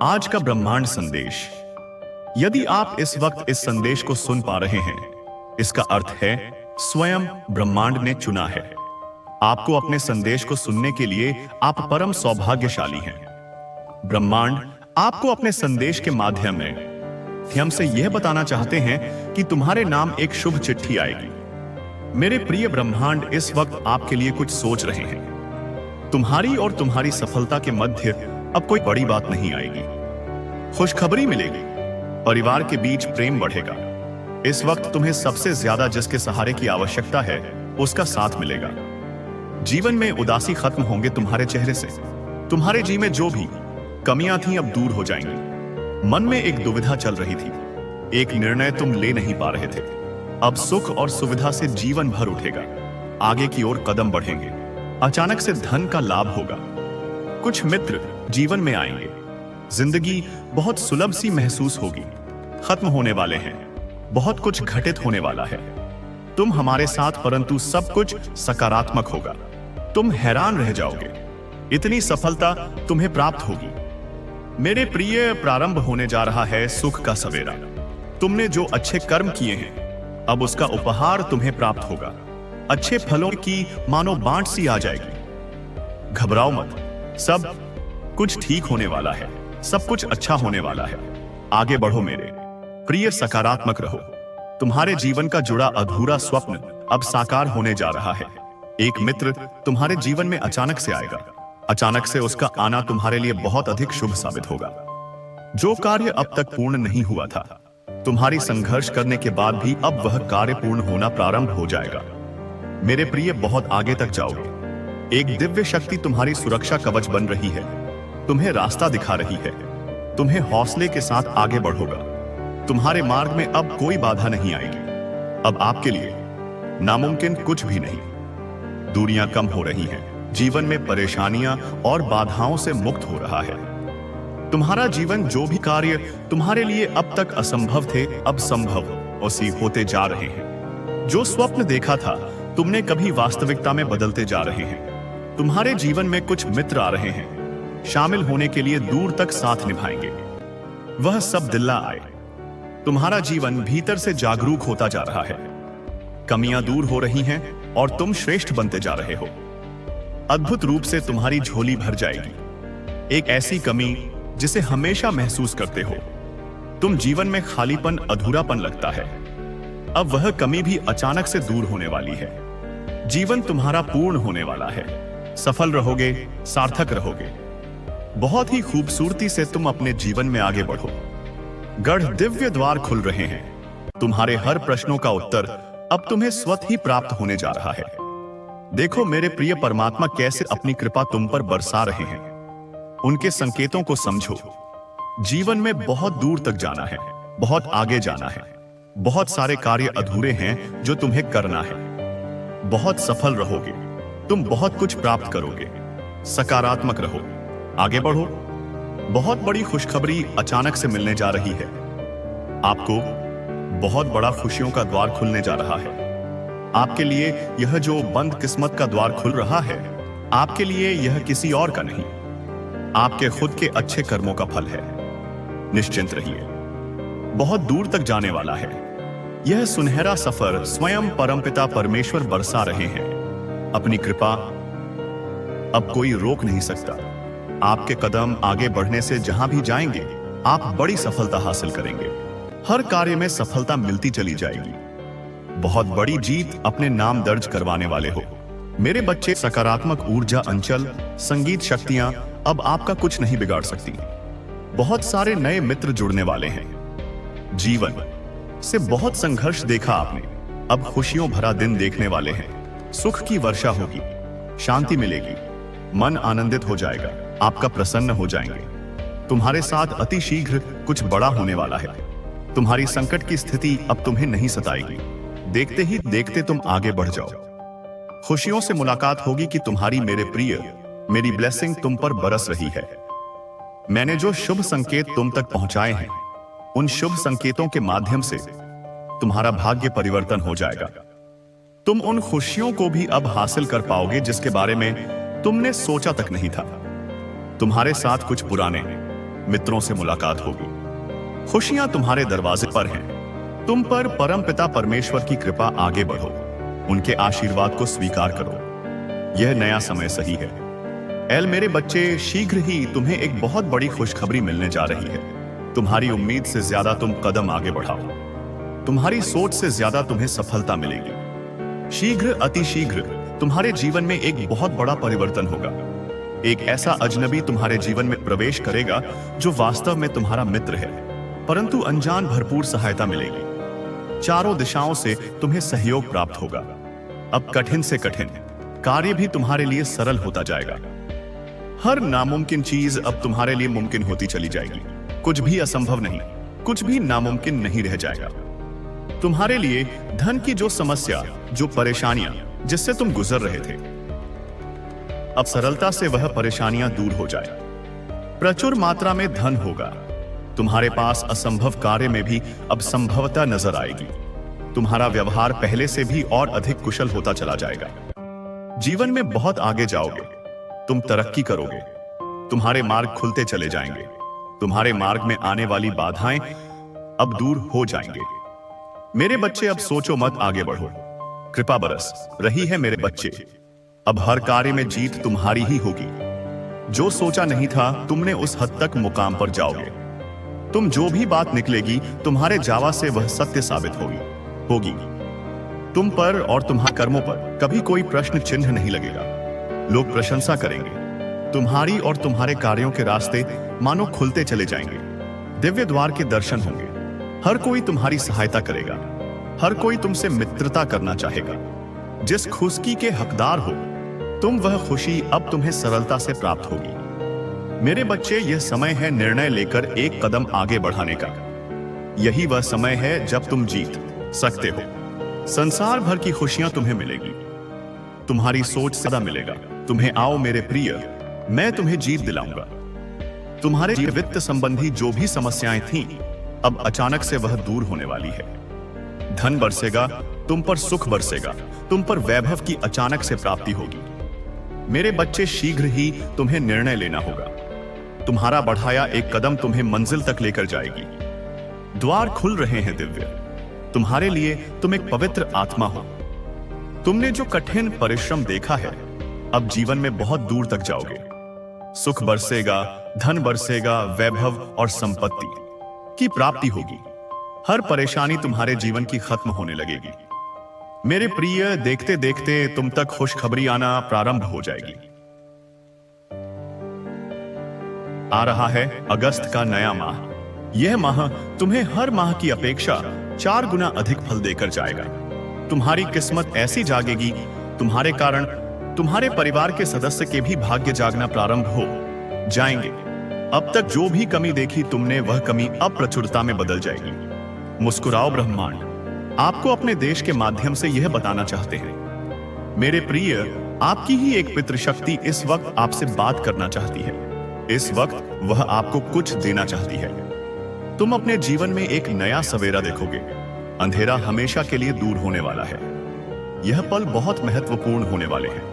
आज का ब्रह्मांड संदेश। यदि आप इस वक्त इस संदेश को सुन पा रहे हैं, इसका अर्थ है स्वयं ब्रह्मांड ने चुना है आपको। अपने संदेश को सुनने के लिए आप परम सौभाग्यशाली हैं। ब्रह्मांड आपको अपने संदेश के माध्यम से यह बताना चाहते हैं कि तुम्हारे नाम एक शुभ चिट्ठी आएगी। मेरे प्रिय ब्रह्मांड इस वक्त आपके लिए कुछ सोच रहे हैं। तुम्हारी और तुम्हारी सफलता के मध्य अब कोई बड़ी बात नहीं आएगी। खुशखबरी मिलेगी, परिवार के बीच प्रेम बढ़ेगा। इस वक्त तुम्हें सबसे ज्यादा जिसके सहारे की आवश्यकता है उसका साथ मिलेगा। जीवन में उदासी खत्म होंगे तुम्हारे चेहरे से। तुम्हारे जी में जो भी कमियां थीं अब दूर हो जाएंगी। मन में एक दुविधा चल रही थी, एक निर्णय तुम ले नहीं पा रहे थे। अब सुख और सुविधा से जीवन भर उठेगा। आगे की ओर कदम बढ़ेंगे। अचानक से धन का लाभ होगा। कुछ मित्र जीवन में आएंगे। जिंदगी बहुत सुलभ सी महसूस होगी। खत्म होने वाले हैं, बहुत कुछ घटित होने वाला है। तुम हमारे साथ, परंतु सब कुछ सकारात्मक होगा। तुम हैरान रह जाओगे, इतनी सफलता तुम्हें प्राप्त होगी। मेरे प्रिय, प्रारंभ होने जा रहा है सुख का सवेरा। तुमने जो अच्छे कर्म किए हैं, अब उसका उपहार तुम्हें प्राप्त होगा। अच्छे फलों की मानो बांट सी आ जाएगी। घबराओ मत, सब कुछ ठीक होने वाला है। सब कुछ अच्छा होने वाला है। आगे बढ़ो मेरे प्रिय, सकारात्मक रहो। तुम्हारे जीवन का जुड़ा अधूरा स्वप्न अब साकार होने जा रहा है। एक मित्र तुम्हारे जीवन में अचानक से आएगा। अचानक से उसका आना तुम्हारे लिए बहुत अधिक शुभ साबित होगा। जो कार्य अब तक पूर्ण नहीं हुआ था, तुम्हारी संघर्ष करने के बाद भी अब वह कार्य पूर्ण होना प्रारंभ हो जाएगा। मेरे प्रिय, बहुत आगे तक जाओगे। एक दिव्य शक्ति तुम्हारी सुरक्षा कवच बन रही है, तुम्हें रास्ता दिखा रही है। तुम्हें हौसले के साथ आगे बढ़ोगा। तुम्हारे मार्ग में अब कोई बाधा नहीं आएगी। अब आपके लिए नामुमकिन कुछ भी नहीं। दूरियां कम हो रही हैं। जीवन में परेशानियां और बाधाओं से मुक्त हो रहा है। तुम्हारा जीवन, जो भी कार्य तुम्हारे लिए अब तक असंभव थे, अब संभव उसी होते जा रहे हैं। जो स्वप्न देखा था तुमने, कभी वास्तविकता में बदलते जा रहे हैं। तुम्हारे जीवन में कुछ मित्र आ रहे हैं, शामिल होने के लिए दूर तक साथ निभाएंगे। वह सब दिल्ला आए। तुम्हारा जीवन भीतर से जागरूक होता जा रहा है। कमियां दूर हो रही हैं और तुम श्रेष्ठ बनते जा रहे हो। अद्भुत रूप से तुम्हारी झोली भर जाएगी। एक ऐसी कमी जिसे हमेशा महसूस करते हो। तुम जीवन में खालीपन, अधूरापन लगता है। अब वह कमी भी अचानक से दूर होने वाली है। जीवन तुम्हारा पूर्ण होने वाला है। सफल रहोगे, सार्थक रहोगे। बहुत ही खूबसूरती से तुम अपने जीवन में आगे बढ़ो। गढ़ दिव्य द्वार खुल रहे हैं। तुम्हारे हर प्रश्नों का उत्तर अब तुम्हें स्वतः ही प्राप्त होने जा रहा है। देखो मेरे प्रिय, परमात्मा कैसे अपनी कृपा तुम पर बरसा रहे हैं। उनके संकेतों को समझो। जीवन में बहुत दूर तक जाना है, बहुत आगे जाना है। बहुत सारे कार्य अधूरे हैं जो तुम्हें करना है। बहुत सफल रहोगे। तुम बहुत कुछ प्राप्त करोगे। सकारात्मक रहो, आगे बढ़ो। बहुत बड़ी खुशखबरी अचानक से मिलने जा रही है। आपको बहुत बड़ा खुशियों का द्वार खुलने जा रहा है। आपके लिए यह जो बंद किस्मत का द्वार खुल रहा है, आपके लिए यह किसी और का नहीं, आपके खुद के अच्छे कर्मों का फल है। निश्चिंत रहिए, बहुत दूर तक जाने वाला है। यह सुनहरा सफर स्वयं परमपिता परमेश्वर बरसा रहे हैं। अपनी कृपा अब कोई रोक नहीं सकता। आपके कदम आगे बढ़ने से जहां भी जाएंगे, आप बड़ी सफलता हासिल करेंगे। हर कार्य में सफलता मिलती चली जाएगी। बहुत बड़ी जीत अपने नाम दर्ज करवाने वाले हो। मेरे बच्चे, सकारात्मक ऊर्जा अंचल, संगीत शक्तियां अब आपका कुछ नहीं बिगाड़ सकती। बहुत सारे नए मित्र जुड़ने वाले हैं। जीवन से बहुत संघर्ष देखा आपने, अब खुशियों भरा दिन देखने वाले हैं। सुख की वर्षा होगी, शांति मिलेगी, मन आनंदित हो जाएगा, आपका प्रसन्न हो जाएंगे। तुम्हारे साथ अति शीघ्र कुछ बड़ा होने वाला है। तुम्हारी संकट की स्थिति अब तुम्हें नहीं सताएगी। देखते ही देखते तुम आगे बढ़ जाओ। खुशियों से मुलाकात होगी कि तुम्हारी, मेरे प्रिय, मेरी ब्लेसिंग तुम पर बरस रही है। मैंने जो शुभ संकेत तुम तक पहुंचाए हैं, उन शुभ संकेतों के माध्यम से तुम्हारा भाग्य परिवर्तन हो जाएगा। तुम उन खुशियों को भी अब हासिल कर पाओगे जिसके बारे में तुमने सोचा तक नहीं था। तुम्हारे साथ कुछ पुराने मित्रों से मुलाकात होगी। खुशियां तुम्हारे दरवाजे पर हैं। तुम पर परमपिता परमेश्वर की कृपा, आगे बढ़ो, उनके आशीर्वाद को स्वीकार करो। यह नया समय सही है। एल मेरे बच्चे, शीघ्र ही तुम्हें एक बहुत बड़ी खुशखबरी मिलने जा रही है। तुम्हारी उम्मीद से ज्यादा तुम कदम आगे बढ़ाओ। तुम्हारी सोच से ज्यादा तुम्हें सफलता मिलेगी। शीघ्र, अति शीघ्र तुम्हारे जीवन में एक बहुत बड़ा परिवर्तन होगा। एक ऐसा अजनबी तुम्हारे जीवन में प्रवेश करेगा जो वास्तव में तुम्हारा मित्र है, परंतु अनजान भरपूर सहायता मिलेगी। चारों दिशाओं से तुम्हें सहयोग प्राप्त होगा। अब कठिन से कठिन कार्य भी तुम्हारे लिए सरल होता जाएगा। हर नामुमकिन चीज अब तुम्हारे लिए मुमकिन होती चली जाएगी। कुछ भी असंभव नहीं, कुछ भी नामुमकिन नहीं रह जाएगा। तुम्हारे लिए धन की जो समस्या, जो परेशानियां जिससे तुम गुजर रहे थे, अब सरलता से वह परेशानियां दूर हो जाए। प्रचुर मात्रा में धन होगा। तुम्हारे पास असंभव कार्य में भी अब संभवता नजर आएगी। तुम्हारा व्यवहार पहले से भी और अधिक कुशल होता चला जाएगा। जीवन में बहुत आगे जाओगे। तुम तरक्की करोगे। तुम्हारे मार्ग खुलते चले जाएंगे। तुम्हारे मार्ग में आने वाली बाधाएं अब दूर हो जाएंगे। मेरे बच्चे, अब सोचो मत, आगे बढ़ो। कृपा बरस रही है मेरे बच्चे। अब हर कार्य में जीत तुम्हारी ही होगी। जो सोचा नहीं था तुमने, उस हद तक मुकाम पर जाओगे। तुम जो भी बात निकलेगी तुम्हारे जावा से वह सत्य साबित होगी। तुम पर और तुम्हारे कर्मों पर कभी कोई प्रश्न चिन्ह नहीं लगेगा। लोग प्रशंसा करेंगे। तुम्हारी और तुम्हारे कार्यों के रास्ते मानो खुलते चले जाएंगे। दिव्य द्वार के दर्शन होंगे। हर कोई तुम्हारी सहायता करेगा। हर कोई तुमसे मित्रता करना चाहेगा। जिस खुशी के हकदार हो तुम, वह खुशी अब तुम्हें सरलता से प्राप्त होगी। मेरे बच्चे, यह समय है निर्णय लेकर एक कदम आगे बढ़ाने का। यही वह समय है जब तुम जीत सकते हो। संसार भर की खुशियां तुम्हें मिलेगी। तुम्हारी सोच से ज्यादा मिलेगा। तुम्हें आओ मेरे प्रिय, मैं तुम्हें जीत दिलाऊंगा। तुम्हारे वित्त संबंधी जो भी समस्याएं थीं, अब अचानक से वह दूर होने वाली है। धन बरसेगा, तुम पर सुख बरसेगा। तुम पर वैभव की अचानक से प्राप्ति होगी। मेरे बच्चे, शीघ्र ही तुम्हें निर्णय लेना होगा। तुम्हारा बढ़ाया एक कदम तुम्हें मंजिल तक लेकर जाएगी। द्वार खुल रहे हैं दिव्य तुम्हारे लिए। तुम एक पवित्र आत्मा हो। तुमने जो कठिन परिश्रम देखा है, अब जीवन में बहुत दूर तक जाओगे। सुख बरसेगा, धन बरसेगा, वैभव और संपत्ति की प्राप्ति होगी। हर परेशानी तुम्हारे जीवन की खत्म होने लगेगी। मेरे प्रिय, देखते देखते तुम तक खुशखबरी आना प्रारंभ हो जाएगी। आ रहा है अगस्त का नया माह। यह माह तुम्हें हर माह की अपेक्षा 4 गुना अधिक फल देकर जाएगा। तुम्हारी किस्मत ऐसी जागेगी, तुम्हारे कारण तुम्हारे परिवार के सदस्य के भी भाग्य जागना प्रारंभ हो जाएंगे। अब तक जो भी कमी देखी तुमने, वह कमी अब प्रचुरता में बदल जाएगी। मुस्कुराओ ब्रह्मांड आपको अपने देश के माध्यम से यह बताना चाहते हैं। मेरे प्रिय, आपकी ही एक पितृशक्ति इस वक्त आपसे बात करना चाहती है। इस वक्त वह आपको कुछ देना चाहती है। तुम अपने जीवन में एक नया सवेरा देखोगे। अंधेरा हमेशा के लिए दूर होने वाला है। यह पल बहुत महत्वपूर्ण होने वाले हैं।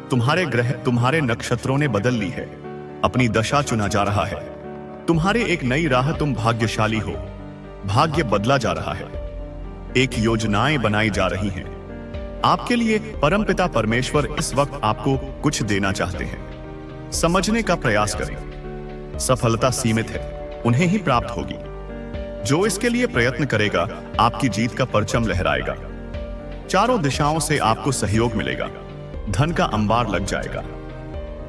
तुम्हारे ग्रह, तुम्हारे नक्षत्रों ने बदल ली है। अपनी दशा चुना जा रहा है। तुम्हारे एक नई राह, तुम भाग्यशाली हो। भाग्य बदला जा रहा है। एक योजनाएं बनाई जा रही हैं। आपके लिए परमपिता परमेश्वर इस वक्त आपको कुछ देना चाहते हैं। समझने का प्रयास करें। सफलता सीमित है, उन्हें ही प्राप्त होगी। जो इसके लिए प्रयत्न करेगा, आपकी जीत का परचम लहराएगा। चारों दिशाओं से आपको सहयोग मिलेगा। धन का अंबार लग जाएगा।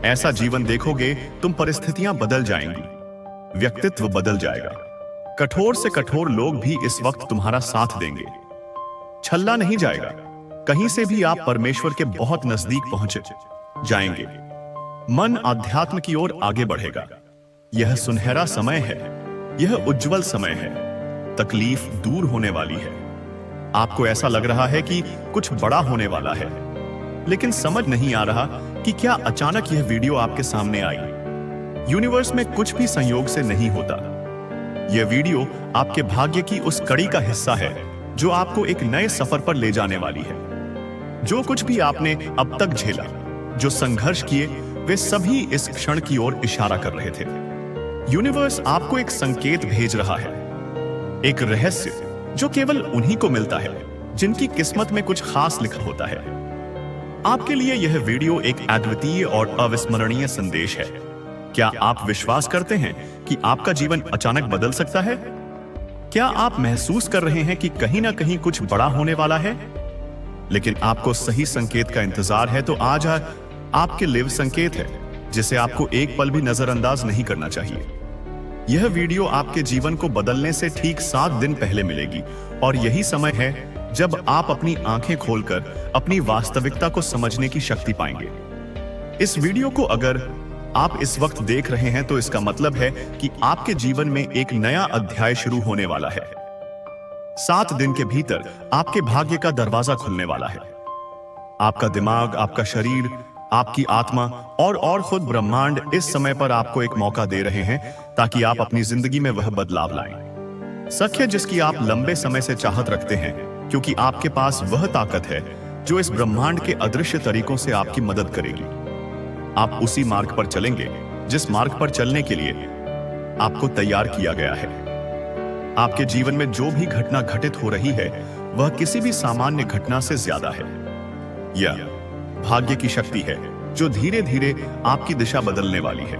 ऐसा जीवन देखोगे, तुम परिस्थितियां बदल जाएंगी। व्यक्तित्व बदल जाएगा। कठोर से कठोर लोग भी इस वक्त तुम्हारा साथ देंगे। छल्ला नहीं जाएगा। कहीं से भी आप परमेश्वर के बहुत नजदीक पहुंचे जाएंगे। मन आध्यात्म की ओर आगे बढ़ेगा। यह सुनहरा समय है। यह उज्जवल समय है। तकलीफ दूर होने वाली है। आपको ऐसा लग रहा है कि कुछ बड़ा होने वाला है, लेकिन समझ नहीं आ रहा कि क्या अचानक यह वीडियो आपके सामने आई। यूनिवर्स में कुछ भी संयोग से नहीं होता। यह वीडियो आपके भाग्य की उस कड़ी का हिस्सा है जो आपको एक नए सफर पर ले जाने वाली है। जो कुछ भी आपने अब तक झेला, जो संघर्ष किए, वे सभी इस क्षण की ओर इशारा कर रहे थे। यूनिवर्स आपको एक संकेत भेज रहा है, एक रहस्य जो केवल उन्हीं को मिलता है जिनकी किस्मत में कुछ खास लिखा होता है। आपके लिए यह वीडियो एक अद्वितीय और अविस्मरणीय संदेश है। क्या आप विश्वास करते हैं कि आपका जीवन अचानक बदल सकता है? क्या आप महसूस कर रहे हैं कि कहीं ना कहीं कुछ बड़ा होने वाला है, लेकिन आपको सही संकेत का इंतजार है? तो आज आपके लिए संकेत है जिसे आपको एक पल भी नजरअंदाज नहीं करना चाहिए। यह वीडियो आपके जीवन को बदलने से ठीक 7 दिन पहले मिलेगी और यही समय है जब आप अपनी आंखें खोलकर अपनी वास्तविकता को समझने की शक्ति पाएंगे। इस वीडियो को अगर आप इस वक्त देख रहे हैं तो इसका मतलब है कि आपके जीवन में एक नया अध्याय शुरू होने वाला है। 7 दिन के भीतर आपके भाग्य का दरवाजा खुलने वाला है। आपका दिमाग, आपका शरीर, आपकी आत्मा और खुद ब्रह्मांड इस समय पर आपको एक मौका दे रहे हैं ताकि आप अपनी जिंदगी में वह बदलाव लाएं। सच है जिसकी आप लंबे समय से चाहत रखते हैं, क्योंकि आपके पास वह ताकत है जो इस ब्रह्मांड के अदृश्य तरीकों से आपकी मदद करेगी। आप उसी मार्ग पर चलेंगे जिस मार्ग पर चलने के लिए आपको तैयार किया गया है। आपके जीवन में जो भी घटना घटित हो रही है वह किसी भी सामान्य घटना से ज्यादा है। यह भाग्य की शक्ति है जो धीरे धीरे आपकी दिशा बदलने वाली है।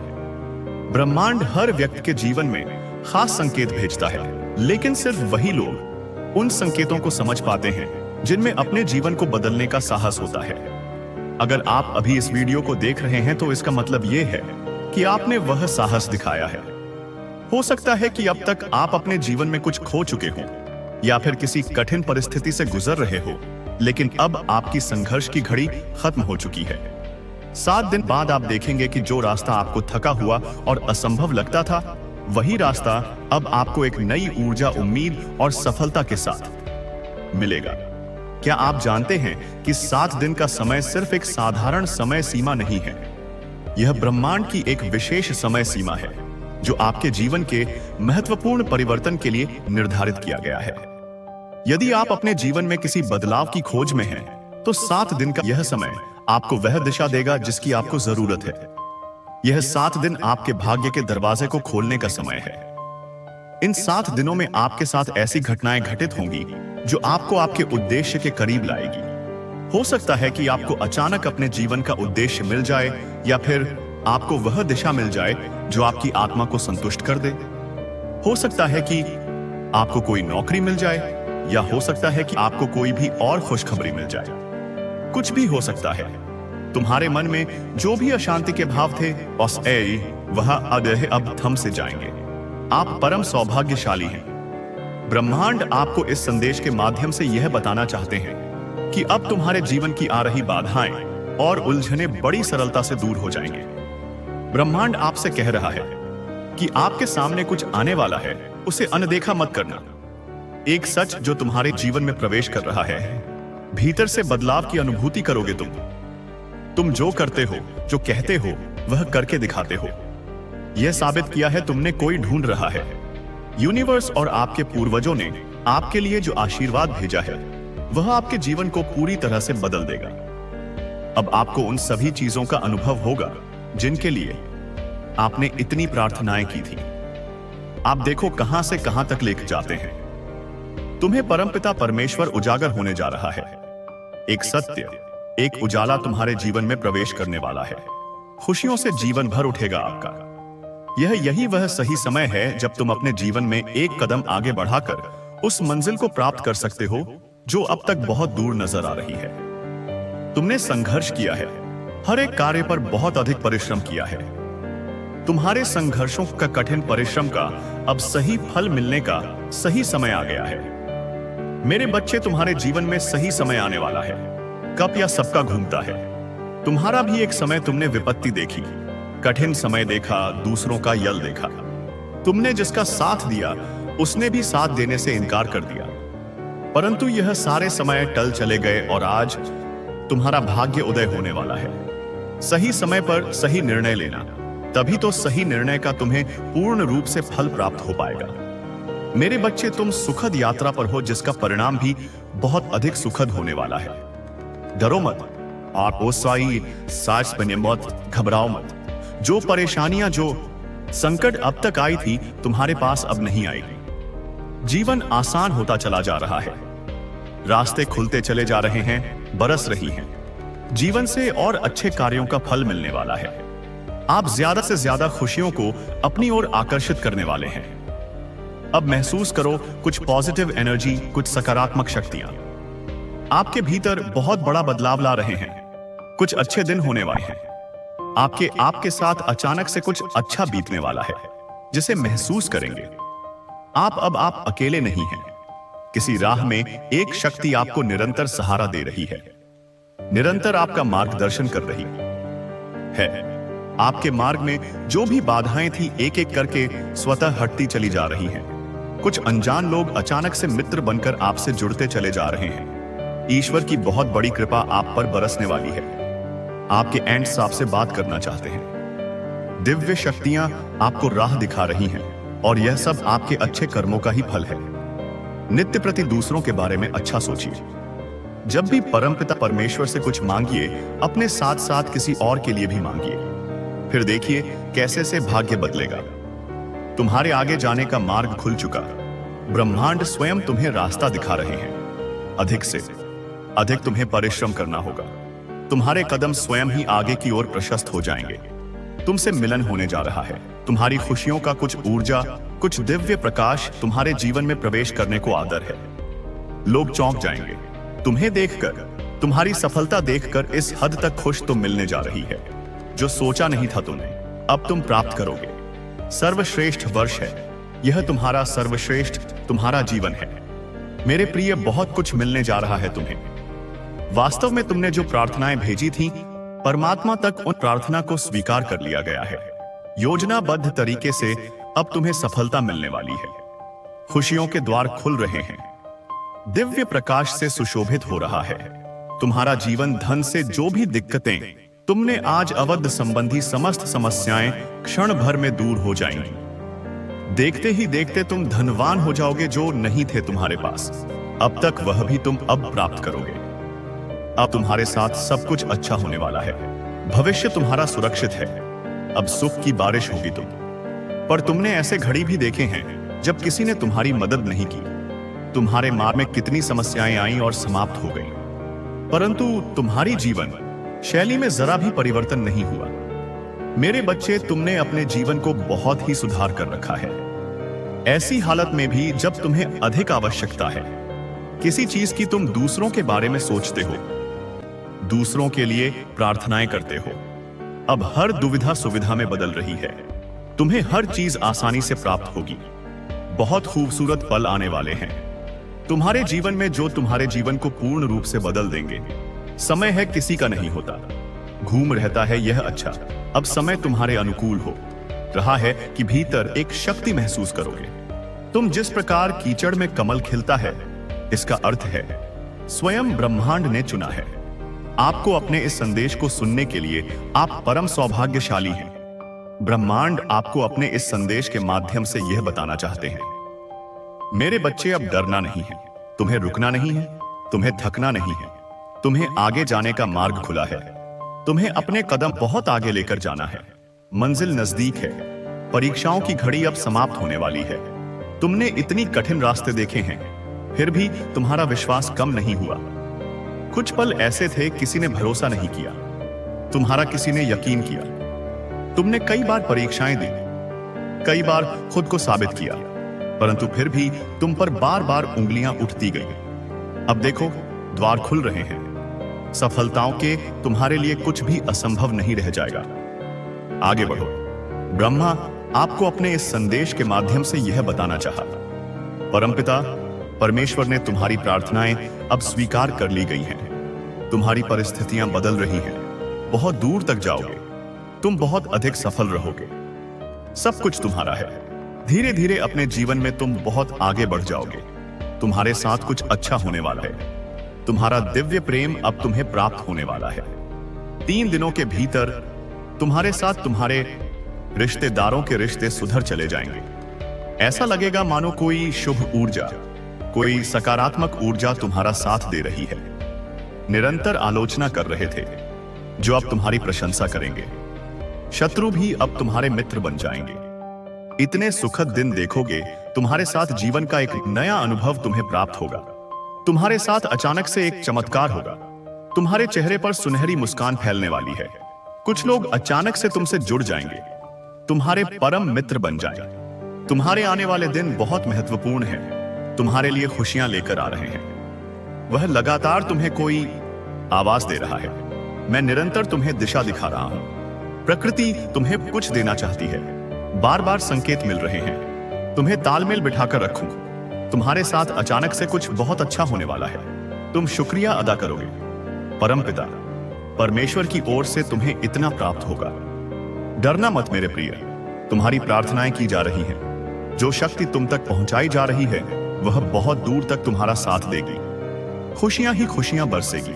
ब्रह्मांड हर व्यक्ति के जीवन में खास संकेत भेजता है, लेकिन सिर्फ वही लोग उन संकेतों को समझ पाते हैं जिनमें अपने जीवन को बदलने का साहस होता है। अगर आप अभी इस वीडियो को देख रहे हैं तो इसका मतलब यह है कि आपने वह साहस दिखाया है। हो सकता है कि अब तक आप अपने जीवन में कुछ खो चुके हों या फिर किसी कठिन परिस्थिति से गुजर रहे हो, लेकिन अब आपकी संघर्ष की घड़ी खत्म हो चुकी है। 7 दिन बाद आप देखेंगे कि जो रास्ता आपको थका हुआ और असंभव लगता था, वही रास्ता अब आपको एक नई ऊर्जा, उम्मीद और सफलता के साथ मिलेगा। क्या आप जानते हैं कि 7 दिन का समय सिर्फ एक साधारण समय सीमा नहीं है? यह ब्रह्मांड की एक विशेष समय सीमा है जो आपके जीवन के महत्वपूर्ण परिवर्तन के लिए निर्धारित किया गया है। यदि आप अपने जीवन में किसी बदलाव की खोज में हैं, तो 7 दिन का यह समय आपको वह दिशा देगा जिसकी आपको जरूरत है। यह 7 दिन आपके भाग्य के दरवाजे को खोलने का समय है। इन 7 दिनों में आपके साथ ऐसी घटनाएं घटित होंगी जो आपको आपके उद्देश्य के करीब लाएगी। हो सकता है कि आपको अचानक अपने जीवन का उद्देश्य मिल जाए, या फिर आपको वह दिशा मिल जाए जो आपकी आत्मा को संतुष्ट कर दे। हो सकता है कि आपको कोई नौकरी मिल जाए, या हो सकता है कि आपको कोई भी और खुशखबरी मिल जाए। कुछ भी हो सकता है। तुम्हारे मन में जो भी अशांति के भाव थे वह अब थम से जाएंगे। आप परम सौभाग्यशाली हैं। ब्रह्मांड आपको इस संदेश के माध्यम से यह बताना चाहते हैं कि अब तुम्हारे जीवन की आ रही बाधाएं और उलझने बड़ी सरलता से दूर हो जाएंगे। ब्रह्मांड आपसे कह रहा है कि आपके सामने कुछ आने वाला है, उसे अनदेखा मत करना। एक सच जो तुम्हारे जीवन में प्रवेश कर रहा है। भीतर से बदलाव की अनुभूति करोगे तुम जो करते हो, जो कहते हो, वह करके दिखाते हो। यह साबित किया है तुमने कोई ढूंढ रहा है। यूनिवर्स और आपके पूर्वजों ने आपके लिए जो आशीर्वाद भेजा है वह आपके जीवन को पूरी तरह से बदल देगा। अब आपको उन सभी चीजों का अनुभव होगा जिनके लिए आपने इतनी प्रार्थनाएं की थी। आप देखो कहां से कहां तक लेकर जाते हैं। तुम्हें परमपिता परमेश्वर उजागर होने जा रहा है। एक सत्य, एक उजाला तुम्हारे जीवन में प्रवेश करने वाला है। खुशियों से जीवन भर उठेगा आपका। यही वह सही समय है जब तुम अपने जीवन में एक कदम आगे बढ़ाकर उस मंजिल को प्राप्त कर सकते हो जो अब तक बहुत दूर नजर आ रही है। तुमने संघर्ष किया है, हर एक कार्य पर बहुत अधिक परिश्रम किया है। तुम्हारे संघर्षों का, कठिन परिश्रम का अब सही फल मिलने का सही समय आ गया है। मेरे बच्चे, तुम्हारे जीवन में सही समय आने वाला है। कप या सबका घूमता है। तुम्हारा भी एक समय तुमने विपत्ति देखी, कठिन समय देखा, दूसरों का यल देखा। तुमने जिसका साथ दिया उसने भी साथ देने से इनकार कर दिया, परंतु यह सारे समय टल चले गए और आज तुम्हारा भाग्य उदय होने वाला है। सही समय पर सही निर्णय लेना, तभी तो सही निर्णय का तुम्हें पूर्ण रूप से फल प्राप्त हो पाएगा। मेरे बच्चे, तुम सुखद यात्रा पर हो जिसका परिणाम भी बहुत अधिक सुखद होने वाला है। डरो मत और घबराओ मत। जो परेशानियां, जो संकट अब तक आई थी, तुम्हारे पास अब नहीं आएगी। जीवन आसान होता चला जा रहा है, रास्ते खुलते चले जा रहे हैं, बरस रही हैं। जीवन से और अच्छे कार्यों का फल मिलने वाला है। आप ज्यादा से ज्यादा खुशियों को अपनी ओर आकर्षित करने वाले हैं। अब महसूस करो कुछ पॉजिटिव एनर्जी, कुछ सकारात्मक शक्तियां आपके भीतर बहुत बड़ा बदलाव ला रहे हैं। कुछ अच्छे दिन होने वाले हैं। आपके साथ अचानक से कुछ अच्छा बीतने वाला है, जिसे महसूस करेंगे। आप अकेले नहीं हैं। किसी राह में एक शक्ति आपको निरंतर सहारा दे रही है, निरंतर आपका मार्गदर्शन कर रही है। आपके मार्ग में जो भी बाधाएं थी, एक एक करके स्वतः हटती चली जा रही हैं। कुछ अनजान लोग अचानक से मित्र बनकर आपसे जुड़ते चले जा रहे हैं। ईश्वर की बहुत बड़ी कृपा आप पर बरसने वाली है। आपके एंड्स आपसे बात करना चाहते हैं। दिव्य शक्तियां आपको राह दिखा रही हैं, और यह सब आपके अच्छे कर्मों का ही फल है। नित्य प्रति दूसरों के बारे में अच्छा सोचिए। जब भी परमपिता परमेश्वर से कुछ मांगिए, अपने साथ साथ किसी और के लिए भी मांगिए। फिर देखिए कैसे से भाग्य बदलेगा। तुम्हारे आगे जाने का मार्ग खुल चुका। ब्रह्मांड स्वयं तुम्हें रास्ता दिखा रहे हैं। अधिक से अधिक तुम्हें परिश्रम करना होगा। तुम्हारे कदम स्वयं ही आगे की ओर प्रशस्त हो जाएंगे। तुमसे मिलन होने जा रहा है। तुम्हारी खुशियों का कुछ ऊर्जा, कुछ दिव्य प्रकाश तुम्हारे जीवन में प्रवेश करने को आदर है। लोग चौंक जाएंगे तुम्हें देखकर। तुम्हारी सफलता देखकर इस हद तक खुश तुम मिलने जा रही है जो सोचा नहीं था तुमने, अब तुम प्राप्त करोगे। सर्वश्रेष्ठ वर्ष है यह, तुम्हारा सर्वश्रेष्ठ तुम्हारा जीवन है। मेरे प्रिय, बहुत कुछ मिलने जा रहा है तुम्हें। वास्तव में तुमने जो प्रार्थनाएं भेजी थीं, परमात्मा तक उन प्रार्थना को स्वीकार कर लिया गया है। योजनाबद्ध तरीके से अब तुम्हें सफलता मिलने वाली है। खुशियों के द्वार खुल रहे हैं। दिव्य प्रकाश से सुशोभित हो रहा है तुम्हारा जीवन। धन से जो भी दिक्कतें तुमने आज अवध संबंधी समस्त समस्याएं क्षण भर में दूर हो जाएंगी। देखते ही देखते तुम धनवान हो जाओगे जो नहीं थे तुम्हारे पास अब तक, वह भी तुम अब प्राप्त करोगे। अब तुम्हारे साथ सब कुछ अच्छा होने वाला है। भविष्य तुम्हारा सुरक्षित है। अब सुख की बारिश होगी तुम पर। तुमने ऐसे घड़ी भी देखे हैं जब किसी ने तुम्हारी मदद नहीं की। तुम्हारे मार्ग में कितनी समस्याएं आईं और समाप्त हो गईं, परंतु तुम्हारी जीवन शैली में जरा भी परिवर्तन नहीं हुआ। मेरे बच्चे, तुमने अपने जीवन को बहुत ही सुधार कर रखा है। ऐसी हालत में भी जब तुम्हें अधिक आवश्यकता है किसी चीज की, तुम दूसरों के बारे में सोचते हो, दूसरों के लिए प्रार्थनाएं करते हो। अब हर दुविधा सुविधा में बदल रही है। तुम्हें हर चीज आसानी से प्राप्त होगी। बहुत खूबसूरत पल आने वाले हैं तुम्हारे जीवन में जो तुम्हारे जीवन को पूर्ण रूप से बदल देंगे। समय है किसी का नहीं होता, घूम रहता है यह अच्छा। अब समय तुम्हारे अनुकूल हो रहा है कि भीतर एक शक्ति महसूस करोगे। तुम जिस प्रकार कीचड़ में कमल खिलता है, इसका अर्थ है स्वयं ब्रह्मांड ने चुना है आपको। अपने इस संदेश को सुनने के लिए आप परम सौभाग्यशाली हैं। ब्रह्मांड आपको अपने इस संदेश के माध्यम से यह बताना चाहते हैं, मेरे बच्चे, अब डरना नहीं है, तुम्हें रुकना नहीं है, तुम्हें थकना नहीं है। तुम्हें आगे जाने का मार्ग खुला है। तुम्हें अपने कदम बहुत आगे लेकर जाना है। मंजिल नजदीक है। परीक्षाओं की घड़ी अब समाप्त होने वाली है। तुमने इतनी कठिन रास्ते देखे हैं, फिर भी तुम्हारा विश्वास कम नहीं हुआ। कुछ पल ऐसे थे किसी ने भरोसा नहीं किया, तुम्हारा किसी ने यकीन किया। तुमने कई बार परीक्षाएं दी, कई बार खुद को साबित किया, परंतु फिर भी तुम पर बार बार उंगलियां उठती गई। अब देखो द्वार खुल रहे हैं। सफलताओं के तुम्हारे लिए कुछ भी असंभव नहीं रह जाएगा। आगे बढ़ो। ब्रह्मा आपको अपने इस संदेश के माध्यम से यह बताना चाहा, परमपिता परमेश्वर ने तुम्हारी प्रार्थनाएं अब स्वीकार कर ली गई हैं। तुम्हारी परिस्थितियां बदल रही हैं। बहुत दूर तक जाओगे। तुम बहुत अधिक सफल रहोगे। सब कुछ तुम्हारा है। धीरे धीरे अपने जीवन में तुम बहुत आगे बढ़ जाओगे। तुम्हारे साथ कुछ अच्छा होने वाला है। तुम्हारा दिव्य प्रेम अब तुम्हें प्राप्त होने वाला है। 3 दिनों के भीतर तुम्हारे साथ तुम्हारे रिश्तेदारों के रिश्ते सुधर चले जाएंगे। ऐसा लगेगा मानो कोई शुभ ऊर्जा, कोई सकारात्मक ऊर्जा तुम्हारा साथ दे रही है। निरंतर आलोचना कर रहे थे जो अब तुम्हारी प्रशंसा करेंगे। शत्रु भी अब तुम्हारे मित्र बन जाएंगे। इतने सुखद दिन देखोगे, तुम्हारे साथ जीवन का एक नया अनुभव तुम्हें प्राप्त होगा। तुम्हारे साथ अचानक से एक चमत्कार होगा। तुम्हारे चेहरे पर सुनहरी मुस्कान फैलने वाली है। कुछ लोग अचानक से तुमसे जुड़ जाएंगे, तुम्हारे परम मित्र बन जाएंगे। तुम्हारे आने वाले दिन बहुत महत्वपूर्ण हैं, तुम्हारे लिए खुशियां लेकर आ रहे हैं। वह लगातार तुम्हें कोई आवाज दे रहा है। मैं निरंतर तुम्हें दिशा दिखा रहा हूं। प्रकृति तुम्हें कुछ देना चाहती है। बार बार संकेत मिल रहे हैं। तुम्हें तालमेल बिठाकर रखूं। तुम्हारे साथ अचानक से कुछ बहुत अच्छा होने वाला है। तुम शुक्रिया अदा करोगे। परमपिता परमेश्वर की ओर से तुम्हें इतना प्राप्त होगा। डरना मत मेरे प्रिय, तुम्हारी प्रार्थनाएं की जा रही हैं। जो शक्ति तुम तक पहुंचाई जा रही है वह बहुत दूर तक तुम्हारा साथ देगी। खुशियां ही खुशियां बरसेगी।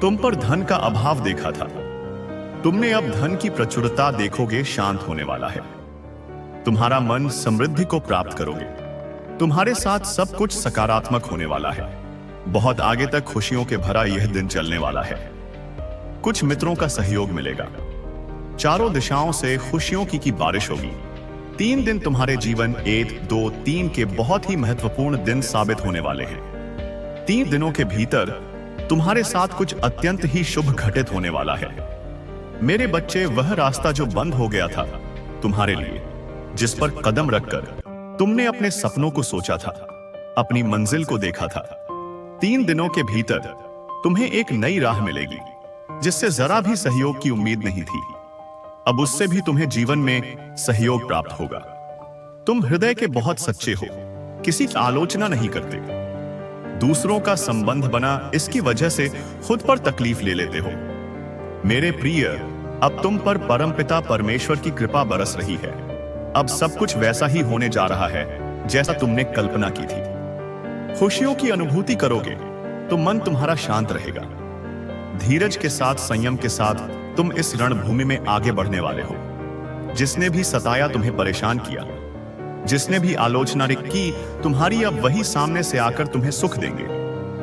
तुम पर धन का अभाव देखा था, तुमने अब धन की प्रचुरता देखोगे। शांत होने वाला है। तुम्हारा मन समृद्धि को प्राप्त करोगे। तुम्हारे साथ सब कुछ सकारात्मक होने वाला है। बहुत आगे तक खुशियों के भरा यह दिन चलने वाला है। कुछ मित्रों का सहयोग मिलेगा। चारों दिशाओं से खुशियों की बारिश होगी। 3 दिन तुम्हारे जीवन 1, 2, 3 के बहुत ही महत्वपूर्ण दिन साबित होने वाले हैं। 3 दिनों के भीतर तुम्हारे साथ कुछ अत्यंत ही शुभ घटित होने वाला है। मेरे बच्चे, वह रास्ता जो बंद हो गया था तुम्हारे लिए, जिस पर कदम रखकर तुमने अपने सपनों को सोचा था, अपनी मंजिल को देखा था, 3 दिनों के भीतर तुम्हें एक नई राह मिलेगी जिससे जरा भी सहयोग की उम्मीद नहीं थी। अब उससे भी तुम्हें जीवन में सहयोग प्राप्त होगा। तुम हृदय के बहुत सच्चे हो, किसी की आलोचना नहीं करते। दूसरों का संबंध बना, इसकी वजह से खुद पर तकलीफ ले लेते हो। मेरे प्रिय, अब तुम पर परमपिता परमेश्वर की कृपा बरस रही है। अब सब कुछ वैसा ही होने जा रहा है जैसा तुमने कल्पना की थी। खुशियों की अनुभूति करोगे तो मन तुम्हारा शांत रहेगा। धीरज के साथ, संयम के साथ तुम इस रणभूमि में आगे बढ़ने वाले हो। जिसने भी सताया, तुम्हें परेशान किया, जिसने भी आलोचना की, तुम्हारी अब वही सामने से आकर तुम्हें सुख देंगे,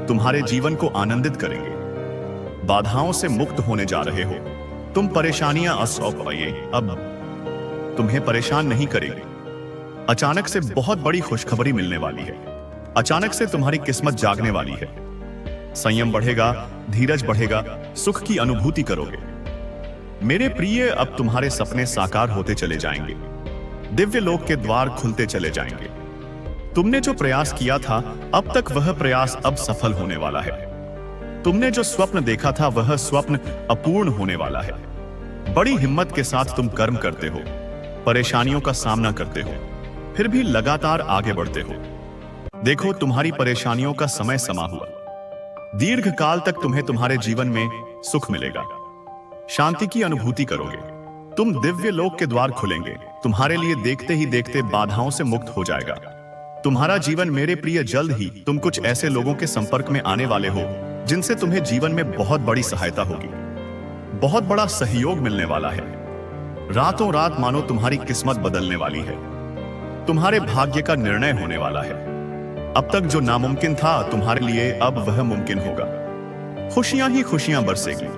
तुम्हारे जीवन को आनंदित करेंगे। बाधाओं से मुक्त होने जा रहे हो। तुम परेशानियां असौपाइए अब तुम्हें परेशान नहीं करेगी। अचानक से बहुत बड़ी खुशखबरी मिलने वाली है। अचानक से तुम्हारी किस्मत जागने वाली है। संयम बढ़ेगा, धीरज बढ़ेगा, सुख की अनुभूति करोगे। मेरे प्रिय, अब तुम्हारे सपने साकार होते चले जाएंगे। दिव्य लोक के द्वार खुलते चले जाएंगे। तुमने जो प्रयास किया था, अब तक वह प्रयास अब सफल होने वाला है। तुमने जो स्वप्न देखा था, वह स्वप्न अपूर्ण होने वाला है। बड़ी हिम्मत के साथ तुम कर्म करते हो, परेशानियों का सामना करते हो, फिर भी लगातार आगे बढ़ते हो। देखो, तुम्हारी परेशानियों का समय समा हुआ। दीर्घ काल तक तुम्हें तुम्हारे जीवन में सुख मिलेगा। शांति की अनुभूति करोगे। तुम दिव्य लोक के द्वार खुलेंगे। तुम्हारे लिए देखते ही देखते बाधाओं से मुक्त हो जाएगा। तुम्हारा जीवन, मेरे प्रिय, जल्द ही तुम कुछ ऐसे लोगों के संपर्क में आने वाले हो जिनसे तुम्हें जीवन में बहुत बड़ी सहायता होगी। बहुत बड़ा सहयोग मिलने वाला है। रातों रात मानो तुम्हारी किस्मत बदलने वाली है। तुम्हारे भाग्य का निर्णय होने वाला है। अब तक जो नामुमकिन था तुम्हारे लिए, अब वह मुमकिन होगा। खुशियां ही खुशियां बरसेगी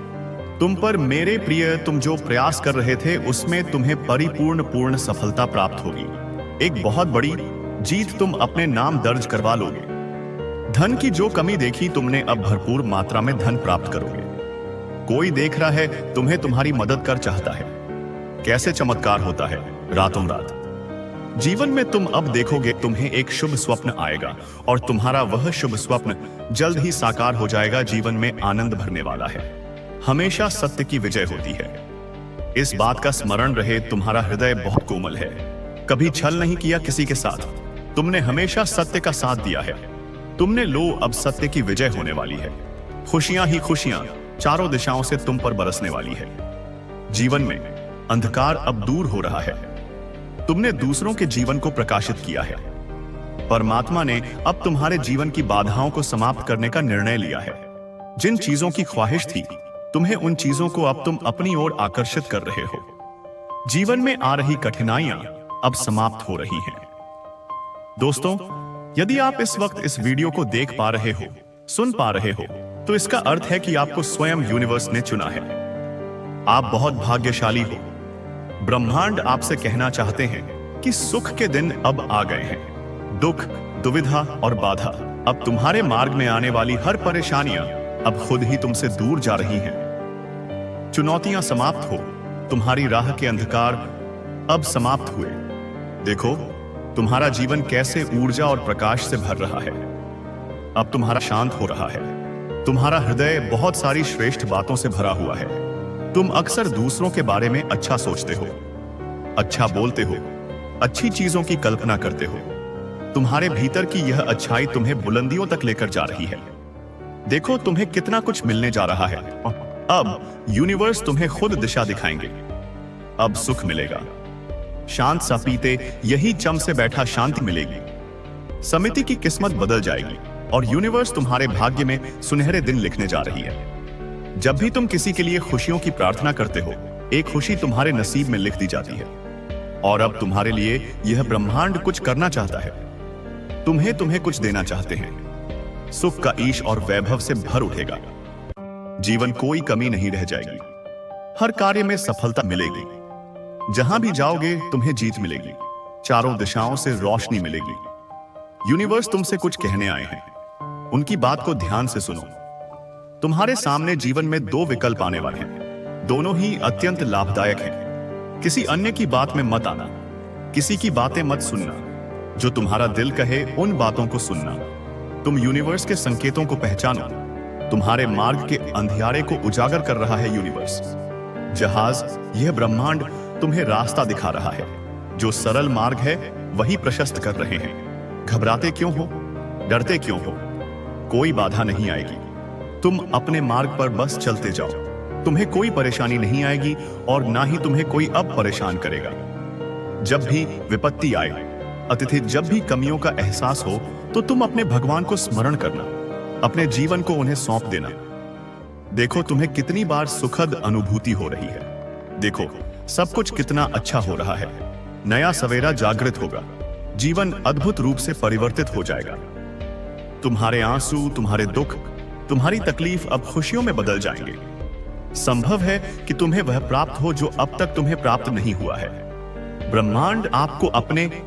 तुम पर मेरे प्रिय। तुम जो प्रयास कर रहे थे उसमें तुम्हें पूर्ण सफलता प्राप्त होगी। एक बहुत बड़ी जीत तुम अपने नाम दर्ज करवा लोगे। धन की जो कमी देखी तुमने, अब भरपूर मात्रा में धन प्राप्त करोगे। कोई देख रहा है, तुम्हें तुम्हारी मदद कर चाहता है। कैसे चमत्कार होता है रातों रात। जीवन में तुम अब देखोगे, तुम्हें एक शुभ स्वप्न आएगा और तुम्हारा वह शुभ स्वप्न जल्द ही साकार हो जाएगा। जीवन में आनंद भरने वाला है। हमेशा सत्य की विजय होती है। इस बात का स्मरण रहे, तुम्हारा हृदय बहुत कोमल है। कभी छल नहीं किया किसी के साथ। तुमने हमेशा सत्य का साथ दिया है। तुमने लो, अब सत्य की विजय होने वाली है। खुशियां ही खुशियां चारों दिशाओं से तुम पर बरसने वाली है। जीवन में अंधकार अब दूर हो रहा है। तुमने दूसरों के जीवन को प्रकाशित किया है। परमात्मा ने अब तुम्हारे जीवन की बाधाओं को समाप्त करने का निर्णय लिया है। जिन चीजों की ख्वाहिश थी तुम्हें, उन चीजों को अब तुम अपनी ओर आकर्षित कर रहे हो। जीवन में आ रही कठिनाइयां अब समाप्त हो रही हैं। दोस्तों, यदि आप इस वक्त इस वीडियो को देख पा रहे हो, सुन पा रहे हो, तो इसका अर्थ है कि आपको स्वयं यूनिवर्स ने चुना है। आप बहुत भाग्यशाली हो। ब्रह्मांड आपसे कहना चाहते हैं कि सुख के दिन अब आ गए हैं। दुख, दुविधा और बाधा, अब तुम्हारे मार्ग में आने वाली हर परेशानियां अब खुद ही तुमसे दूर जा रही हैं। चुनौतियां समाप्त हो, तुम्हारी राह के अंधकार अब समाप्त हुए। देखो तुम्हारा जीवन कैसे ऊर्जा और प्रकाश से भर रहा है। अब तुम्हारा शांत हो रहा है। तुम्हारा हृदय बहुत सारी श्रेष्ठ बातों से भरा हुआ है। तुम अक्सर दूसरों के बारे में अच्छा सोचते हो, अच्छा बोलते हो, अच्छी चीजों की कल्पना करते हो। तुम्हारे भीतर की यह अच्छाई तुम्हें बुलंदियों तक लेकर जा रही है। देखो तुम्हें कितना कुछ मिलने जा रहा है। अब यूनिवर्स तुम्हें खुद दिशा दिखाएंगे। अब सुख मिलेगा। शांत सा पीते यही चम से बैठा शांति मिलेगी। समिति की किस्मत बदल जाएगी और यूनिवर्स तुम्हारे भाग्य में सुनहरे दिन लिखने जा रही है। जब भी तुम किसी के लिए खुशियों की प्रार्थना करते हो, एक खुशी तुम्हारे नसीब में लिख दी जाती है। और अब तुम्हारे लिए यह ब्रह्मांड कुछ करना चाहता है। तुम्हें कुछ देना चाहते हैं। सुख का ईश और वैभव से भर उठेगा। जीवन कोई कमी नहीं रह जाएगी। हर कार्य में सफलता मिलेगी। जहां भी जाओगे तुम्हें जीत मिलेगी। चारों दिशाओं से रोशनी मिलेगी। यूनिवर्स तुमसे कुछ कहने आए हैं। उनकी बात को ध्यान से सुनो। तुम्हारे सामने जीवन में दो विकल्प आने वाले हैं। दोनों ही अत्यंत लाभदायक हैं। किसी अन्य की बात में मत आना। किसी की बातें मत सुनना। जो तुम्हारा दिल कहे उन बातों को सुनना। तुम यूनिवर्स के संकेतों को पहचानो। तुम्हारे मार्ग के अंधियारे को उजागर कर रहा है यूनिवर्स। जहाज, यह ब्रह्मांड तुम्हें रास्ता दिखा रहा है। जो सरल मार्ग है वही प्रशस्त कर रहे हैं। घबराते क्यों हो, डरते क्यों हो? कोई बाधा नहीं आएगी। तुम अपने मार्ग पर बस चलते जाओ। तुम्हें कोई परेशानी नहीं आएगी और ना ही तुम्हें कोई अब परेशान करेगा। जब भी विपत्ति आए, अतिथि जब भी कमियों का एहसास हो, तो तुम अपने भगवान को स्मरण करना। अपने जीवन को उन्हें सौंप देना। देखो तुम्हें कितनी बार सुखद अनुभूति हो रही है। देखो सब कुछ कितना अच्छा हो रहा है। नया सवेरा जागृत होगा। जीवन अद्भुत रूप से परिवर्तित हो जाएगा। तुम्हारे आंसू, तुम्हारे दुख, तुम्हारी तकलीफ अब खुशियों में बदल जाएंगे। संभव है कि तुम्हें वह प्राप्त हो जो अब तक तुम्हें प्राप्त नहीं हुआ है। ब्रह्मांड आपको अपने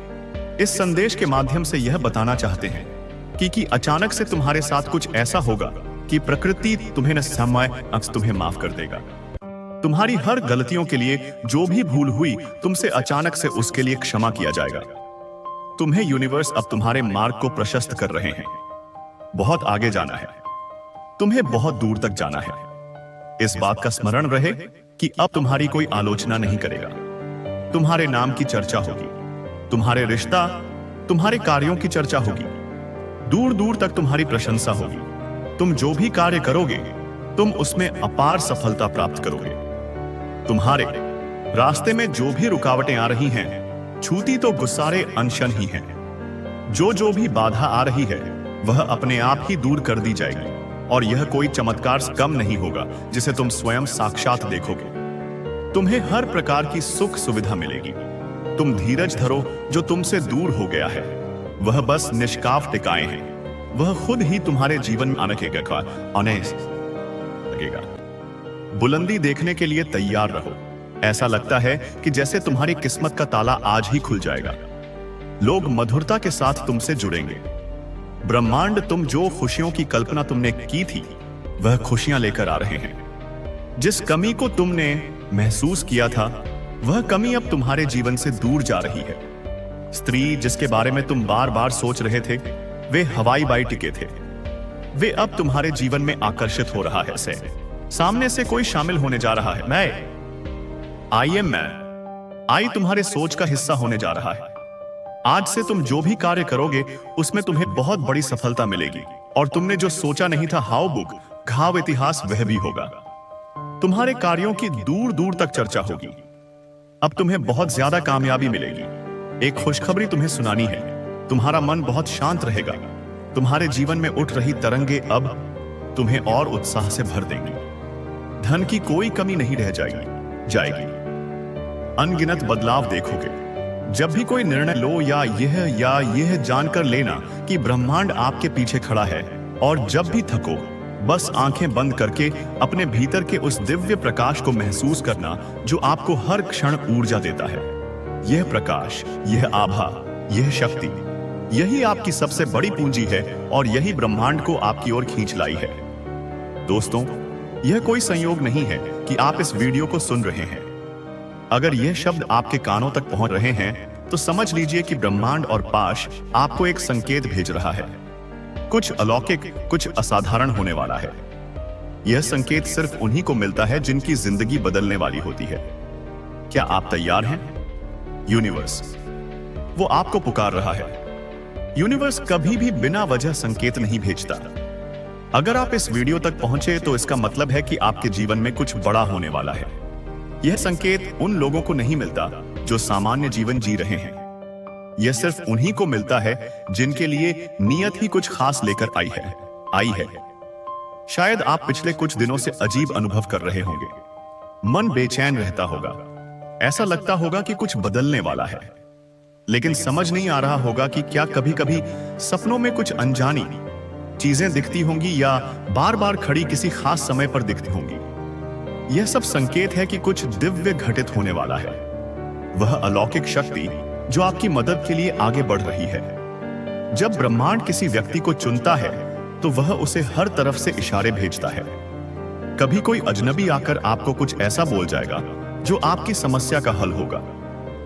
इस संदेश के माध्यम से यह बताना चाहते हैं कि अचानक से तुम्हारे साथ कुछ ऐसा होगा कि प्रकृति तुम्हें न समय तुम्हें माफ कर देगा। तुम्हारी हर गलतियों के लिए जो भी भूल हुई तुमसे अचानक से उसके लिए क्षमा किया जाएगा। तुम्हें यूनिवर्स अब तुम्हारे मार्ग को प्रशस्त कर रहे हैं। बहुत आगे जाना है। तुम्हें बहुत दूर तक जाना है। इस बात का स्मरण रहे कि अब तुम्हारी कोई आलोचना नहीं करेगा। तुम्हारे नाम की चर्चा होगी। तुम्हारे रिश्ता, तुम्हारे कार्यों की चर्चा होगी। दूर दूर तक तुम्हारी प्रशंसा होगी। तुम जो भी कार्य करोगे, तुम उसमें अपार सफलता प्राप्त करोगे। तुम्हारे रास्ते में जो भी रुकावटें आ रही हैं, छूती तो गुस्सारे अनशन ही हैं। जो भी बाधा आ रही है, वह अपने आप ही दूर कर दी जाएगी। और यह कोई चमत्कार से कम नहीं होगा जिसे तुम स्वयं साक्षात देखोगे। तुम्हें हर प्रकार की सुख सुविधा मिलेगी। तुम धीरज धरो। जो तुमसे दूर हो गया है वह बस निष्काफ टिकाए हैं। वह खुद ही तुम्हारे जीवन में आने लगेगा। बुलंदी देखने के लिए तैयार रहो। ऐसा लगता है कि जैसे तुम्हारी किस्मत का ताला आज ही खुल जाएगा। लोग मधुरता के साथ तुमसे जुड़ेंगे। ब्रह्मांड तुम जो खुशियों की कल्पना तुमने की थी, वह खुशियां लेकर आ रहे हैं। जिस कमी को तुमने महसूस किया था, वह कमी अब तुम्हारे जीवन से दूर जा रही है। स्त्री जिसके बारे में तुम बार बार सोच रहे थे, वे हवाई बाई टिके थे। वे अब तुम्हारे जीवन में आकर्षित हो रहा है। सामने से कोई शामिल होने जा रहा है। आई तुम्हारे सोच का हिस्सा होने जा रहा है। आज से तुम जो भी कार्य करोगे उसमें तुम्हें बहुत बड़ी सफलता मिलेगी। और तुमने जो सोचा नहीं था, हाउ बुक घाव इतिहास, वह भी होगा। तुम्हारे कार्यों की दूर दूर तक चर्चा होगी। अब तुम्हें बहुत ज्यादा कामयाबी मिलेगी। एक खुशखबरी तुम्हें सुनानी है। तुम्हारा मन बहुत शांत रहेगा। तुम्हारे जीवन में उठ रही तरंगे अब तुम्हें और उत्साह से भर देंगी। धन की कोई कमी नहीं रह जाएगी। अनगिनत बदलाव देखोगे। जब भी कोई निर्णय लो या यह जानकर लेना कि ब्रह्मांड आपके पीछे खड़ा है। और जब भी थको, बस आंखें बंद करके अपने भीतर के उस दिव्य प्रकाश को महसूस करना जो आपको हर क्षण ऊर्जा देता है। यह प्रकाश, यह आभा, यह शक्ति, यही आपकी सबसे बड़ी पूंजी है और यही ब्रह्मांड को आपकी ओर खींच लाई है। दोस्तों, यह कोई संयोग नहीं है कि आप इस वीडियो को सुन रहे हैं। अगर यह शब्द आपके कानों तक पहुंच रहे हैं तो समझ लीजिए कि ब्रह्मांड और पाश आपको एक संकेत भेज रहा है। कुछ अलौकिक, कुछ असाधारण होने वाला है। यह संकेत सिर्फ उन्हीं को मिलता है जिनकी जिंदगी बदलने वाली होती है। क्या आप तैयार हैं? यूनिवर्स, वो आपको पुकार रहा है। यूनिवर्स कभी भी बिना वजह संकेत नहीं भेजता। अगर आप इस वीडियो तक पहुंचे तो इसका मतलब है कि आपके जीवन में कुछ बड़ा होने वाला है। यह संकेत उन लोगों को नहीं मिलता जो सामान्य जीवन जी रहे हैं। यह सिर्फ उन्हीं को मिलता है जिनके लिए नियत ही कुछ खास लेकर आई है। शायद आप पिछले कुछ दिनों से अजीब अनुभव कर रहे होंगे। मन बेचैन रहता होगा, ऐसा लगता होगा कि कुछ बदलने वाला है, लेकिन समझ नहीं आ रहा होगा कि क्या कभी-कभी सपनों में कुछ अनजानी चीजें दिखती होंगी या बार-बार खड़ी किसी खास समय पर दिखती होंगी। यह सब संकेत है कि कुछ दिव्य घटित होने वाला है। वह अलौकिक शक्ति जो आपकी मदद के लिए आगे बढ़ रही है। जब ब्रह्मांड किसी व्यक्ति को चुनता है तो वह उसे हर तरफ से इशारे भेजता है। कभी कोई अजनबी आकर आपको कुछ ऐसा बोल जाएगा जो आपकी समस्या का हल होगा।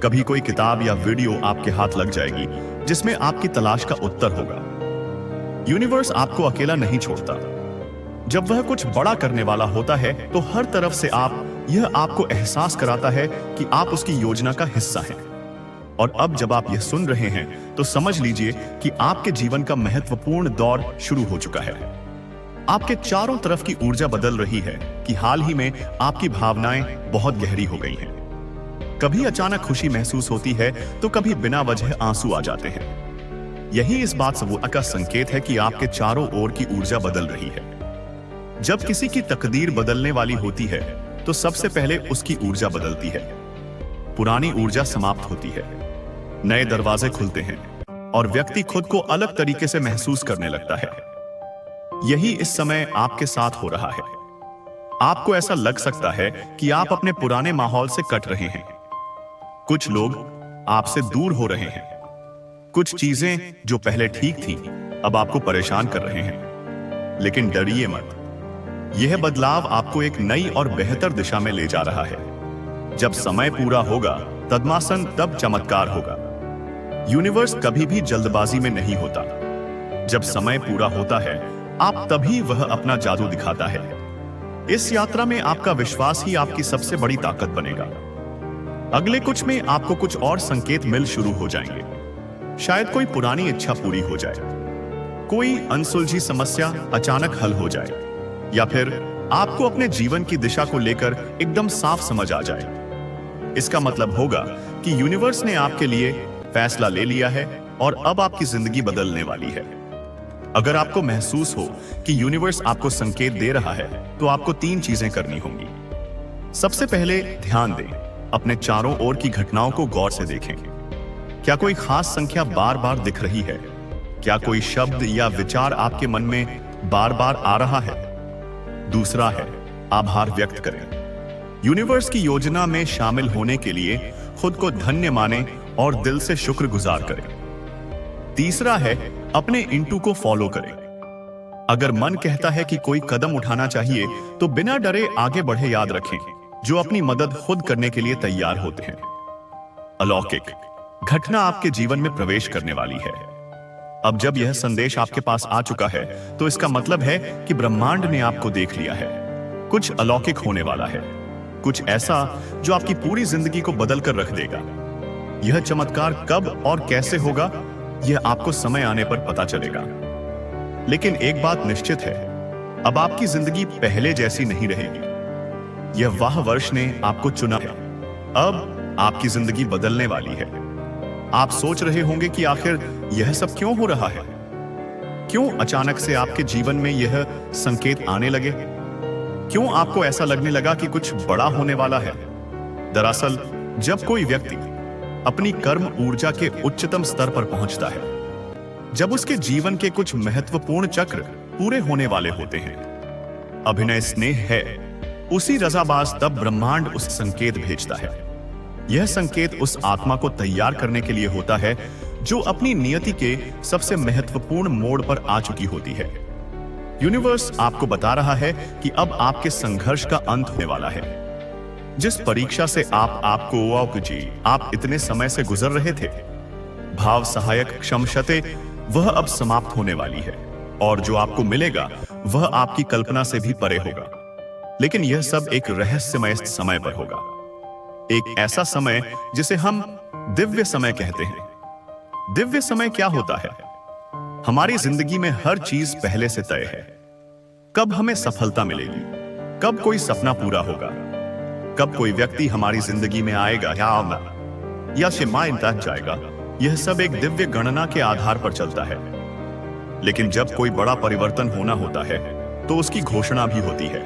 कभी कोई किताब या वीडियो आपके हाथ लग जाएगी जिसमें आपकी तलाश का उत्तर होगा। यूनिवर्स आपको अकेला नहीं छोड़ता। जब वह कुछ बड़ा करने वाला होता है तो हर तरफ से यह आपको एहसास कराता है कि आप उसकी योजना का हिस्सा हैं। और अब जब आप यह सुन रहे हैं तो समझ लीजिए कि आपके जीवन का महत्वपूर्ण दौर शुरू हो चुका है। आपके चारों तरफ की ऊर्जा बदल रही है कि हाल ही में आपकी भावनाएं बहुत गहरी हो गई हैं। कभी अचानक खुशी महसूस होती है तो कभी बिना वजह आंसू आ जाते हैं। यही इस बात का संकेत है कि आपके चारों ओर की ऊर्जा बदल रही है। जब किसी की तकदीर बदलने वाली होती है तो सबसे पहले उसकी ऊर्जा बदलती है। पुरानी ऊर्जा समाप्त होती है, नए दरवाजे खुलते हैं और व्यक्ति खुद को अलग तरीके से महसूस करने लगता है। यही इस समय आपके साथ हो रहा है। आपको ऐसा लग सकता है कि आप अपने पुराने माहौल से कट रहे हैं। कुछ लोग आपसे दूर हो रहे हैं। कुछ चीजें जो पहले ठीक थी अब आपको परेशान कर रहे हैं। लेकिन डरिए मत, यह बदलाव आपको एक नई और बेहतर दिशा में ले जा रहा है। जब समय पूरा होगा तदमासन तब चमत्कार होगा। यूनिवर्स कभी भी जल्दबाजी में नहीं होता। जब समय पूरा होता है आप तभी वह अपना जादू दिखाता है। इस यात्रा में आपका विश्वास ही आपकी सबसे बड़ी ताकत बनेगा। अगले कुछ में आपको कुछ और संकेत मिल शुरू हो जाएंगे। शायद कोई पुरानी इच्छा पूरी हो जाए, कोई अनसुलझी समस्या अचानक हल हो जाए, या फिर आपको अपने जीवन की दिशा को लेकर एकदम साफ समझ आ जाए। इसका मतलब होगा कि यूनिवर्स ने आपके लिए फैसला ले लिया है और अब आपकी जिंदगी बदलने वाली है। अगर आपको महसूस हो कि यूनिवर्स आपको संकेत दे रहा है तो आपको 3 चीजें करनी होंगी। सबसे पहले ध्यान दें, अपने चारों ओर की घटनाओं को गौर से देखें। क्या कोई खास संख्या बार बार दिख रही है? क्या कोई शब्द या विचार आपके मन में बार बार आ रहा है? दूसरा है आभार व्यक्त करें। यूनिवर्स की योजना में शामिल होने के लिए खुद को धन्य माने और दिल से शुक्रगुजार करें। तीसरा है अपने इंटू को फॉलो करें। अगर मन कहता है कि कोई कदम उठाना चाहिए तो बिना डरे आगे बढ़े। याद रखें, जो अपनी मदद खुद करने के लिए तैयार होते हैं। अलौकिक घटना आपके जीवन में प्रवेश करने वाली है। अब जब यह संदेश आपके पास आ चुका है तो इसका मतलब है कि ब्रह्मांड ने आपको देख लिया है। कुछ अलौकिक होने वाला है, कुछ ऐसा जो आपकी पूरी जिंदगी को बदल कर रख देगा। यह चमत्कार कब और कैसे होगा यह आपको समय आने पर पता चलेगा। लेकिन एक बात निश्चित है, अब आपकी जिंदगी पहले जैसी नहीं रहेगी। यह वाह वर्ष ने आपको चुना है। अब आपकी जिंदगी बदलने वाली है। आप सोच रहे होंगे कि आखिर यह सब क्यों हो रहा है? क्यों अचानक से आपके जीवन में यह संकेत आने लगे? क्यों आपको ऐसा लगने लगा कि कुछ बड़ा होने वाला है? दरअसल जब कोई व्यक्ति अपनी कर्म ऊर्जा के उच्चतम स्तर पर पहुंचता है, जब उसके जीवन के कुछ महत्वपूर्ण चक्र पूरे होने वाले होते हैं, अभिनय स्नेह है, उसी रजाबाज तब ब्रह्मांड उस संकेत भेजता है। यह संकेत उस आत्मा को तैयार करने के लिए होता है जो अपनी नियति के सबसे महत्वपूर्ण मोड़ पर आ चुकी होती है। यूनिवर्स आपको बता रहा है कि अब आपके संघर्ष का अंत होने वाला है। जिस परीक्षा से आप इतने समय से गुजर रहे थे, भाव सहायक क्षमशते, वह अब समाप्त होने वाली है, और जो आपको मिलेगा वह आपकी कल्पना से भी परे होगा। लेकिन यह सब एक रहस्यमय समय पर होगा, एक ऐसा समय जिसे हम दिव्य समय कहते हैं। दिव्य समय क्या होता है? हमारी जिंदगी में हर चीज पहले से तय है। कब हमें सफलता मिलेगी, कब कोई सपना पूरा होगा, कब कोई व्यक्ति हमारी जिंदगी में आएगा या शिमायन तक जाएगा, यह सब एक दिव्य गणना के आधार पर चलता है। लेकिन जब कोई बड़ा परिवर्तन होना होता है तो उसकी घोषणा भी होती है,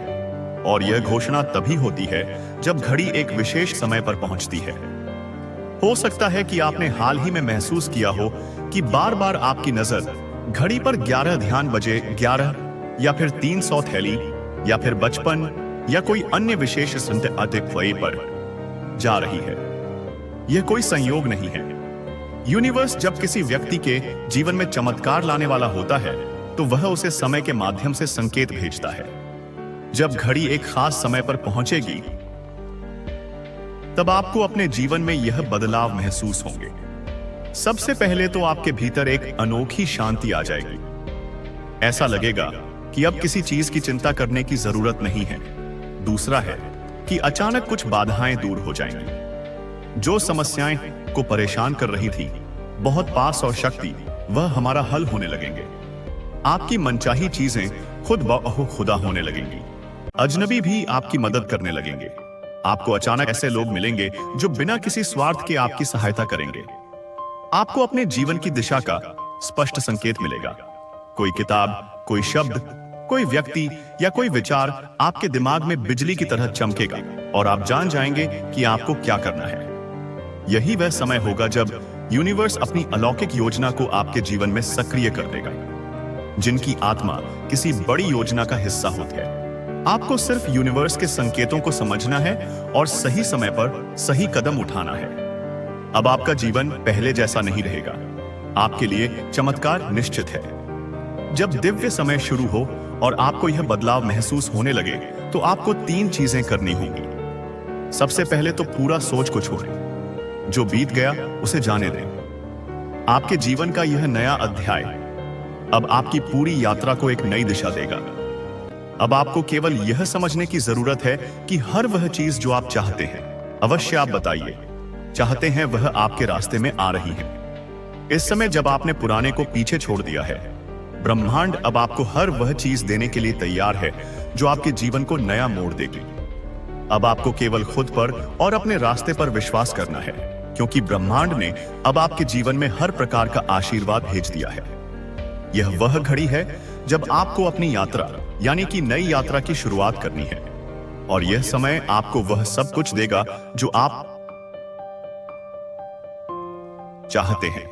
और यह घोषणा तभी होती है जब घड़ी एक विशेष समय पर पहुंचती है। हो सकता है कि आपने हाल ही में महसूस किया हो कि बार बार आपकी नजर घड़ी पर 11 ध्यान बजे 11 या फिर 300 थैली या फिर बचपन या कोई अन्य विशेष अधिक वही पर जा रही है। यह कोई संयोग नहीं है। यूनिवर्स जब किसी व्यक्ति के जीवन में चमत्कार लाने वाला होता है तो वह उसे समय के माध्यम से संकेत भेजता है। जब घड़ी एक खास समय पर पहुंचेगी तब आपको अपने जीवन में यह बदलाव महसूस होंगे। सबसे पहले तो आपके भीतर एक अनोखी शांति आ जाएगी। ऐसा लगेगा कि अब किसी चीज की चिंता करने की जरूरत नहीं है। दूसरा है कि अचानक कुछ बाधाएं दूर हो जाएंगी। जो समस्याएं को परेशान कर रही थी, बहुत पास और शक्ति, वह हमारा हल होने लगेंगे। आपकी मनचाही चीजें खुद ब खुदा होने लगेंगी। अजनबी भी आपकी मदद करने लगेंगे। आपको अचानक ऐसे लोग मिलेंगे जो बिना किसी स्वार्थ के आपकी सहायता करेंगे। आपको अपने जीवन की दिशा का स्पष्ट संकेत मिलेगा। कोई किताब, कोई शब्द, कोई व्यक्ति या कोई विचार आपके दिमाग में बिजली की तरह चमकेगा और आप जान जाएंगे कि आपको क्या करना है। यही वह समय होगा जब यूनिवर्स अपनी अलौकिक योजना को आपके जीवन में सक्रिय कर देगा। जिनकी आत्मा किसी बड़ी योजना का हिस्सा होती है, आपको सिर्फ यूनिवर्स के संकेतों को समझना है और सही समय पर सही कदम उठाना है। अब आपका जीवन पहले जैसा नहीं रहेगा। आपके लिए चमत्कार निश्चित है। जब दिव्य समय शुरू हो और आपको यह बदलाव महसूस होने लगे तो आपको 3 चीजें करनी होंगी। सबसे पहले तो पूरा सोच को छोड़ें। जो बीत गया उसे जाने दें। आपके जीवन का यह नया अध्याय अब आपकी पूरी यात्रा को एक नई दिशा देगा। अब आपको केवल यह समझने की जरूरत है कि हर वह चीज जो आप चाहते हैं, अवश्य आप बताइए, चाहते हैं, वह आपके रास्ते में आ रही है। इस समय जब आपने पुराने को पीछे छोड़ दिया है, ब्रह्मांड अब आपको हर वह चीज देने के लिए तैयार है जो आपके जीवन को नया मोड़ देगी। अब आपको केवल खुद पर और अपने रास्ते पर विश्वास करना है, क्योंकि ब्रह्मांड ने अब आपके जीवन में हर प्रकार का आशीर्वाद भेज दिया है। यह वह घड़ी है जब आपको अपनी यात्रा यानी कि नई यात्रा की शुरुआत करनी है, और यह समय आपको वह सब कुछ देगा जो आप चाहते हैं।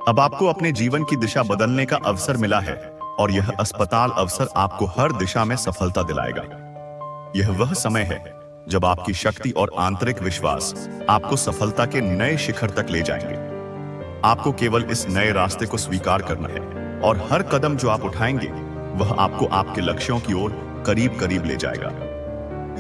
अब आपको अपने जीवन की दिशा बदलने का अवसर मिला है, और यह अस्पताल अवसर आपको हर दिशा में सफलता दिलाएगा। यह वह समय है जब आपकी शक्ति और आंतरिक विश्वास आपको सफलता के नए शिखर तक ले जाएंगे। आपको केवल इस नए रास्ते को स्वीकार करना है, और हर कदम जो आप उठाएंगे वह आपको आपके लक्ष्यों की ओर करीब करीब ले जाएगा।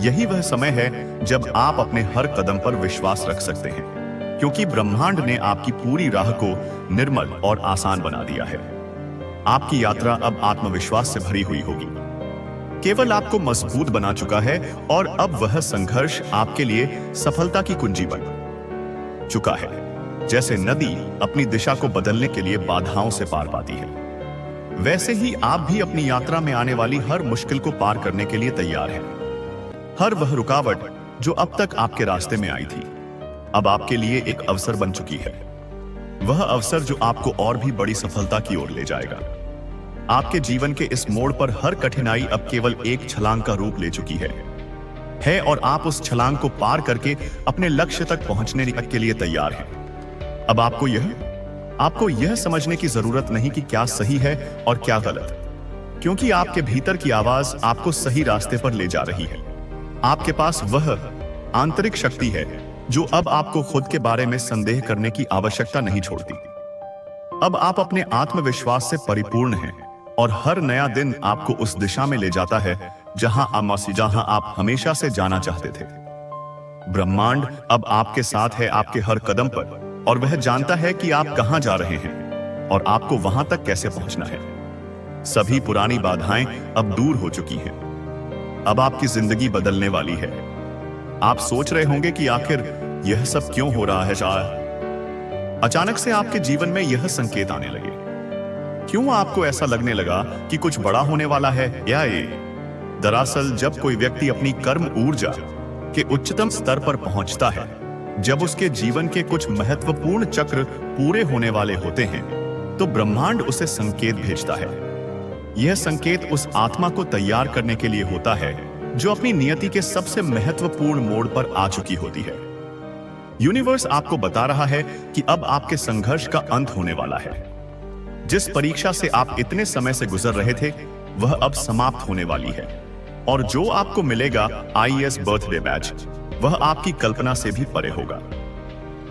यही वह समय है जब आप अपने हर कदम पर विश्वास रख सकते हैं, क्योंकि ब्रह्मांड ने आपकी पूरी राह को निर्मल और आसान बना दिया है। आपकी यात्रा अब आत्मविश्वास से भरी हुई होगी। केवल आपको मजबूत बना चुका है, और अब वह संघर्ष आपके लिए सफलता की कुंजी बन चुका है। जैसे नदी अपनी दिशा को बदलने के लिए बाधाओं से पार पाती है, वैसे ही आप भी अपनी यात्रा में आने वाली हर मुश्किल को पार करने के लिए तैयार हैं। हर वह रुकावट जो अब तक आपके रास्ते में आई थी, अब आपके लिए एक अवसर बन चुकी है। वह अवसर जो आपको और भी बड़ी सफलता की ओर ले जाएगा। आपके जीवन के इस मोड़ पर हर कठिनाई अब केवल एक छलांग का रूप ले चुकी है, और आप उस छलांग को पार करके अपने लक्ष्य तक पहुंचने के लिए तैयार हैं। अब आपको यह समझने की जरूरत नहीं कि क्या सही है और क्या गलत, क्योंकि आपके भीतर की आवाज आपको सही रास्ते पर ले जा रही है। आपके पास वह आंतरिक शक्ति है जो अब आपको खुद के बारे में संदेह करने की आवश्यकता नहीं छोड़ती। अब आप अपने आत्मविश्वास से परिपूर्ण हैं और हर नया दिन आपको उस दिशा में ले जाता है जहां आप हमेशा से जाना चाहते थे। ब्रह्मांड अब आपके साथ है, आपके हर कदम पर, और वह जानता है कि आप कहां जा रहे हैं और आपको वहां तक कैसे पहुंचना है। सभी पुरानी बाधाएं अब दूर हो चुकी हैं। अब आपकी जिंदगी बदलने वाली है। आप सोच रहे होंगे कि आखिर यह सब क्यों हो रहा है। शायद अचानक से आपके जीवन में यह संकेत आने लगे। क्यों आपको ऐसा लगने लगा कि कुछ बड़ा होने वाला है या ये? दरअसल जब कोई व्यक्ति अपनी कर्म ऊर्जा के उच्चतम स्तर पर पहुंचता है, जब उसके जीवन के कुछ महत्वपूर्ण चक्र पूरे होने वाले होते हैं, तो ब्रह्मांड उसे संकेत भेजता है। यह संकेत उस आत्मा को तैयार करने के लिए होता है जो अपनी नियति के सबसे महत्वपूर्ण मोड़ पर आ चुकी होती है। यूनिवर्स आपको बता रहा है कि अब आपके संघर्ष का अंत होने वाला है। जिस परीक्षा से आप इतने समय से गुजर रहे थे, वह अब समाप्त होने वाली है, और जो आपको मिलेगा आईएएस बर्थडे बैच, वह आपकी कल्पना से भी परे होगा।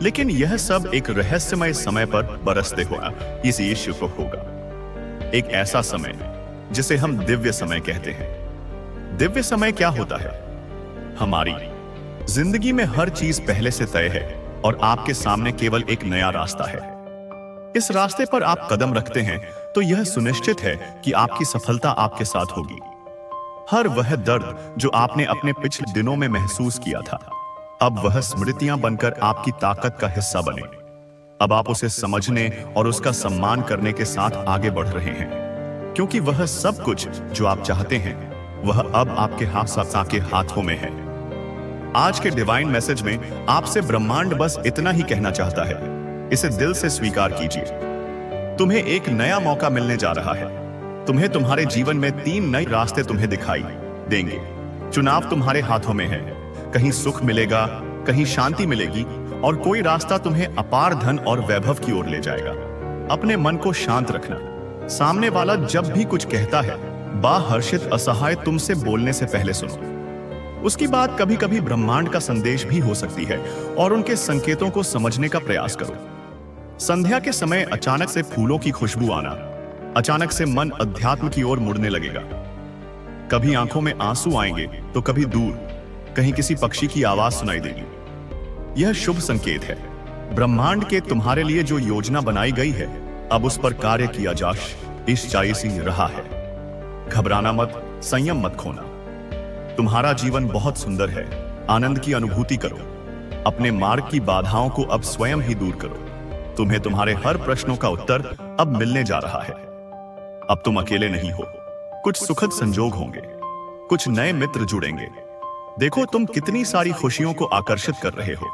लेकिन यह सब एक रहस्यमय समय पर बरसते हुआ इस यीशु को होगा। एक ऐसा समय जिसे हम दिव्य समय कहते हैं। दिव्य समय क्या होता है? हमारी जिंदगी में हर चीज पहले से तय है और आपके सामने केवल एक नया रास्ता है। इस रास्ते पर आप कदम रखते हैं तो यह सुनिश्चित है कि आपकी सफलता आपके साथ होगी। हर वह दर्द जो आपने अपने पिछले दिनों में महसूस किया था, अब वह स्मृतियां बनकर आपकी ताकत का हिस्सा बने। अब आप उसे समझने और उसका सम्मान करने के साथ आगे बढ़ रहे हैं, क्योंकि वह सब कुछ जो आप चाहते हैं वह अब आपके हाथों में है। आज के डिवाइन मैसेज में आपसे ब्रह्मांड बस इतना ही कहना चाहता है, इसे दिल से स्वीकार कीजिए। तुम्हें एक नया मौका मिलने जा रहा है। तुम्हें तुम्हारे जीवन में 3 नए रास्ते तुम्हें दिखाई देंगे। चुनाव तुम्हारे हाथों में है। कहीं सुख मिलेगा, कहीं शांति मिलेगी, और कोई रास्ता तुम्हें अपार धन और वैभव की ओर ले जाएगा। अपने मन को शांत रखना। सामने वाला जब भी कुछ कहता है, बाहर्षित असहाय तुमसे बोलने से पहले सुनो। उसकी बात कभी कभी ब्रह्मांड का संदेश भी हो सकती है, और उनके संकेतों को समझने का प्रयास करो। संध्या के समय अचानक से फूलों की खुशबू आना, अचानक से मन अध्यात्म की ओर मुड़ने लगेगा। कभी आंखों में आंसू आएंगे तो कभी दूर कहीं किसी पक्षी की आवाज सुनाई देगी। यह शुभ संकेत है। ब्रह्मांड के तुम्हारे लिए जो योजना बनाई गई है, अब उस पर कार्य किया जा रहा है। घबराना मत, संयम मत खोना। तुम्हारा जीवन बहुत सुंदर है। आनंद की अनुभूति करो। अपने मार्ग की बाधाओं को अब स्वयं ही दूर करो। तुम्हें तुम्हारे हर प्रश्नों का उत्तर अब मिलने जा रहा है। अब तुम अकेले नहीं हो। कुछ सुखद संजोग होंगे, कुछ नए मित्र जुड़ेंगे। देखो तुम कितनी सारी खुशियों को आकर्षित कर रहे हो।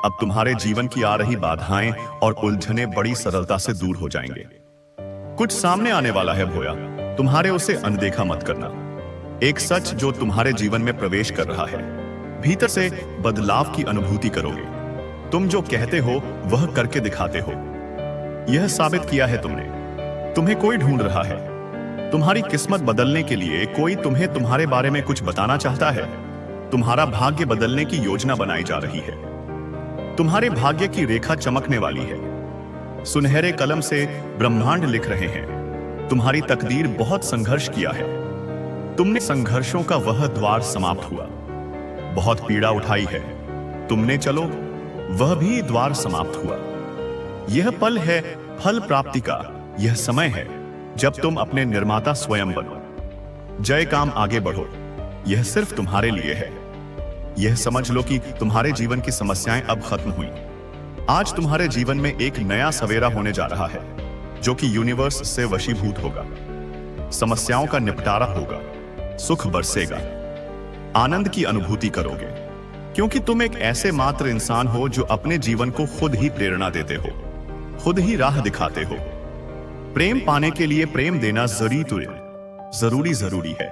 अब तुम्हारे जीवन की आ रही बाधाएं और उलझने बड़ी सरलता से दूर हो जाएंगे। कुछ सामने आने वाला है भोया, तुम्हारे उसे अनदेखा मत करना। एक सच जो तुम्हारे जीवन में प्रवेश कर रहा है। भीतर से बदलाव की अनुभूति करोगे। तुम जो कहते हो वह करके दिखाते हो। यह साबित किया है तुमने। तुम्हें कोई ढूंढ रहा है। तुम्हारी किस्मत बदलने के लिए कोई तुम्हें तुम्हारे बारे में कुछ बताना चाहता है। तुम्हारा भाग्य बदलने की योजना बनाई जा रही है। तुम्हारे भाग्य की रेखा चमकने वाली है। सुनहरे कलम से ब्रह्मांड लिख रहे हैं। तुम्हारी तकदीर बहुत संघर्ष किया है। तुमने संघर्षों का वह द्वार समाप्त हुआ। बहुत पीड़ा उठाई है तुमने, चलो वह भी द्वार समाप्त हुआ। यह पल है फल प्राप्ति का। यह समय है जब तुम अपने निर्माता स्वयं बनो। जय काम आगे बढ़ो। यह सिर्फ तुम्हारे लिए है। यह समझ लो कि तुम्हारे जीवन की समस्याएं अब खत्म हुई। आज तुम्हारे जीवन में एक नया सवेरा होने जा रहा है, जो कि यूनिवर्स से वशीभूत होगा। समस्याओं का निपटारा होगा। सुख बरसेगा। आनंद की अनुभूति करोगे, क्योंकि तुम एक ऐसे मात्र इंसान हो जो अपने जीवन को खुद ही प्रेरणा देते हो, खुद ही राह दिखाते हो। प्रेम पाने के लिए प्रेम देना जरूरी है।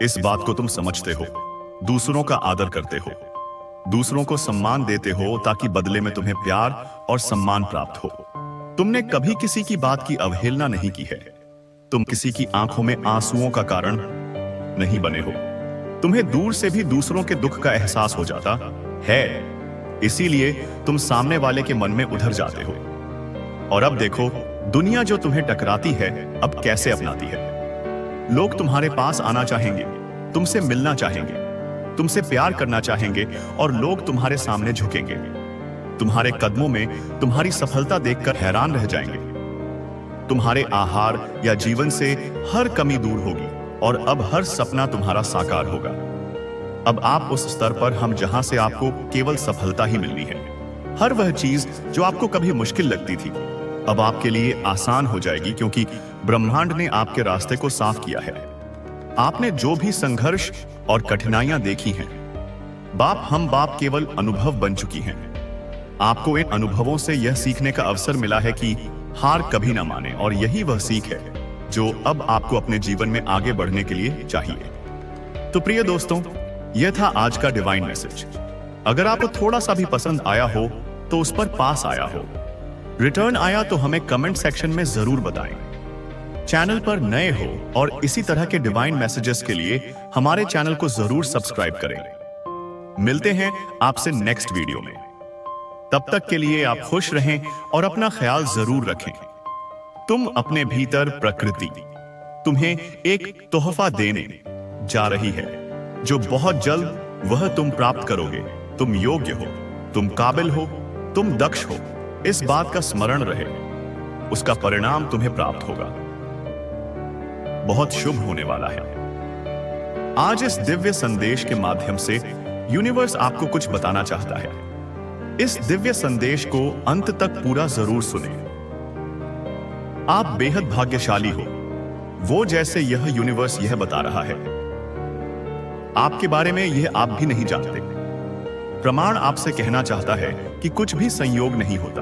इस बात को तुम समझते हो। दूसरों का आदर करते हो, दूसरों को सम्मान देते हो, ताकि बदले में तुम्हें प्यार और सम्मान प्राप्त हो। तुमने कभी किसी की बात की अवहेलना नहीं की है। तुम किसी की आंखों में आंसुओं का कारण नहीं बने हो। तुम्हें दूर से भी दूसरों के दुख का एहसास हो जाता है, इसीलिए तुम सामने वाले के मन में उधर जाते हो। और अब देखो, दुनिया जो तुम्हें टकराती है अब कैसे अपनाती है। लोग तुम्हारे पास आना चाहेंगे, तुमसे मिलना चाहेंगे, तुमसे प्यार करना चाहेंगे और लोग तुम्हारे सामने झुकेंगे। तुम्हारे कदमों में तुम्हारी सफलता देखकर हैरान रह जाएंगे। तुम्हारे आहार या जीवन से हर कमी दूर होगी और अब हर सपना तुम्हारा साकार होगा। अब आप उस स्तर पर हम जहां से आपको केवल सफलता ही मिलनी है। हर वह चीज जो आपको कभी मुश्किल लगती थी अब आपके लिए आसान हो जाएगी, क्योंकि ब्रह्मांड ने आपके रास्ते को साफ किया है। आपने जो भी संघर्ष और कठिनाइयां देखी हैं, हम बाप केवल अनुभव बन चुकी हैं। आपको इन अनुभवों से यह सीखने का अवसर मिला है कि हार कभी ना माने, और यही वह सीख है जो अब आपको अपने जीवन में आगे बढ़ने के लिए चाहिए। तो प्रिय दोस्तों, यह था आज का डिवाइन मैसेज। अगर आपको थोड़ा सा भी पसंद आया हो तो उस पर पास आया हो, रिटर्न आया तो हमें कमेंट सेक्शन में जरूर बताएं। चैनल पर नए हो और इसी तरह के डिवाइन मैसेजेस के लिए हमारे चैनल को जरूर सब्सक्राइब करें। मिलते हैं आपसे नेक्स्ट वीडियो में। तब तक के लिए आप खुश रहें और अपना ख्याल जरूर रखें। तुम अपने भीतर प्रकृति तुम्हें एक तोहफा देने जा रही है, जो बहुत जल्द वह तुम प्राप्त करोगे। तुम योग्य हो, तुम काबिल हो, तुम दक्ष हो। इस बात का स्मरण रहे, उसका परिणाम तुम्हें प्राप्त होगा। बहुत शुभ होने वाला है। आज इस दिव्य संदेश के माध्यम से यूनिवर्स आपको कुछ बताना चाहता है। इस दिव्य संदेश को अंत तक पूरा जरूर सुने। आप बेहद भाग्यशाली हो, वो जैसे यह यूनिवर्स यह बता रहा है। आपके बारे में यह आप भी नहीं जानते। प्रमाण आपसे कहना चाहता है कि कुछ भी संयोग नहीं होता,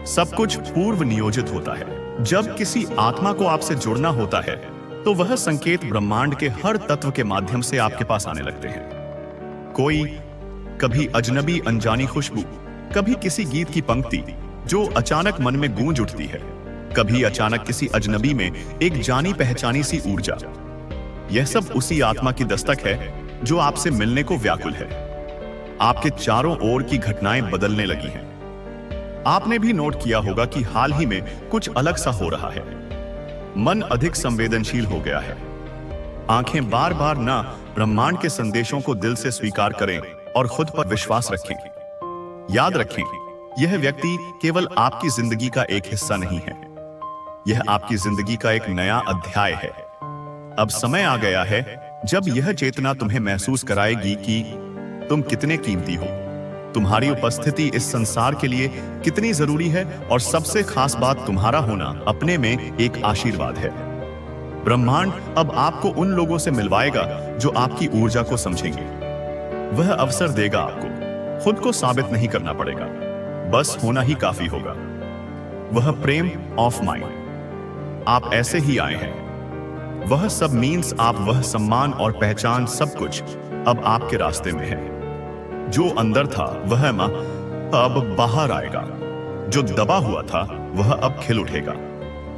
सब कुछ पूर्व नियोजित होता है। जब किसी आत्मा को आपसे जुड़ना होता है तो वह संकेत ब्रह्मांड के हर तत्व के माध्यम से आपके पास आने लगते हैं। कोई कभी अजनबी अनजानी खुशबू, कभी किसी गीत की पंक्ति जो अचानक मन में गूंज उठती है, कभी अचानक किसी अजनबी में एक जानी पहचानी सी ऊर्जा। यह सब उसी आत्मा की दस्तक है जो आपसे मिलने को व्याकुल है। आपके चारों ओर की घटनाएं बदलने लगी हैं। आपने भी नोट किया होगा कि हाल ही में कुछ अलग सा हो रहा है। मन अधिक संवेदनशील हो गया है। आंखें बार बार ना ब्रह्मांड के संदेशों को दिल से स्वीकार करें और खुद पर विश्वास रखें। याद रखें, यह व्यक्ति केवल आपकी जिंदगी का एक हिस्सा नहीं है, यह आपकी जिंदगी का एक नया अध्याय है। अब समय आ गया है जब यह चेतना तुम्हें महसूस कराएगी कि तुम कितने कीमती हो, तुम्हारी उपस्थिति इस संसार के लिए कितनी जरूरी है, और सबसे खास बात, तुम्हारा होना अपने में एक आशीर्वाद है। ब्रह्मांड अब आपको उन लोगों से मिलवाएगा जो आपकी ऊर्जा को समझेंगे। वह अवसर देगा आपको, खुद को साबित नहीं करना पड़ेगा, बस होना ही काफी होगा। वह प्रेम ऑफ माइंड, आप ऐसे ही आए हैं। वह सब मीन्स आप, वह सम्मान और पहचान, सब कुछ अब आपके रास्ते में है। जो अंदर था वह अब बाहर आएगा, जो दबा हुआ था वह अब खिल उठेगा।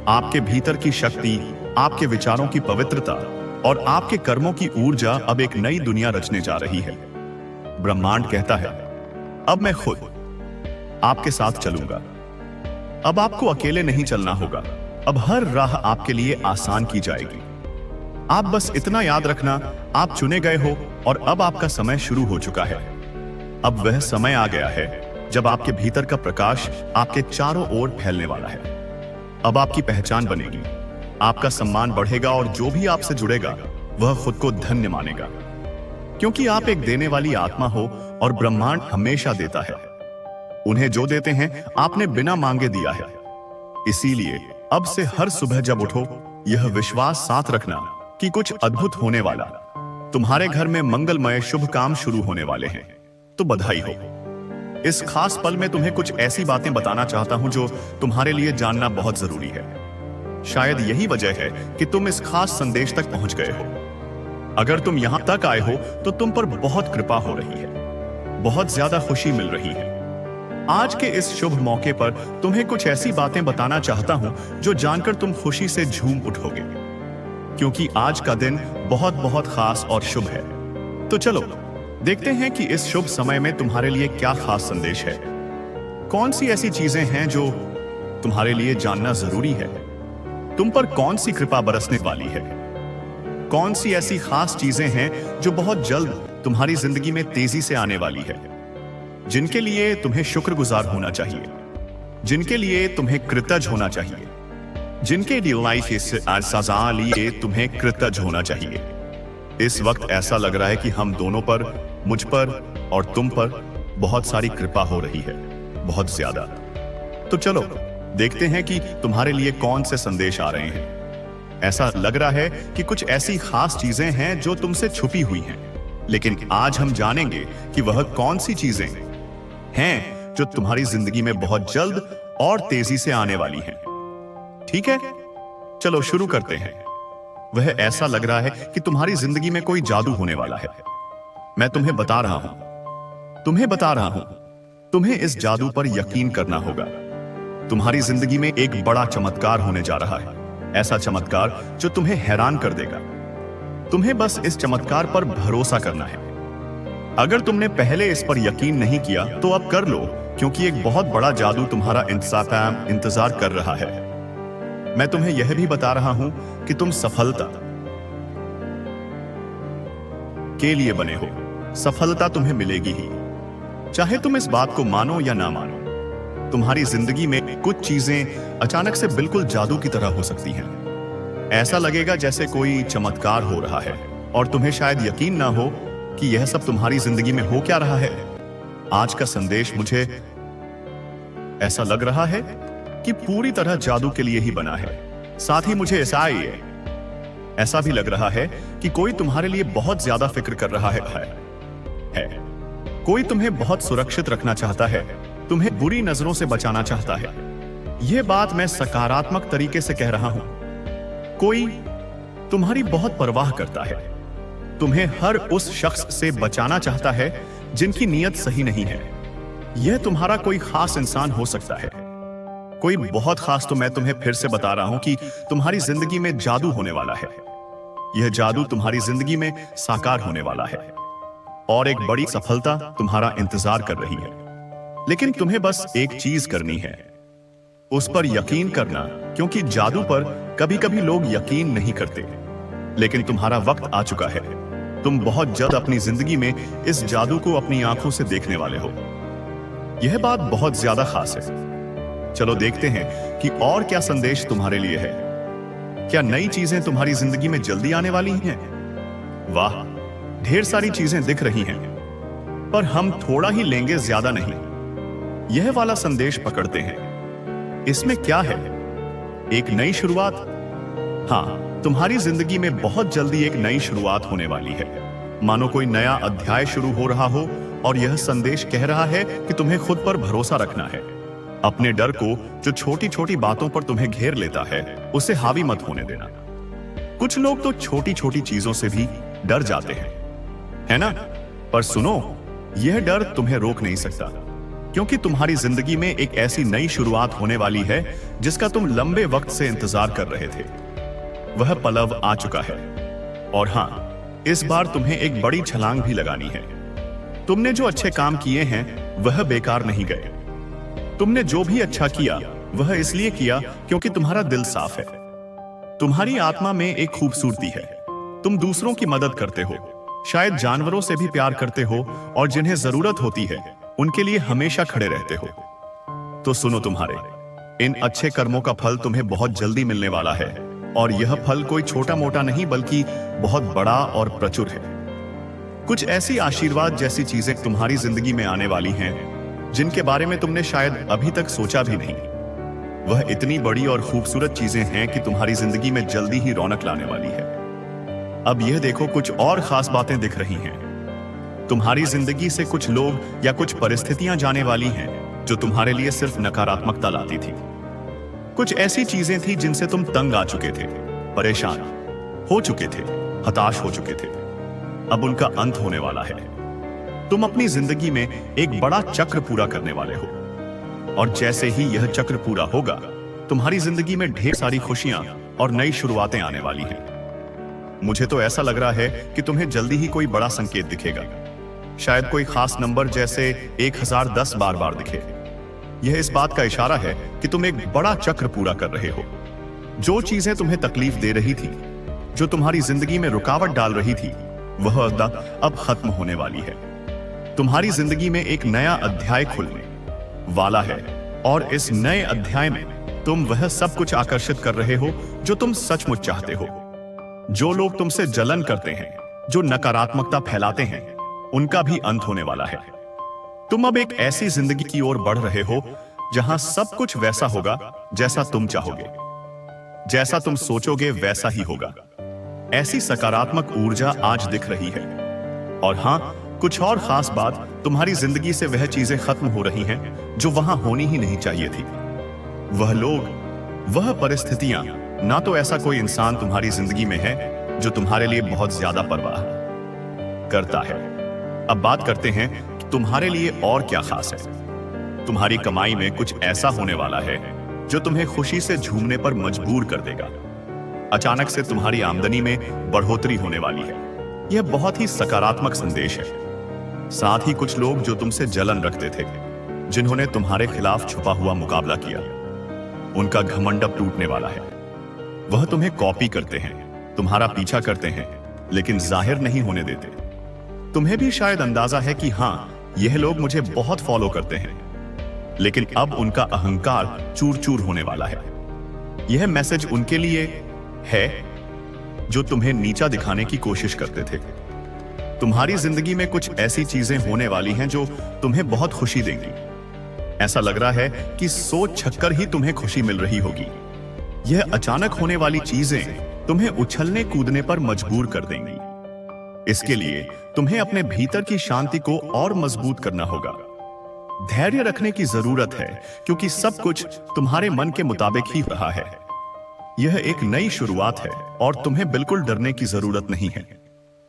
आपके भीतर की शक्ति, आपके विचारों की पवित्रता और आपके कर्मों की ऊर्जा अब एक नई दुनिया रचने जा रही है। ब्रह्मांड कहता है, अब मैं खुद आपके साथ चलूंगा। अब आपको अकेले नहीं चलना होगा, अब हर राह आपके लिए आसान की जाएगी। आप बस इतना याद रखना, आप चुने गए हो और अब आपका समय शुरू हो चुका है। अब वह समय आ गया है जब आपके भीतर का प्रकाश आपके चारों ओर फैलने वाला है। अब आपकी पहचान बनेगी, आपका सम्मान बढ़ेगा और जो भी आपसे जुड़ेगा वह खुद को धन्य मानेगा, क्योंकि आप एक देने वाली आत्मा हो और ब्रह्मांड हमेशा देता है। उन्हें जो देते हैं आपने बिना मांगे दिया है। इसीलिए अब से हर सुबह जब उठो, यह विश्वास साथ रखना कि कुछ अद्भुत होने वाला। तुम्हारे घर में मंगलमय शुभ काम शुरू होने वाले हैं, तो बधाई हो। इस खास पल में तुम्हें कुछ ऐसी बातें बताना चाहता हूं जो तुम्हारे लिए जानना बहुत जरूरी है। शायद यही वजह है कि तुम इस खास संदेश तक पहुंच गए हो। अगर तुम यहां तक आए हो तो तुम पर बहुत कृपा हो रही है, बहुत ज्यादा खुशी मिल रही है। आज के इस शुभ मौके पर तुम्हें कुछ ऐसी बातें बताना चाहता हूं जो जानकर तुम खुशी से झूम उठोगे, क्योंकि आज का दिन बहुत बहुत खास और शुभ है। तो चलो देखते हैं कि इस शुभ समय में तुम्हारे लिए क्या खास संदेश है। कौन सी ऐसी चीजें हैं जो तुम्हारे लिए जानना जरूरी है। तुम पर कौन सी कृपा बरसने वाली है। कौन सी ऐसी खास चीजें हैं जो बहुत जल्द तुम्हारी जिंदगी में तेजी से आने वाली है, जिनके लिए तुम्हें शुक्रगुजार होना चाहिए, जिनके लिए तुम्हें कृतज्ञ होना चाहिए, जिनके लिए सजा लिए तुम्हें कृतज्ञ होना चाहिए। इस वक्त ऐसा लग रहा है कि हम दोनों पर, मुझ पर और तुम पर बहुत सारी कृपा हो रही है, बहुत ज्यादा। तो चलो देखते हैं कि तुम्हारे लिए कौन से संदेश आ रहे हैं। ऐसा लग रहा है कि कुछ ऐसी खास चीजें हैं जो तुमसे छुपी हुई हैं, लेकिन आज हम जानेंगे कि वह कौन सी चीजें हैं जो तुम्हारी जिंदगी में बहुत जल्द और तेजी से आने वाली हैं। ठीक है, चलो शुरू करते हैं। वह ऐसा लग रहा है कि तुम्हारी जिंदगी में कोई जादू होने वाला है। मैं तुम्हें बता रहा हूं, तुम्हें इस जादू पर यकीन करना होगा। तुम्हारी जिंदगी में एक बड़ा चमत्कार होने जा रहा है, ऐसा चमत्कार जो तुम्हें हैरान कर देगा। तुम्हें बस इस चमत्कार पर भरोसा करना है। अगर तुमने पहले इस पर यकीन नहीं किया तो अब कर लो, क्योंकि एक बहुत बड़ा जादू तुम्हारा इंतजार कर रहा है। मैं तुम्हें यह भी बता रहा हूं कि तुम सफलता के लिए बने हो। सफलता तुम्हें मिलेगी ही, चाहे तुम इस बात को मानो या ना मानो। तुम्हारी जिंदगी में कुछ चीजें अचानक से बिल्कुल जादू की तरह हो सकती हैं। ऐसा लगेगा जैसे कोई चमत्कार हो रहा है और तुम्हें शायद यकीन ना हो कि यह सब तुम्हारी जिंदगी में हो क्या रहा है। आज का संदेश मुझे ऐसा लग रहा है कि पूरी तरह जादू के लिए ही बना है। साथ ही मुझे ऐसा भी लग रहा है कि कोई तुम्हारे लिए बहुत ज्यादा फिक्र कर रहा है। कोई तुम्हें बहुत सुरक्षित रखना चाहता है, तुम्हें बुरी नजरों से बचाना चाहता है। यह बात मैं सकारात्मक तरीके से कह रहा हूं। कोई तुम्हारी बहुत परवाह करता है, तुम्हें हर उस शख्स से बचाना चाहता है जिनकी नीयत सही नहीं है। यह तुम्हारा कोई खास इंसान हो सकता है, कोई बहुत खास। तो मैं तुम्हें फिर से बता रहा हूं कि तुम्हारी जिंदगी में जादू होने वाला है। यह जादू तुम्हारी जिंदगी में साकार होने वाला है और एक बड़ी सफलता तुम्हारा इंतजार कर रही है। लेकिन तुम्हें बस एक चीज करनी है, उस पर यकीन करना, क्योंकि जादू पर कभी कभी लोग यकीन नहीं करते। लेकिन तुम्हारा वक्त आ चुका है। तुम बहुत जल्द अपनी जिंदगी में इस जादू को अपनी आंखों से देखने वाले हो। यह बात बहुत ज्यादा खास है। चलो देखते हैं कि और क्या संदेश तुम्हारे लिए है। क्या नई चीजें तुम्हारी जिंदगी में जल्दी आने वाली हैं? वाह, ढेर सारी चीजें दिख रही हैं, पर हम थोड़ा ही लेंगे, ज्यादा नहीं। यह वाला संदेश पकड़ते हैं। इसमें क्या है? एक नई शुरुआत। हाँ, तुम्हारी जिंदगी में बहुत जल्दी एक नई शुरुआत होने वाली है। मानो कोई नया अध्याय शुरू हो रहा हो और यह संदेश कह रहा है कि तुम्हें खुद पर भरोसा रखना है। अपने डर को, जो छोटी छोटी बातों पर तुम्हें घेर लेता है, उसे हावी मत होने देना। कुछ लोग तो छोटी छोटी चीजों से भी डर जाते हैं, है ना? पर सुनो, यह डर तुम्हें रोक नहीं सकता, क्योंकि तुम्हारी जिंदगी में एक ऐसी नई शुरुआत होने वाली है जिसका तुम लंबे वक्त से इंतजार कर रहे थे। वह पल आ चुका है और हां, इस बार तुम्हें एक बड़ी छलांग भी लगानी है। तुमने जो अच्छे काम किए हैं वह बेकार नहीं गए। तुमने जो भी अच्छा किया वह इसलिए किया क्योंकि तुम्हारा दिल साफ है। तुम्हारी आत्मा में एक खूबसूरती है। तुम दूसरों की मदद करते हो, शायद जानवरों से भी प्यार करते हो और जिन्हें जरूरत होती है उनके लिए हमेशा खड़े रहते हो। तो सुनो, तुम्हारे इन अच्छे कर्मों का फल तुम्हें बहुत जल्दी मिलने वाला है और यह फल कोई छोटा मोटा नहीं बल्कि बहुत बड़ा और प्रचुर है। कुछ ऐसी आशीर्वाद जैसी चीजें तुम्हारी जिंदगी में आने वाली हैं जिनके बारे में तुमने शायद अभी तक सोचा भी नहीं। वह इतनी बड़ी और खूबसूरत चीजें हैं कि तुम्हारी जिंदगी में जल्दी ही रौनक लाने वाली है। अब यह देखो, कुछ और खास बातें दिख रही हैं। तुम्हारी जिंदगी से कुछ लोग या कुछ परिस्थितियां जाने वाली हैं जो तुम्हारे लिए सिर्फ नकारात्मकता लाती थी। कुछ ऐसी चीजें थी जिनसे तुम तंग आ चुके थे, परेशान हो चुके थे, हताश हो चुके थे। अब उनका अंत होने वाला है। तुम अपनी जिंदगी में एक बड़ा चक्र पूरा करने वाले हो और जैसे ही यह चक्र पूरा होगा, तुम्हारी जिंदगी में ढेर सारी खुशियां और नई शुरुआतें आने वाली हैं। मुझे तो ऐसा लग रहा है कि तुम्हें जल्दी ही कोई बड़ा संकेत दिखेगा। शायद कोई खास नंबर जैसे 1010 बार बार दिखे। यह इस बात का इशारा है कि तुम एक बड़ा चक्र पूरा कर रहे हो। जो चीजें तुम्हें तकलीफ दे रही थी, जो तुम्हारी जिंदगी में रुकावट डाल रही थी, वह अब खत्म होने वाली है। तुम्हारी जिंदगी में एक नया अध्याय खुलने वाला है और इस नए अध्याय में तुम वह सब कुछ आकर्षित कर रहे हो जो तुम सचमुच चाहते हो। जो लोग तुमसे जलन करते हैं, जो नकारात्मकता फैलाते हैं, उनका भी अंत होने वाला है। तुम अब एक ऐसी जिंदगी की ओर बढ़ रहे हो जहां सब कुछ वैसा होगा जैसा तुम चाहोगे। जैसा तुम सोचोगे वैसा ही होगा। ऐसी सकारात्मक ऊर्जा आज दिख रही है। और हां, कुछ और खास बात, तुम्हारी जिंदगी से वह चीजें खत्म हो रही हैं जो वहां होनी ही नहीं चाहिए थी। वह लोग, वह परिस्थितियां, ना तो ऐसा कोई इंसान तुम्हारी जिंदगी में है जो तुम्हारे लिए बहुत ज्यादा परवाह करता है। अब बात करते हैं कि तुम्हारे लिए और क्या खास है। तुम्हारी कमाई में कुछ ऐसा होने वाला है जो तुम्हें खुशी से झूमने पर मजबूर कर देगा। अचानक से तुम्हारी आमदनी में बढ़ोतरी होने वाली है। यह बहुत ही सकारात्मक संदेश है। साथ ही कुछ लोग जो तुमसे जलन रखते थे, जिन्होंने तुम्हारे खिलाफ छुपा हुआ मुकाबला किया, उनका घमंड अब टूटने वाला है। वह तुम्हें कॉपी करते हैं, तुम्हारा पीछा करते हैं, लेकिन जाहिर नहीं होने देते। तुम्हें भी शायद अंदाजा है कि हां, यह लोग मुझे बहुत फॉलो करते हैं, लेकिन अब उनका अहंकार चूर चूर होने वाला है। यह मैसेज उनके लिए है जो तुम्हें नीचा दिखाने की कोशिश करते थे। तुम्हारी जिंदगी में कुछ ऐसी चीजें होने वाली हैं जो तुम्हें बहुत खुशी देंगी। ऐसा लग रहा है कि सोच छक्कर ही तुम्हें खुशी मिल रही होगी। यह अचानक होने वाली चीजें तुम्हें उछलने कूदने पर मजबूर कर देंगी। इसके लिए तुम्हें अपने भीतर की शांति को और मजबूत करना होगा। धैर्य रखने की जरूरत है, क्योंकि सब कुछ तुम्हारे मन के मुताबिक ही रहा है। यह एक नई शुरुआत है और तुम्हें बिल्कुल डरने की जरूरत नहीं है।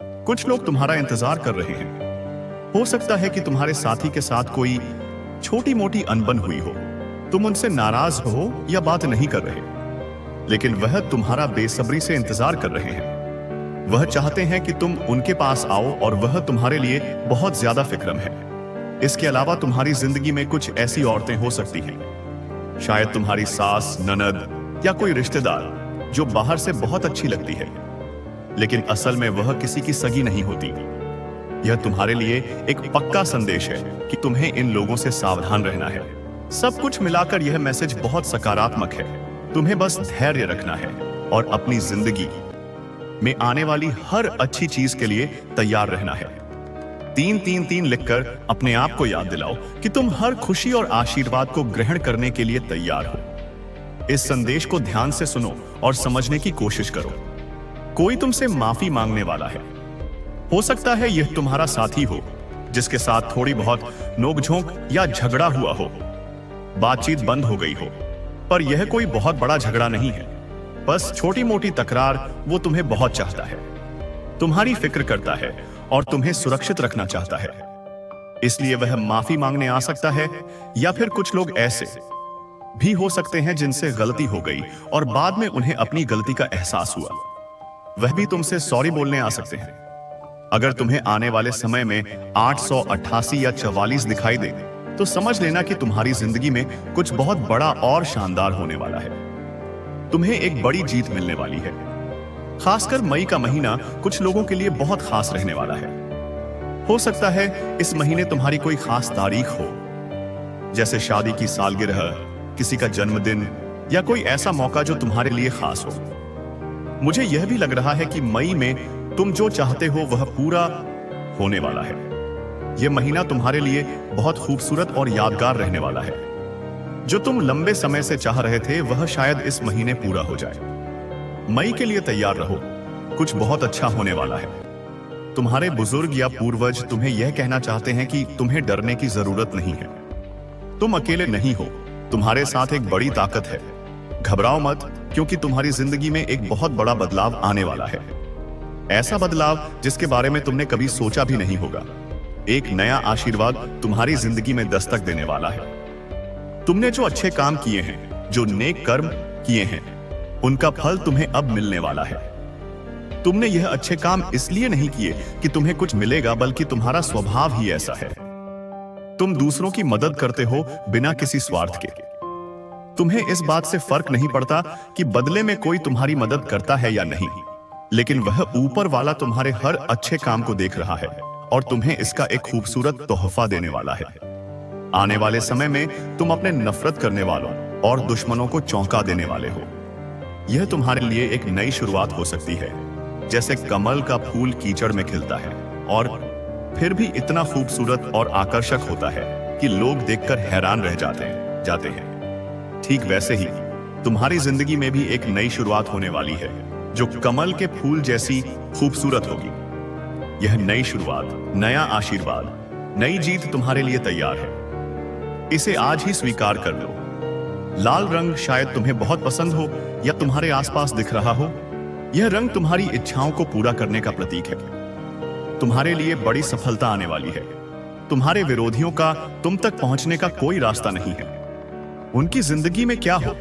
कुछ लोग तुम्हारा इंतजार कर रहे हैं। हो सकता है कि तुम्हारे साथी के साथ कोई छोटी मोटी अनबन हुई हो। तुम उनसे नाराज हो या बात नहीं कर रहे, लेकिन वह तुम्हारा बेसब्री से इंतजार कर रहे हैं। वह चाहते हैं कि तुम उनके पास आओ और वह तुम्हारे लिए बहुत ज्यादा फिक्रम है। इसके अलावा तुम्हारी जिंदगी में कुछ ऐसी औरतें हो सकती हैं, शायद तुम्हारी सास, ननद या कोई रिश्तेदार जो बाहर से बहुत अच्छी लगती है, लेकिन असल में वह किसी की सगी नहीं होती। यह तुम्हारे लिए एक पक्का संदेश है कि तुम्हें इन लोगों से सावधान रहना है। सब कुछ मिलाकर यह मैसेज बहुत सकारात्मक है। तुम्हें बस धैर्य रखना है और अपनी जिंदगी में आने वाली हर अच्छी चीज के लिए तैयार रहना है। 3-3-3 लिखकर अपने आप को याद दिलाओ कि तुम हर खुशी और आशीर्वाद को ग्रहण करने के लिए तैयार हो। इस संदेश को ध्यान से सुनो और समझने की कोशिश करो। कोई तुमसे माफी मांगने वाला है। हो सकता है यह तुम्हारा साथी हो जिसके साथ थोड़ी बहुत नोकझोंक या झगड़ा हुआ हो, बातचीत बंद हो गई हो, पर यह कोई बहुत बड़ा झगड़ा नहीं है, बस छोटी मोटी तकरार। वो तुम्हें बहुत चाहता है, तुम्हारी फिक्र करता है और तुम्हें सुरक्षित रखना चाहता है, इसलिए वह माफी मांगने आ सकता है। या फिर कुछ लोग ऐसे भी हो सकते हैं जिनसे गलती हो गई और बाद में उन्हें अपनी गलती का एहसास हुआ। वह भी तुमसे सॉरी बोलने आ सकते हैं। अगर तुम्हें आने वाले समय में 888 या 44 दिखाई दे, तो समझ लेना कि तुम्हारी जिंदगी में कुछ बहुत बड़ा और शानदार होने वाला है। तुम्हें एक बड़ी जीत मिलने वाली है। खासकर मई का महीना कुछ लोगों के लिए बहुत खास रहने वाला है। हो सकता है इस महीने तुम्हारी कोई खास तारीख हो, जैसे शादी की सालगिरह, किसी का जन्मदिन या कोई ऐसा मौका जो तुम्हारे लिए खास हो। मुझे यह भी लग रहा है कि मई में तुम जो चाहते हो वह पूरा होने वाला है। यह महीना तुम्हारे लिए बहुत खूबसूरत और यादगार रहने वाला है। जो तुम लंबे समय से चाह रहे थे वह शायद इस महीने पूरा हो जाए। मई के लिए तैयार रहो, कुछ बहुत अच्छा होने वाला है। तुम्हारे बुजुर्ग या पूर्वज तुम्हें यह कहना चाहते हैं कि तुम्हें डरने की जरूरत नहीं है। तुम अकेले नहीं हो, तुम्हारे साथ एक बड़ी ताकत है। घबराओ मत, क्योंकि तुम्हारी जिंदगी में एक बहुत बड़ा बदलाव आने वाला है। ऐसा बदलाव जिसके बारे में तुमने कभी सोचा भी नहीं होगा। एक नया आशीर्वाद तुम्हारी जिंदगी में दस्तक देने वाला है। तुमने जो अच्छे काम किए हैं, जो नेक कर्म किए हैं, उनका फल तुम्हें अब मिलने वाला है। तुमने यह अच्छे काम इसलिए नहीं किए कि तुम्हें कुछ मिलेगा, बल्कि तुम्हारा स्वभाव ही ऐसा है। तुम दूसरों की मदद करते हो बिना किसी स्वार्थ के। तुम्हें इस बात से फर्क नहीं पड़ता कि बदले में कोई तुम्हारी मदद करता है या नहीं, लेकिन वह ऊपर वाला तुम्हारे हर अच्छे काम को देख रहा है और तुम्हें इसका एक खूबसूरत तोहफा देने वाला है। आने वाले समय में तुम अपने नफरत करने वालों और दुश्मनों को चौंका देने वाले हो। यह तुम्हारे लिए एक नई शुरुआत हो सकती है, जैसे कमल का फूल कीचड़ में खिलता है और फिर भी इतना खूबसूरत और आकर्षक होता है कि लोग देखकर हैरान रह जाते हैं। ठीक वैसे ही तुम्हारी जिंदगी में भी एक नई शुरुआत होने वाली है, जो कमल के फूल जैसी खूबसूरत होगी। यह नई शुरुआत, नया आशीर्वाद, नई जीत तुम्हारे लिए तैयार है। इसे आज ही स्वीकार कर लो। लाल रंग शायद तुम्हें बहुत पसंद हो या तुम्हारे आसपास दिख रहा हो। यह रंग तुम्हारी इच्छाओं को पूरा करने का प्रतीक है। तुम्हारे लिए बड़ी सफलता आने वाली है। तुम्हारे विरोधियों का तुम तक पहुंचने का कोई रास्ता नहीं है। उनकी जिंदगी में क्या हो,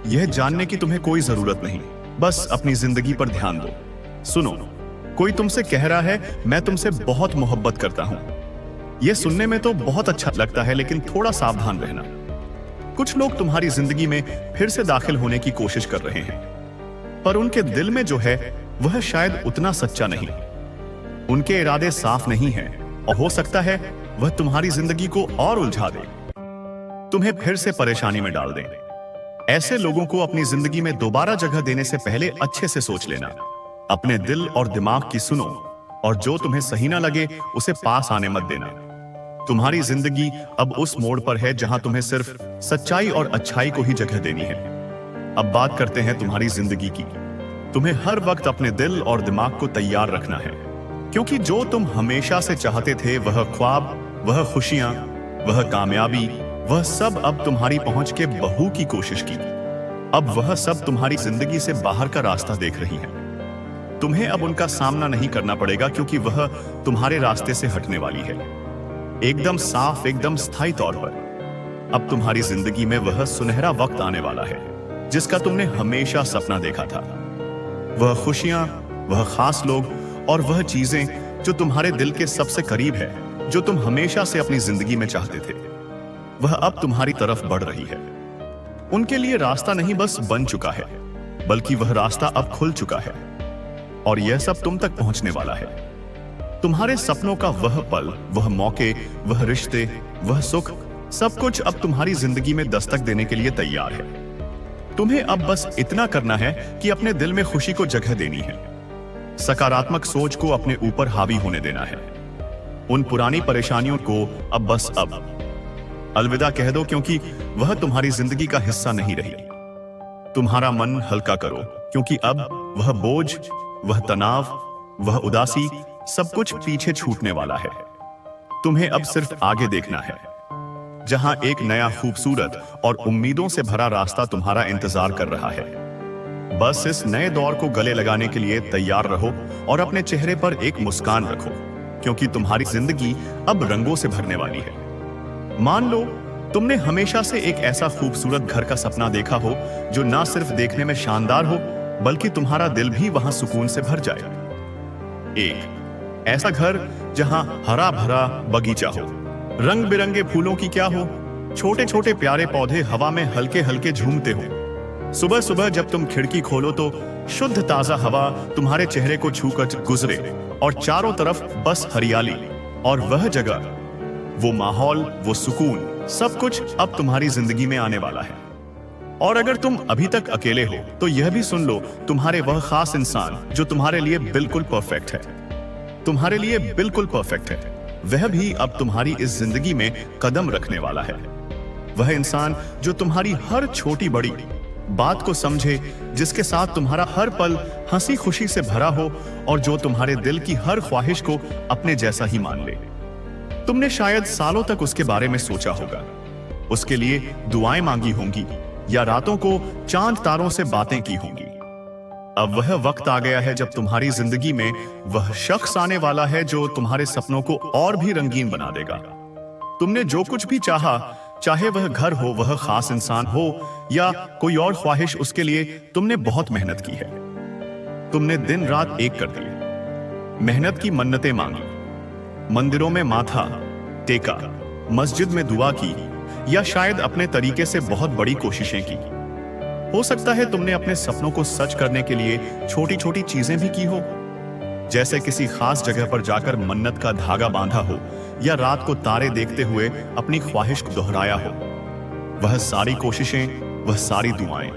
यह जानने की तुम्हें कोई जरूरत नहीं। बस अपनी जिंदगी पर ध्यान दो। सुनो, कोई तुमसे कह रहा है, मैं तुमसे बहुत मोहब्बत करता हूं। यह सुनने में तो बहुत अच्छा लगता है, लेकिन थोड़ा सावधान रहना। कुछ लोग तुम्हारी जिंदगी में फिर से दाखिल होने की कोशिश कर रहे हैं, पर उनके दिल में जो है वह शायद उतना सच्चा नहीं। उनके इरादे साफ नहीं हैं और हो सकता है वह तुम्हारी जिंदगी को और उलझा दे, तुम्हें फिर से परेशानी में डाल दें। ऐसे लोगों को अपनी जिंदगी में दोबारा जगह देने से पहले अच्छे से सोच लेना। अपने दिल और दिमाग की सुनो और जो तुम्हें सही ना लगे उसे पास आने मत देना। तुम्हारी जिंदगी अब उस मोड़ पर है जहां तुम्हें सिर्फ सच्चाई और अच्छाई को ही जगह देनी है। अब बात करते हैं तुम्हारी जिंदगी की। तुम्हें हर वक्त अपने दिल और दिमाग को तैयार रखना है, क्योंकि जो तुम हमेशा से चाहते थे, वह ख्वाब, वह खुशियां, वह कामयाबी, वह सब अब तुम्हारी पहुंच के बहू की कोशिश की। अब वह सब तुम्हारी जिंदगी से बाहर का रास्ता देख रही है। तुम्हें अब उनका सामना नहीं करना पड़ेगा, क्योंकि वह तुम्हारे रास्ते से हटने वाली है। एकदम साफ, एकदम स्थायी तौर पर अब तुम्हारी जिंदगी में वह सुनहरा वक्त आने वाला है जिसका तुमने हमेशा सपना देखा था। वह खुशियां, वह खास लोग और वह चीजें जो तुम्हारे दिल के सबसे करीब है, जो तुम हमेशा से अपनी जिंदगी में चाहते थे, वह अब तुम्हारी तरफ बढ़ रही है। उनके लिए रास्ता नहीं बस बन चुका है, बल्कि वह रास्ता अब खुल चुका है और यह सब तुम तक पहुंचने वाला है। तुम्हारे सपनों का वह पल, वह मौके, वह रिश्ते, वह सुख, सब कुछ अब तुम्हारी जिंदगी में दस्तक देने के लिए तैयार है। तुम्हें अब बस इतना करना है कि अपने दिल में खुशी को जगह देनी है, सकारात्मक सोच को अपने ऊपर हावी होने देना है। उन पुरानी परेशानियों को अब अलविदा कह दो, क्योंकि वह तुम्हारी जिंदगी का हिस्सा नहीं रही। तुम्हारा मन हल्का करो, क्योंकि अब वह बोझ, वह तनाव, वह उदासी, सब कुछ पीछे छूटने वाला है। तुम्हें अब सिर्फ आगे देखना है, जहां एक नया खूबसूरत और उम्मीदों से भरा रास्ता तुम्हारा इंतजार कर रहा है। बस इस नए दौर को गले लगाने के लिए तैयार रहो और अपने चेहरे पर एक मुस्कान रखो, क्योंकि तुम्हारी जिंदगी अब रंगों से भरने वाली है। मान लो तुमने हमेशा से एक ऐसा खूबसूरत घर का सपना देखा हो जो ना सिर्फ देखने में शानदार हो, बल्कि तुम्हारा दिल भी वहां सुकून से भर जाए। एक ऐसा घर जहां हरा भरा बगीचा हो, रंग बिरंगे फूलों की क्या हो, छोटे छोटे प्यारे पौधे हवा में हल्के हल्के झूमते हो। सुबह सुबह जब तुम खिड़की खोलो तो शुद्ध ताजा हवा तुम्हारे चेहरे को छूकर गुजरे और चारों तरफ बस हरियाली। और वह जगह, वो माहौल, वो सुकून, सब कुछ अब तुम्हारी जिंदगी में आने वाला है। और अगर तुम अभी तक अकेले हो तो यह भी सुन लो, तुम्हारे वह खास इंसान जो तुम्हारे लिए बिल्कुल परफेक्ट है, तुम्हारे लिए बिल्कुल परफेक्ट है, वह भी अब तुम्हारी इस जिंदगी में कदम रखने वाला है। वह इंसान जो तुम्हारी हर छोटी बड़ी बात को समझे, जिसके साथ तुम्हारा हर पल हंसी खुशी से भरा हो और जो तुम्हारे दिल की हर ख्वाहिश को अपने जैसा ही मान ले। तुमने शायद सालों तक उसके बारे में सोचा होगा, उसके लिए दुआएं मांगी होंगी या रातों को चांद तारों से बातें की होंगी। अब वह वक्त आ गया है जब तुम्हारी जिंदगी में वह शख्स आने वाला है जो तुम्हारे सपनों को और भी रंगीन बना देगा। तुमने जो कुछ भी चाहा, चाहे वह घर हो, वह खास इंसान हो या कोई और ख्वाहिश, उसके लिए तुमने बहुत मेहनत की है। तुमने दिन रात एक कर दिए, मेहनत की मन्नतें मांगी, मंदिरों में माथा टेका, मस्जिद में दुआ की, या शायद अपने तरीके से बहुत बड़ी कोशिशें की। हो सकता है तुमने अपने सपनों को सच करने के लिए छोटी छोटी चीजें भी की हो, जैसे किसी खास जगह पर जाकर मन्नत का धागा बांधा हो, या रात को तारे देखते हुए अपनी ख्वाहिश को दोहराया हो। वह सारी कोशिशें, वह सारी दुआएं,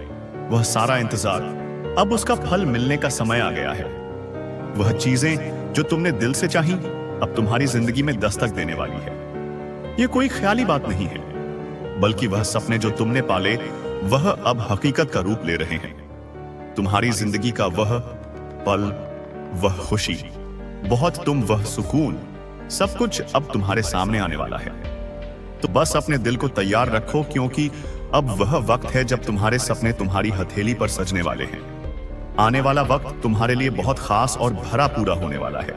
वह सारा इंतजार, अब उसका फल मिलने का समय आ गया है। वह चीजें जो तुमने दिल से चाही, अब तुम्हारी जिंदगी में दस्तक देने वाली है। यह कोई ख्याली बात नहीं है, बल्कि वह सपने जो तुमने पाले वह अब हकीकत का रूप ले रहे हैं। तुम्हारी जिंदगी का वह पल, वह खुशी, बहुत तुम, वह सुकून, सब कुछ अब तुम्हारे सामने आने वाला है। तो बस अपने दिल को तैयार रखो, क्योंकि अब वह वक्त है जब तुम्हारे सपने तुम्हारी हथेली पर सजने वाले हैं। आने वाला वक्त तुम्हारे लिए बहुत खास और भरा पूरा होने वाला है।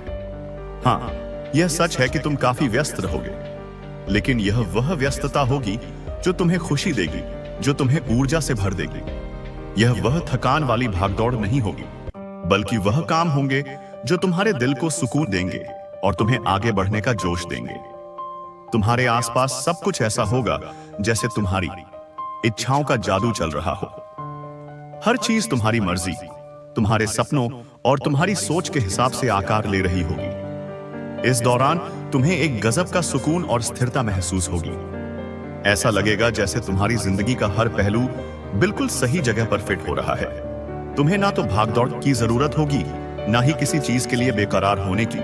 हाँ, यह सच है कि तुम काफी व्यस्त रहोगे, लेकिन यह वह व्यस्तता होगी जो तुम्हें खुशी देगी, जो तुम्हें ऊर्जा से भर देगी। यह वह थकान वाली भागदौड़ नहीं होगी, बल्कि वह काम होंगे जो तुम्हारे दिल को सुकून देंगे और तुम्हें आगे बढ़ने का जोश देंगे। तुम्हारे आसपास सब कुछ ऐसा होगा जैसे तुम्हारी इच्छाओं का जादू चल रहा हो। हर चीज तुम्हारी मर्जी, तुम्हारे सपनों और तुम्हारी सोच के हिसाब से आकार ले रही होगी। इस दौरान तुम्हें एक गजब का सुकून और स्थिरता महसूस होगी। ऐसा लगेगा जैसे तुम्हारी जिंदगी का हर पहलू बिल्कुल सही जगह पर फिट हो रहा है। तुम्हें ना तो भागदौड़ की जरूरत होगी, ना ही किसी चीज के लिए बेकरार होने की।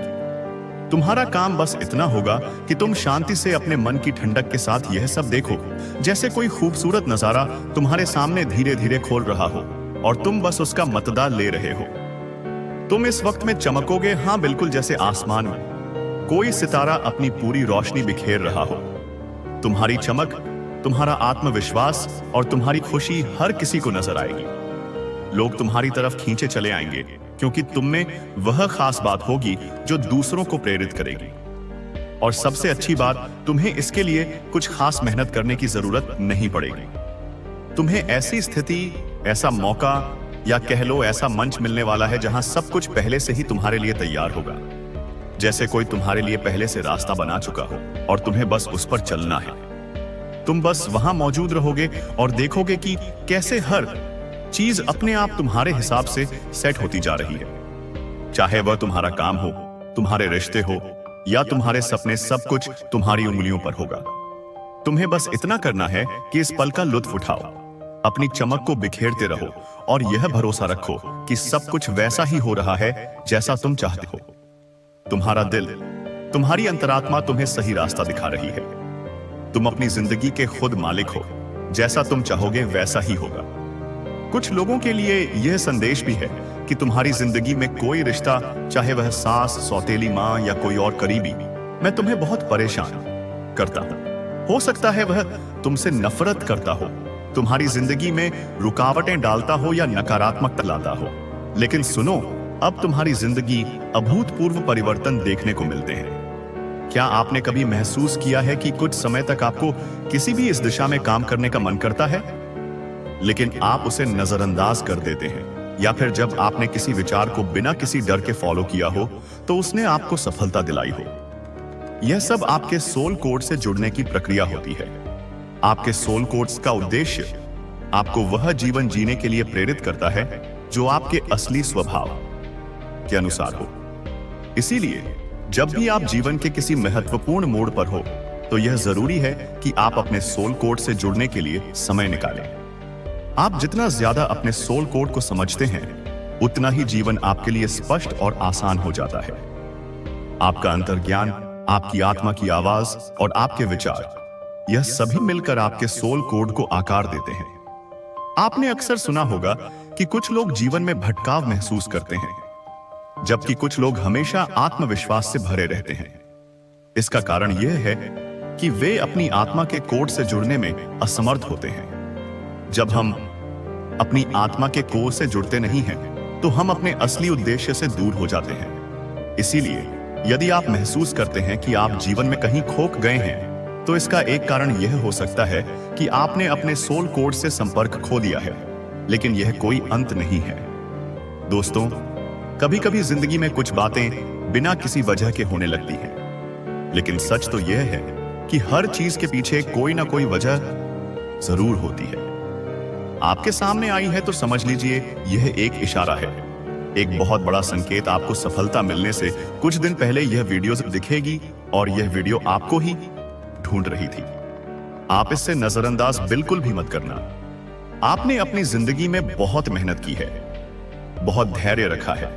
तुम्हारा काम बस इतना होगा कि तुम शांति से अपने मन की ठंडक के साथ यह सब देखो, जैसे कोई खूबसूरत नजारा तुम्हारे सामने धीरे धीरे खोल रहा हो और तुम बस उसका मतदा ले रहे हो। तुम इस वक्त में चमकोगे, हाँ बिल्कुल, जैसे आसमान में कोई सितारा अपनी पूरी रोशनी बिखेर रहा हो। तुम्हारी चमक, तुम्हारा आत्मविश्वास और तुम्हारी खुशी हर किसी को नजर आएगी। लोग तुम्हारी तरफ खींचे चले आएंगे, क्योंकि तुम में वह खास बात होगी जो दूसरों को प्रेरित करेगी। और सबसे अच्छी बात, तुम्हें इसके लिए कुछ खास मेहनत करने की जरूरत नहीं पड़ेगी। तुम्हें ऐसी स्थिति, ऐसा मौका, या कह लो ऐसा मंच मिलने वाला है जहां सब कुछ पहले से ही तुम्हारे लिए तैयार होगा, जैसे कोई तुम्हारे लिए पहले से रास्ता बना चुका हो और तुम्हें बस उस पर चलना है। तुम बस वहां मौजूद रहोगे और देखोगे कि कैसे हर चीज अपने आप तुम्हारे हिसाब से सेट होती जा रही है। चाहे वह तुम्हारा काम हो, तुम्हारे रिश्ते हो, या तुम्हारे सपने, सब कुछ तुम्हारी उंगलियों पर होगा। तुम्हें बस इतना करना है कि इस पल का लुत्फ उठाओ, अपनी चमक को बिखेरते रहो और यह भरोसा रखो कि सब कुछ वैसा ही हो रहा है जैसा तुम चाहते हो। तुम्हारा दिल, तुम्हारी अंतरात्मा तुम्हें सही रास्ता दिखा रही है। तुम अपनी जिंदगी के खुद मालिक हो, जैसा तुम चाहोगे वैसा ही होगा। कुछ लोगों के लिए यह संदेश भी है कि तुम्हारी जिंदगी में कोई रिश्ता, चाहे वह सास, सौतेली माँ या कोई और करीबी, मैं तुम्हें बहुत परेशान करता हूं। हो सकता है वह तुमसे नफरत करता हो, तुम्हारी जिंदगी में रुकावटें डालता हो या नकारात्मकता लाता हो। लेकिन सुनो, अब तुम्हारी जिंदगी अभूतपूर्व परिवर्तन देखने को मिलते हैं। क्या आपने कभी महसूस किया है कि कुछ समय तक आपको किसी भी इस दिशा में काम करने का मन करता है, लेकिन आप उसे नजरअंदाज कर देते हैं, या फिर जब आपने किसी विचार को बिना किसी डर के फॉलो किया हो तो उसने आपको सफलता दिलाई हो? यह सब आपके सोल कोड से जुड़ने की प्रक्रिया होती है। आपके सोल कोड्स का उद्देश्य आपको वह जीवन जीने के लिए प्रेरित करता है जो आपके असली स्वभाव के अनुसार हो। इसीलिए जब भी आप जीवन के किसी महत्वपूर्ण मोड़ पर हो, तो यह जरूरी है कि आप अपने सोल कोड से जुड़ने के लिए समय निकालें। आप जितना ज्यादा अपने सोल कोड को समझते हैं, उतना ही जीवन आपके लिए स्पष्ट और आसान हो जाता है। आपका अंतर्ज्ञान, आपकी आत्मा की आवाज और आपके विचार, यह सभी मिलकर आपके सोल कोड को आकार देते हैं। आपने अक्सर सुना होगा कि कुछ लोग जीवन में भटकाव महसूस करते हैं, जबकि कुछ लोग हमेशा आत्मविश्वास से भरे रहते हैं। इसका कारण यह है कि वे अपनी आत्मा के कोड से जुड़ने में असमर्थ होते हैं। जब हम अपनी आत्मा के कोर से जुड़ते नहीं हैं, तो हम अपने असली उद्देश्य से दूर हो जाते हैं। इसीलिए यदि आप महसूस करते हैं कि आप जीवन में कहीं खोक गए हैं, तो इसका एक कारण यह हो सकता है कि आपने अपने सोल कोड से संपर्क खो दिया है। लेकिन यह कोई अंत नहीं है। दोस्तों, कभी कभी जिंदगी में कुछ बातें बिना किसी वजह के होने लगती हैं, लेकिन सच तो यह है कि हर चीज के पीछे कोई ना कोई वजह जरूर होती है। आपके सामने आई है तो समझ लीजिए यह एक इशारा है, एक बहुत बड़ा संकेत। आपको सफलता मिलने से कुछ दिन पहले यह वीडियो दिखेगी और यह वीडियो आपको ही ढूंढ रही थी। आप इससे नजरअंदाज बिल्कुल भी मत करना। आपने अपनी जिंदगी में बहुत मेहनत की है, बहुत धैर्य रखा है,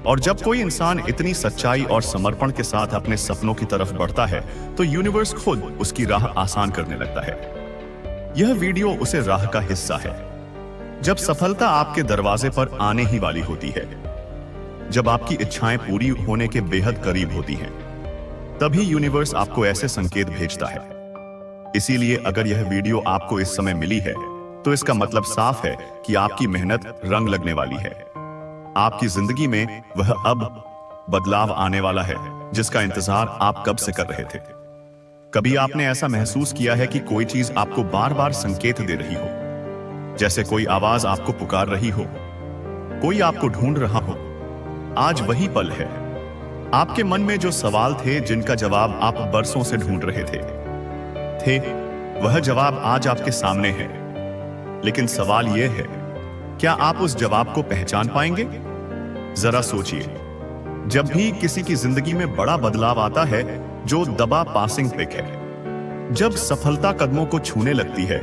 और जब कोई इंसान इतनी सच्चाई और समर्पण के साथ अपने सपनों की तरफ बढ़ता है तो यूनिवर्स खुद उसकी राह आसान करने लगता है। यह वीडियो उसे राह का हिस्सा है। जब सफलता आपके दरवाजे पर आने ही वाली होती है, जब आपकी इच्छाएं पूरी होने के बेहद करीब होती हैं, तभी यूनिवर्स आपको ऐसे संकेत भेजता है। इसीलिए अगर यह वीडियो आपको इस समय मिली है तो इसका मतलब साफ है कि आपकी मेहनत रंग लगने वाली है। आपकी जिंदगी में वह अब बदलाव आने वाला है जिसका इंतजार आप कब से कर रहे थे। कभी आपने ऐसा महसूस किया है कि कोई चीज आपको बार बार संकेत दे रही हो, जैसे कोई आवाज आपको पुकार रही हो, कोई आपको ढूंढ रहा हो? आज वही पल है। आपके मन में जो सवाल थे, जिनका जवाब आप बरसों से ढूंढ रहे थे, वह जवाब आज आपके सामने है। लेकिन सवाल यह है, क्या आप उस जवाब को पहचान पाएंगे? जरा सोचिए, जब भी किसी की जिंदगी में बड़ा बदलाव आता है, जो दबा पासिंग पिक है, जब सफलता कदमों को छूने लगती है,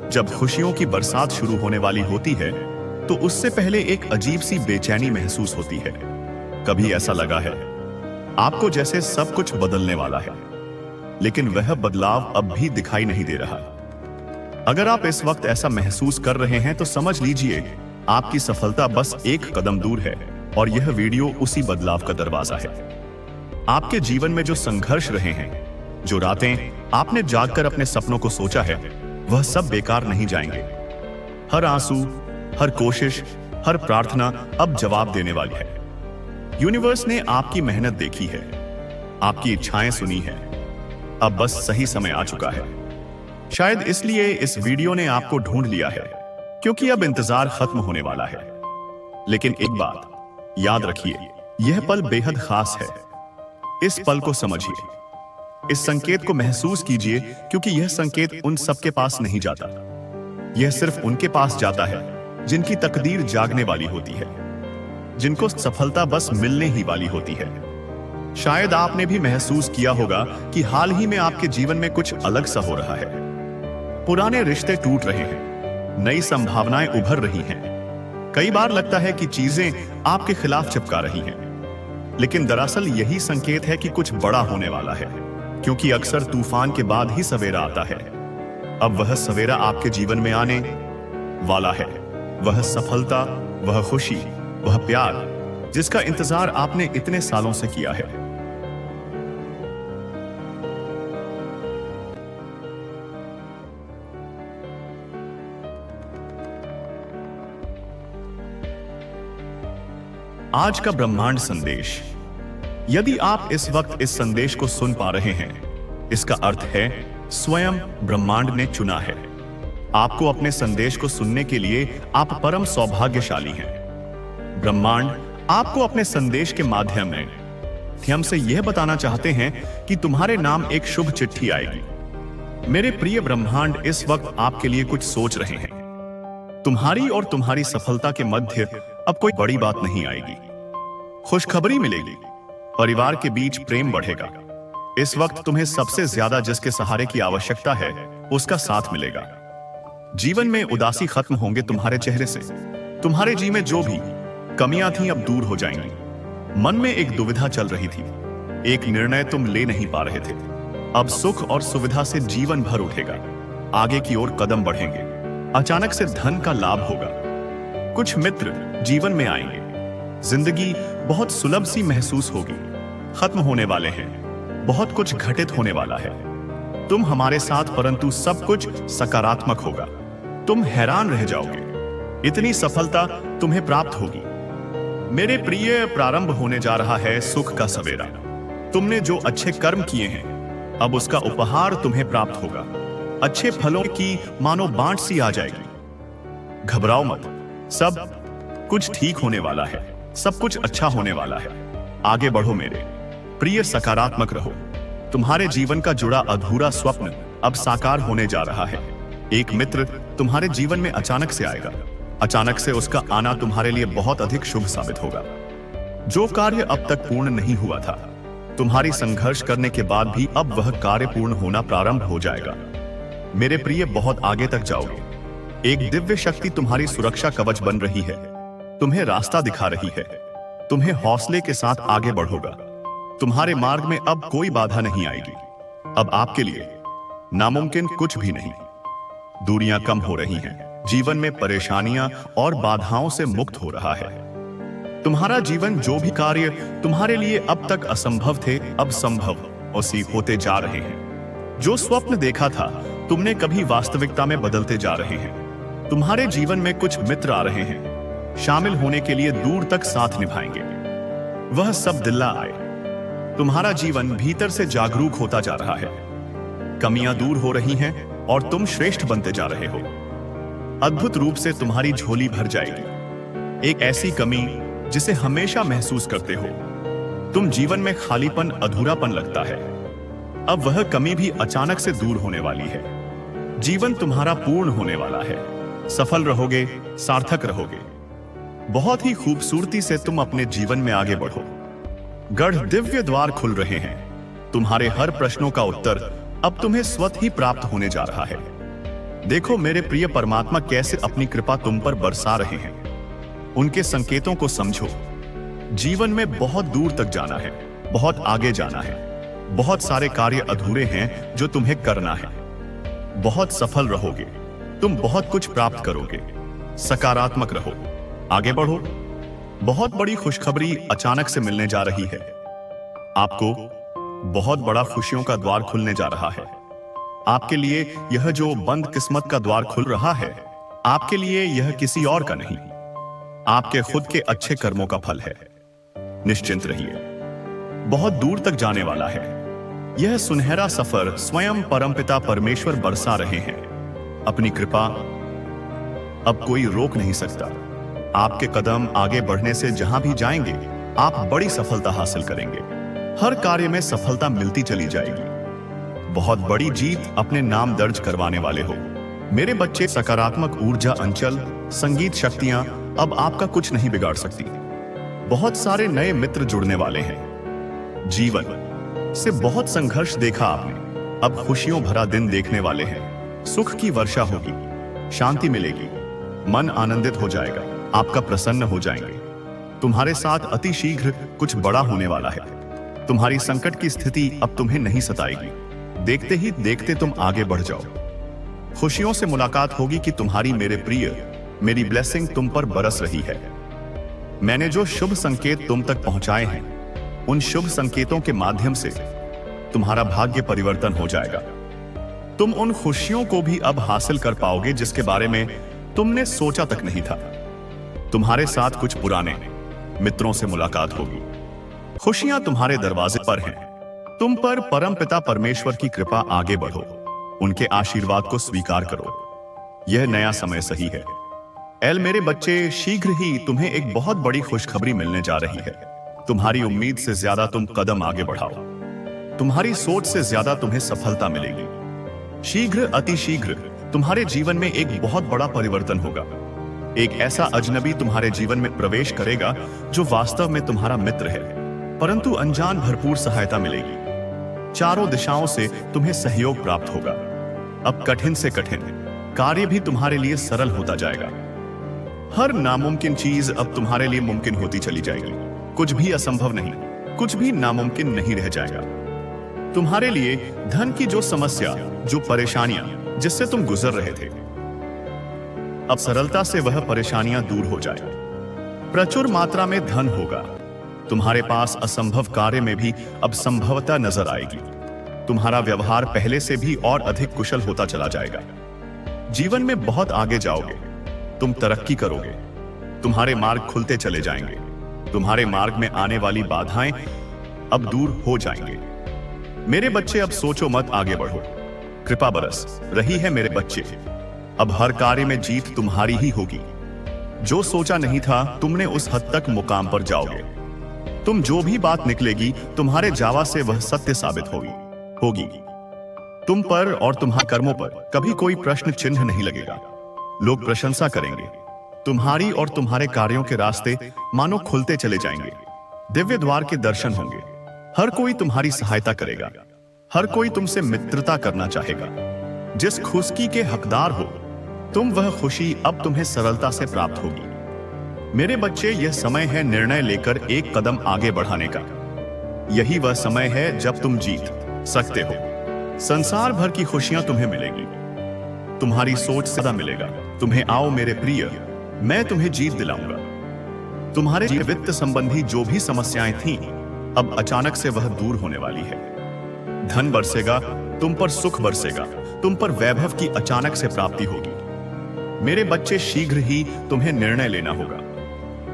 जब खुशियों की बरसात शुरू होने वाली होती है, तो उससे पहले एक अजीब सी बेचैनी महसूस होती है। कभी ऐसा लगा है आपको जैसे सब कुछ बदलने वाला है, लेकिन वह बदलाव अब भी दिखाई नहीं दे रहा। अगर आप इस वक्त ऐसा महसूस कर रहे हैं तो समझ लीजिए आपकी सफलता बस एक कदम दूर है और यह वीडियो उसी बदलाव का दरवाजा है। आपके जीवन में जो संघर्ष रहे हैं, जो रातें आपने जागकर अपने सपनों को सोचा है, वह सब बेकार नहीं जाएंगे। हर आंसू, हर कोशिश, हर प्रार्थना अब जवाब देने वाली है। यूनिवर्स ने आपकी मेहनत देखी है, आपकी इच्छाएं सुनी है। अब बस सही समय आ चुका है। शायद इसलिए इस वीडियो ने आपको ढूंढ लिया है, क्योंकि अब इंतजार खत्म होने वाला है। लेकिन एक बात याद रखिए, यह पल बेहद खास है। इस पल को समझिए, इस संकेत को महसूस कीजिए, क्योंकि यह संकेत उन सबके पास नहीं जाता। यह सिर्फ उनके पास जाता है जिनकी तकदीर जागने वाली होती है, जिनको सफलता बस मिलने ही वाली होती है। शायद आपने भी महसूस किया होगा कि हाल ही में आपके जीवन में कुछ अलग सा हो रहा है। पुराने रिश्ते टूट रहे हैं, नई संभावनाएं उभर रही हैं। कई बार लगता है कि चीजें आपके खिलाफ चिपका रही हैं, लेकिन दरअसल यही संकेत है कि कुछ बड़ा होने वाला है, क्योंकि अक्सर तूफान के बाद ही सवेरा आता है। अब वह सवेरा आपके जीवन में आने वाला है, वह सफलता, वह खुशी, वह प्यार जिसका इंतजार आपने इतने सालों से किया है। आज का ब्रह्मांड संदेश। यदि आप इस वक्त इस संदेश को सुन पा रहे हैं, इसका अर्थ है स्वयं ब्रह्मांड ने चुना है आपको। अपने संदेश को सुनने के लिए आप परम सौभाग्यशाली हैं। ब्रह्मांड आपको अपने संदेश के माध्यम से यह बताना चाहते हैं कि तुम्हारे नाम एक शुभ चिट्ठी आएगी। मेरे प्रिय ब्रह्मांड इस वक्त आपके लिए कुछ सोच रहे हैं। तुम्हारी और तुम्हारी सफलता के मध्य अब कोई बड़ी बात नहीं आएगी। खुशखबरी मिलेगी, परिवार के बीच प्रेम बढ़ेगा। इस वक्त तुम्हें सबसे ज्यादा जिसके सहारे की आवश्यकता है, उसका साथ मिलेगा। जीवन में उदासी खत्म होंगे तुम्हारे चेहरे से। तुम्हारे जी में जो भी कमियां थीं अब दूर हो जाएंगी। मन में एक दुविधा चल रही थी, एक निर्णय तुम ले नहीं पा रहे थे, अब सुख और सुविधा से जीवन भर उठेगा। आगे की ओर कदम बढ़ेंगे। अचानक से धन का लाभ होगा। कुछ मित्र जीवन में आएंगे। जिंदगी बहुत सुलभ सी महसूस होगी। खत्म होने वाले हैं, बहुत कुछ घटित होने वाला है। तुम हमारे साथ, परंतु सब कुछ सकारात्मक होगा। तुम हैरान रह जाओगे, इतनी सफलता तुम्हें प्राप्त होगी। मेरे प्रिय, प्रारंभ होने जा रहा है सुख का सवेरा। तुमने जो अच्छे कर्म किए हैं, अब उसका उपहार तुम्हें प्राप्त होगा। अच्छे फलों की मानो बांट सी आ जाएगी। घबराओ मत, सब कुछ ठीक होने वाला है। सब कुछ अच्छा होने वाला है। आगे बढ़ो मेरे प्रिय, सकारात्मक रहो। तुम्हारे जीवन का जुड़ा अधूरा स्वप्न अब साकार होने जा रहा है। एक मित्र तुम्हारे जीवन में अचानक से आएगा। अचानक से उसका आना तुम्हारे लिए बहुत अधिक शुभ साबित होगा। जो कार्य अब तक पूर्ण नहीं हुआ था, तुम्हारी संघर्ष करने के बाद भी अब वह कार्य पूर्ण होना प्रारंभ हो जाएगा। मेरे प्रिय, बहुत आगे तक जाओगे। एक दिव्य शक्ति तुम्हारी सुरक्षा कवच बन रही है, तुम्हें रास्ता दिखा रही है, तुम्हें हौसले के साथ आगे बढ़ोगा। तुम्हारे मार्ग में अब कोई बाधा नहीं आएगी। अब आपके लिए नामुमकिन कुछ भी नहीं। दूरियां कम हो रही हैं, जीवन में परेशानियां और बाधाओं से मुक्त हो रहा है। तुम्हारा जीवन, जो भी कार्य तुम्हारे लिए अब तक असंभव थे, अब संभव और सी होते जा रहे हैं। जो स्वप्न देखा था, तुमने कभी वास्तविकता में बदलते जा रहे हैं। तुम्हारे जीवन में कुछ मित्र आ रहे हैं, शामिल होने के लिए दूर तक साथ निभाएंगे। वह सब दिल्ला आए। तुम्हारा जीवन भीतर से जागरूक होता जा रहा है। कमियां दूर हो रही हैं और तुम श्रेष्ठ बनते जा रहे हो। अद्भुत रूप से तुम्हारी झोली भर जाएगी। एक ऐसी कमी जिसे हमेशा महसूस करते हो। तुम जीवन में खालीपन, अधूरापन लगता है। अब वह कमी भी अचानक से दूर होने वाली है। जीवन तुम्हारा पूर्ण होने वाला है। सफल रहोगे, सार्थक रहोगे। बहुत ही खूबसूरती से तुम अपने जीवन में आगे बढ़ो। गढ़ दिव्य द्वार खुल रहे हैं। तुम्हारे हर प्रश्नों का उत्तर अब तुम्हें स्वतः ही प्राप्त होने जा रहा है। देखो मेरे प्रिय, परमात्मा कैसे अपनी कृपा तुम पर बरसा रहे हैं। उनके संकेतों को समझो। जीवन में बहुत दूर तक जाना है, बहुत आगे जाना है। बहुत सारे कार्य अधूरे हैं जो तुम्हें करना है। बहुत सफल रहोगे, तुम बहुत कुछ प्राप्त करोगे। सकारात्मक रहो, आगे बढ़ो। बहुत बड़ी खुशखबरी अचानक से मिलने जा रही है। आपको बहुत बड़ा खुशियों का द्वार खुलने जा रहा है। आपके लिए यह जो बंद किस्मत का द्वार खुल रहा है, आपके लिए यह किसी और का नहीं, आपके खुद के अच्छे कर्मों का फल है। निश्चिंत रहिए, बहुत दूर तक जाने वाला है। यह सुनहरा सफर स्वयं परमपिता परमेश्वर बरसा रहे हैं। अपनी कृपा अब कोई रोक नहीं सकता। आपके कदम आगे बढ़ने से जहां भी जाएंगे, आप बड़ी सफलता हासिल करेंगे। हर कार्य में सफलता मिलती चली जाएगी। बहुत बड़ी जीत अपने नाम दर्ज करवाने वाले हो। मेरे बच्चे, सकारात्मक ऊर्जा अंचल, संगीत शक्तियां अब आपका कुछ नहीं बिगाड़ सकती। बहुत सारे नए मित्र जुड़ने वाले हैं। जीवन से बहुत संघर्ष देखा आपने, अब खुशियों भरा दिन देखने वाले हैं। सुख की वर्षा होगी, शांति मिलेगी, मन आनंदित हो जाएगा, आपका प्रसन्न हो जाएंगे। तुम्हारे साथ अति शीघ्र कुछ बड़ा होने वाला है। तुम्हारी संकट की स्थिति अब तुम्हें नहीं सताएगी। देखते ही देखते तुम आगे बढ़ जाओ। खुशियों से मुलाकात होगी कि तुम्हारी, मेरे प्रिय, मेरी ब्लेसिंग तुम पर बरस रही है। मैंने जो शुभ संकेत तुम तक पहुंचाए हैं, उन शुभ संकेतों के माध्यम से तुम्हारा भाग्य परिवर्तन हो जाएगा। तुम उन खुशियों को भी अब हासिल कर पाओगे जिसके बारे में तुमने सोचा तक नहीं था। तुम्हारे साथ कुछ पुराने मित्रों से मुलाकात होगी। खुशियां तुम्हारे दरवाजे पर हैं। तुम पर परमपिता परमेश्वर की कृपा, आगे बढ़ो, उनके आशीर्वाद को स्वीकार करो। यह नया समय सही है। एल मेरे बच्चे, शीघ्र ही तुम्हें एक बहुत बड़ी खुशखबरी मिलने जा रही है। तुम्हारी उम्मीद से ज्यादा तुम कदम आगे बढ़ाओ। तुम्हारी सोच से ज्यादा तुम्हें सफलता मिलेगी। शीघ्र, अति शीघ्र तुम्हारे जीवन में एक बहुत बड़ा परिवर्तन होगा। एक ऐसा अजनबी तुम्हारे जीवन में प्रवेश करेगा जो वास्तव में तुम्हारा मित्र है, परंतु अनजान भरपूर सहायता मिलेगी। चारों दिशाओं से तुम्हें सहयोग प्राप्त होगा। अब कठिन से कठिन कार्य भी तुम्हारे लिए सरल होता जाएगा। हर नामुमकिन चीज अब तुम्हारे लिए मुमकिन होती चली जाएगी। कुछ भी असंभव नहीं, कुछ भी नामुमकिन नहीं रह जाएगा। तुम्हारे लिए धन की जो समस्या, जो परेशानियां जिससे तुम गुजर रहे थे, अब सरलता से वह परेशानियां दूर हो जाए। प्रचुर मात्रा में धन होगा। तुम्हारे पास असंभव कार्य में भी अब संभवता नजर आएगी। तुम्हारा व्यवहार पहले से भी और अधिक कुशल होता चला जाएगा। जीवन में बहुत आगे जाओगे। तुम तरक्की करोगे। तुम्हारे मार्ग खुलते चले जाएंगे। तुम्हारे मार्ग में आने वाली बाधाएं अब दूर हो जाएंगे। मेरे बच्चे, अब सोचो मत, आगे बढ़ो। कृपा बरस रही है मेरे बच्चे। अब हर कार्य में जीत तुम्हारी ही होगी। जो सोचा नहीं था तुमने उस हद तक मुकाम पर जाओगे। तुम जो भी बात निकलेगी तुम्हारे जावा से वह सत्य साबित होगी। तुम पर और तुम्हारे कर्मों पर कभी कोई प्रश्न चिन्ह नहीं लगेगा। लोग प्रशंसा करेंगे। तुम्हारी और तुम्हारे कार्यों के रास्ते मानो खुलते चले जाएंगे। दिव्य द्वार के दर्शन होंगे। हर कोई तुम्हारी सहायता करेगा। हर कोई तुमसे मित्रता करना चाहेगा। जिस खुशी के हकदार हो तुम, वह खुशी अब तुम्हें सरलता से प्राप्त होगी। मेरे बच्चे, यह समय है निर्णय लेकर एक कदम आगे बढ़ाने का। यही वह समय है जब तुम जीत सकते हो। संसार भर की खुशियां तुम्हें मिलेगी। तुम्हारी सोच से ज्यादा मिलेगा। तुम्हें आओ मेरे प्रिय, मैं तुम्हें जीत दिलाऊंगा। तुम्हारे वित्त संबंधी जो भी समस्याएं थीं, अब अचानक से वह दूर होने वाली है। धन बरसेगा, तुम पर सुख बरसेगा, तुम पर वैभव की अचानक से प्राप्ति होगी। मेरे बच्चे, शीघ्र ही तुम्हें निर्णय लेना होगा।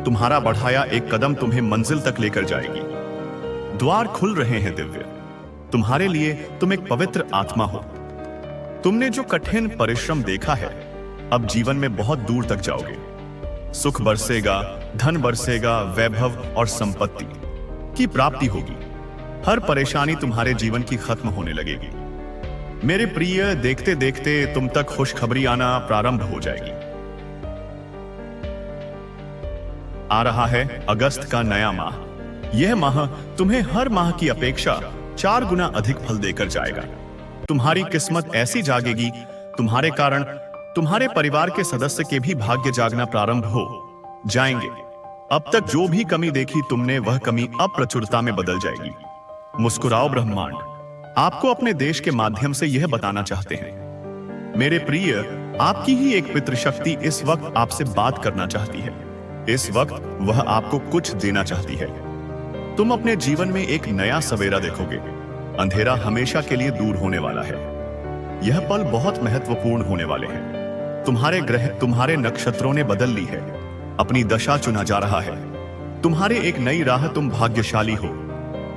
तुम्हारा बढ़ाया एक कदम तुम्हें मंजिल तक लेकर जाएगी। द्वार खुल रहे हैं दिव्य तुम्हारे लिए। तुम एक पवित्र आत्मा हो। तुमने जो कठिन परिश्रम देखा है, अब जीवन में बहुत दूर तक जाओगे। सुख बरसेगा, धन बरसेगा, वैभव और संपत्ति की प्राप्ति होगी। हर परेशानी तुम्हारे जीवन की खत्म होने लगेगी। मेरे प्रिय, देखते देखते तुम तक खुशखबरी आना प्रारंभ हो जाएगी। आ रहा है अगस्त का नया माह। यह माह तुम्हें हर माह की अपेक्षा 4 गुना अधिक फल देकर जाएगा। तुम्हारी किस्मत ऐसी जागेगी, तुम्हारे कारण तुम्हारे परिवार के सदस्य के भी भाग्य जागना प्रारंभ हो जाएंगे। अब तक जो भी कमी देखी तुमने, वह कमी अब प्रचुरता में बदल जाएगी। मुस्कुराओ ब्रह्मांड आपको अपने देश के माध्यम से यह बताना चाहते हैं। मेरे प्रिय, आपकी ही एक पितृशक्ति इस वक्त आपसे बात करना चाहती है। इस वक्त वह आपको कुछ देना चाहती है। तुम अपने जीवन में एक नया सवेरा देखोगे। अंधेरा हमेशा के लिए दूर होने वाला है। यह पल बहुत महत्वपूर्ण होने वाले हैं। तुम्हारे ग्रह, तुम्हारे नक्षत्रों ने बदल ली है। अपनी दशा चुना जा रहा है। तुम्हारे एक नई राह, तुम भाग्यशाली हो।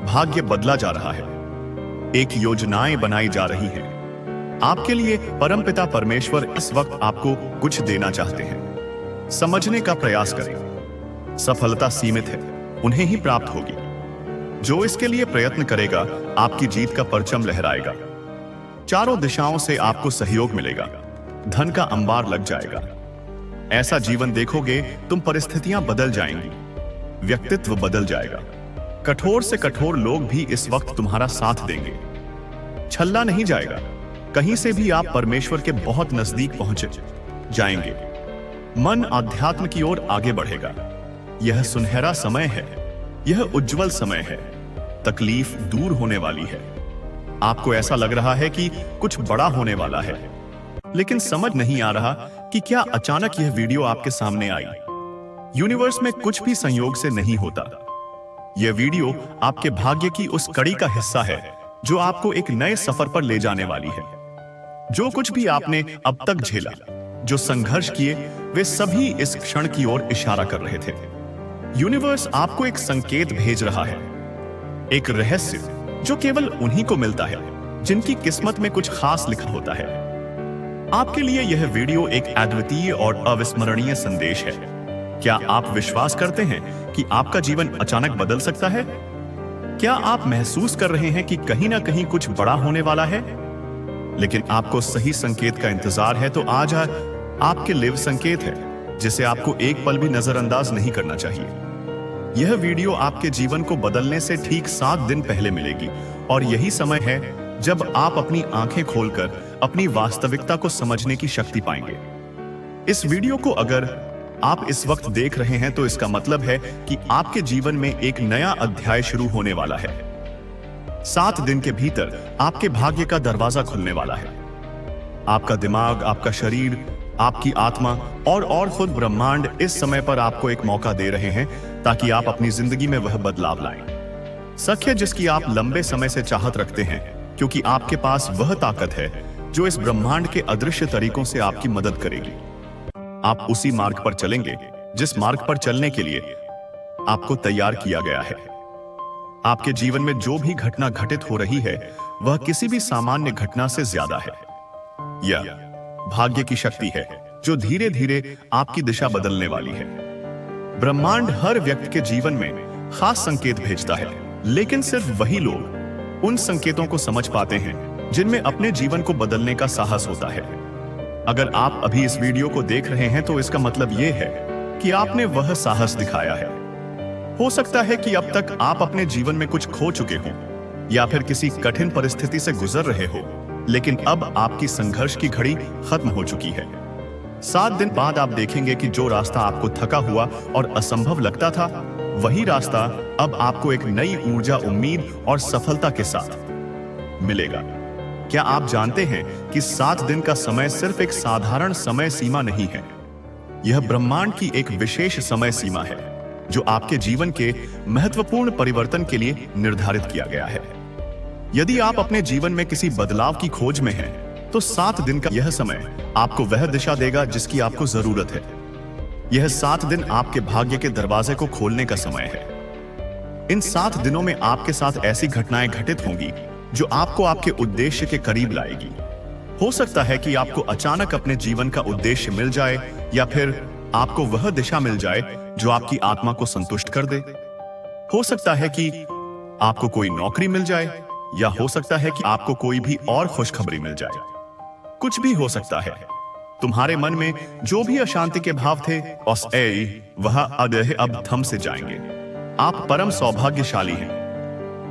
भाग्य बदला जा रहा है। एक योजनाएं बनाई जा रही हैं। आपके लिए परमपिता परमेश्वर इस वक्त आपको कुछ देना चाहते हैं। समझने का प्रयास करें। सफलता सीमित है, उन्हें ही प्राप्त होगी। जो इसके लिए प्रयत्न करेगा, आपकी जीत का परचम लहराएगा। चारों दिशाओं से आपको सहयोग मिलेगा। धन का अंबार लग जाएगा। ऐसा जीवन देखोगे, तुम परिस्थितियां बदल जाएंगी। व्यक्तित्व बदल जाएगा। कठोर से कठोर लोग भी इस वक्त तुम्हारा साथ देंगे। छल्ला नहीं जाएगा। कहीं से भी आप परमेश्वर के बहुत नजदीक पहुंचे जाएंगे। मन आध्यात्म की ओर आगे बढ़ेगा। यह सुनहरा समय है। यह उज्जवल समय है। तकलीफ दूर होने वाली है। आपको ऐसा लग रहा है कि कुछ बड़ा होने वाला है, लेकिन समझ नहीं आ रहा कि क्या अचानक यह वीडियो आपके सामने आई। यूनिवर्स में कुछ भी संयोग से नहीं होता। यह वीडियो आपके भाग्य की उस कड़ी का हिस्सा है जो आपको एक नए सफर पर ले जाने वाली है। जो कुछ भी आपने अब तक झेला, जो संघर्ष किए, वे सभी इस क्षण की ओर इशारा कर रहे थे। यूनिवर्स आपको एक संकेत भेज रहा है, एक रहस्य जो केवल उन्हीं को मिलता है जिनकी किस्मत में कुछ खास लिखा होता है। आपके लिए यह वीडियो एक अद्वितीय और अविस्मरणीय संदेश है। क्या आप विश्वास करते हैं कि आपका जीवन अचानक बदल सकता है? क्या आप महसूस कर रहे हैं कि कहीं ना कहीं कुछ बड़ा होने वाला है? लेकिन आपको सही संकेत का इंतजार है, तो आज आपके लिव संकेत है जिसे आपको एक पल भी नजरअंदाज नहीं करना चाहिए। यह वीडियो आपके जीवन को बदलने से ठीक 7 दिन पहले मिलेगी, और यही समय है जब आप अपनी आंखें खोलकर अपनी वास्तविकता को समझने की शक्ति पाएंगे। इस वीडियो को अगर आप इस वक्त देख रहे हैं, तो इसका मतलब है कि आपके जीवन में एक नया अध्याय शुरू होने वाला है। 7 दिन के भीतर आपके भाग्य का दरवाजा खुलने वाला है। आपका दिमाग, आपका शरीर, आपकी आत्मा और खुद ब्रह्मांड इस समय पर आपको एक मौका दे रहे हैं ताकि आप अपनी जिंदगी में वह बदलाव लाएं। सत्य जिसकी आप लंबे समय से चाहत रखते हैं, क्योंकि आपके पास वह ताकत है जो इस ब्रह्मांड के अदृश्य तरीकों से आपकी मदद करेगी। आप उसी मार्ग पर चलेंगे जिस मार्ग पर चलने के लिए आपको तैयार किया गया है। आपके जीवन में जो भी घटना घटित हो रही है, वह किसी भी सामान्य घटना से ज्यादा है। यह भाग्य की शक्ति है जो धीरे धीरे आपकी दिशा बदलने वाली है। ब्रह्मांड हर व्यक्ति के जीवन में खास संकेत भेजता है, लेकिन सिर्फ वही लोग उन संकेतों को समझ पाते हैं जिनमें अपने जीवन को बदलने का साहस होता है। अगर आप अभी इस वीडियो को देख रहे हैं तो इसका मतलब यह है कि आपने वह साहस दिखाया है। हो सकता है कि अब तक आप अपने जीवन में कुछ खो चुके हो या फिर किसी कठिन परिस्थिति से गुजर रहे हो, लेकिन अब आपकी संघर्ष की घड़ी खत्म हो चुकी है। 7 दिन बाद आप देखेंगे कि जो रास्ता आपको थका हुआ और असंभव लगता था, वही रास्ता अब आपको एक नई ऊर्जा, उम्मीद और सफलता के साथ मिलेगा। क्या आप जानते हैं कि 7 दिन का समय सिर्फ एक साधारण समय सीमा नहीं है? यह ब्रह्मांड की एक विशेष समय सीमा है जो आपके जीवन के महत्वपूर्ण परिवर्तन के लिए निर्धारित किया गया है। यदि आप अपने जीवन में किसी बदलाव की खोज में हैं, तो 7 दिन का यह समय आपको वह दिशा देगा जिसकी आपको जरूरत है। यह 7 दिन आपके भाग्य के दरवाजे को खोलने का समय है। इन 7 दिनों में आपके साथ ऐसी घटनाएं घटित होंगी जो आपको आपके उद्देश्य के करीब लाएगी। हो सकता है कि आपको अचानक अपने जीवन का उद्देश्य मिल जाए, या फिर आपको वह दिशा मिल जाए जो आपकी आत्मा को संतुष्ट कर दे। हो सकता है कि आपको कोई नौकरी मिल जाए, या हो सकता है कि आपको कोई भी और खुशखबरी मिल जाए। कुछ भी हो सकता है। तुम्हारे मन में जो भी अशांति के भाव थे, वह अब थम से जाएंगे। आप परम सौभाग्यशाली हैं।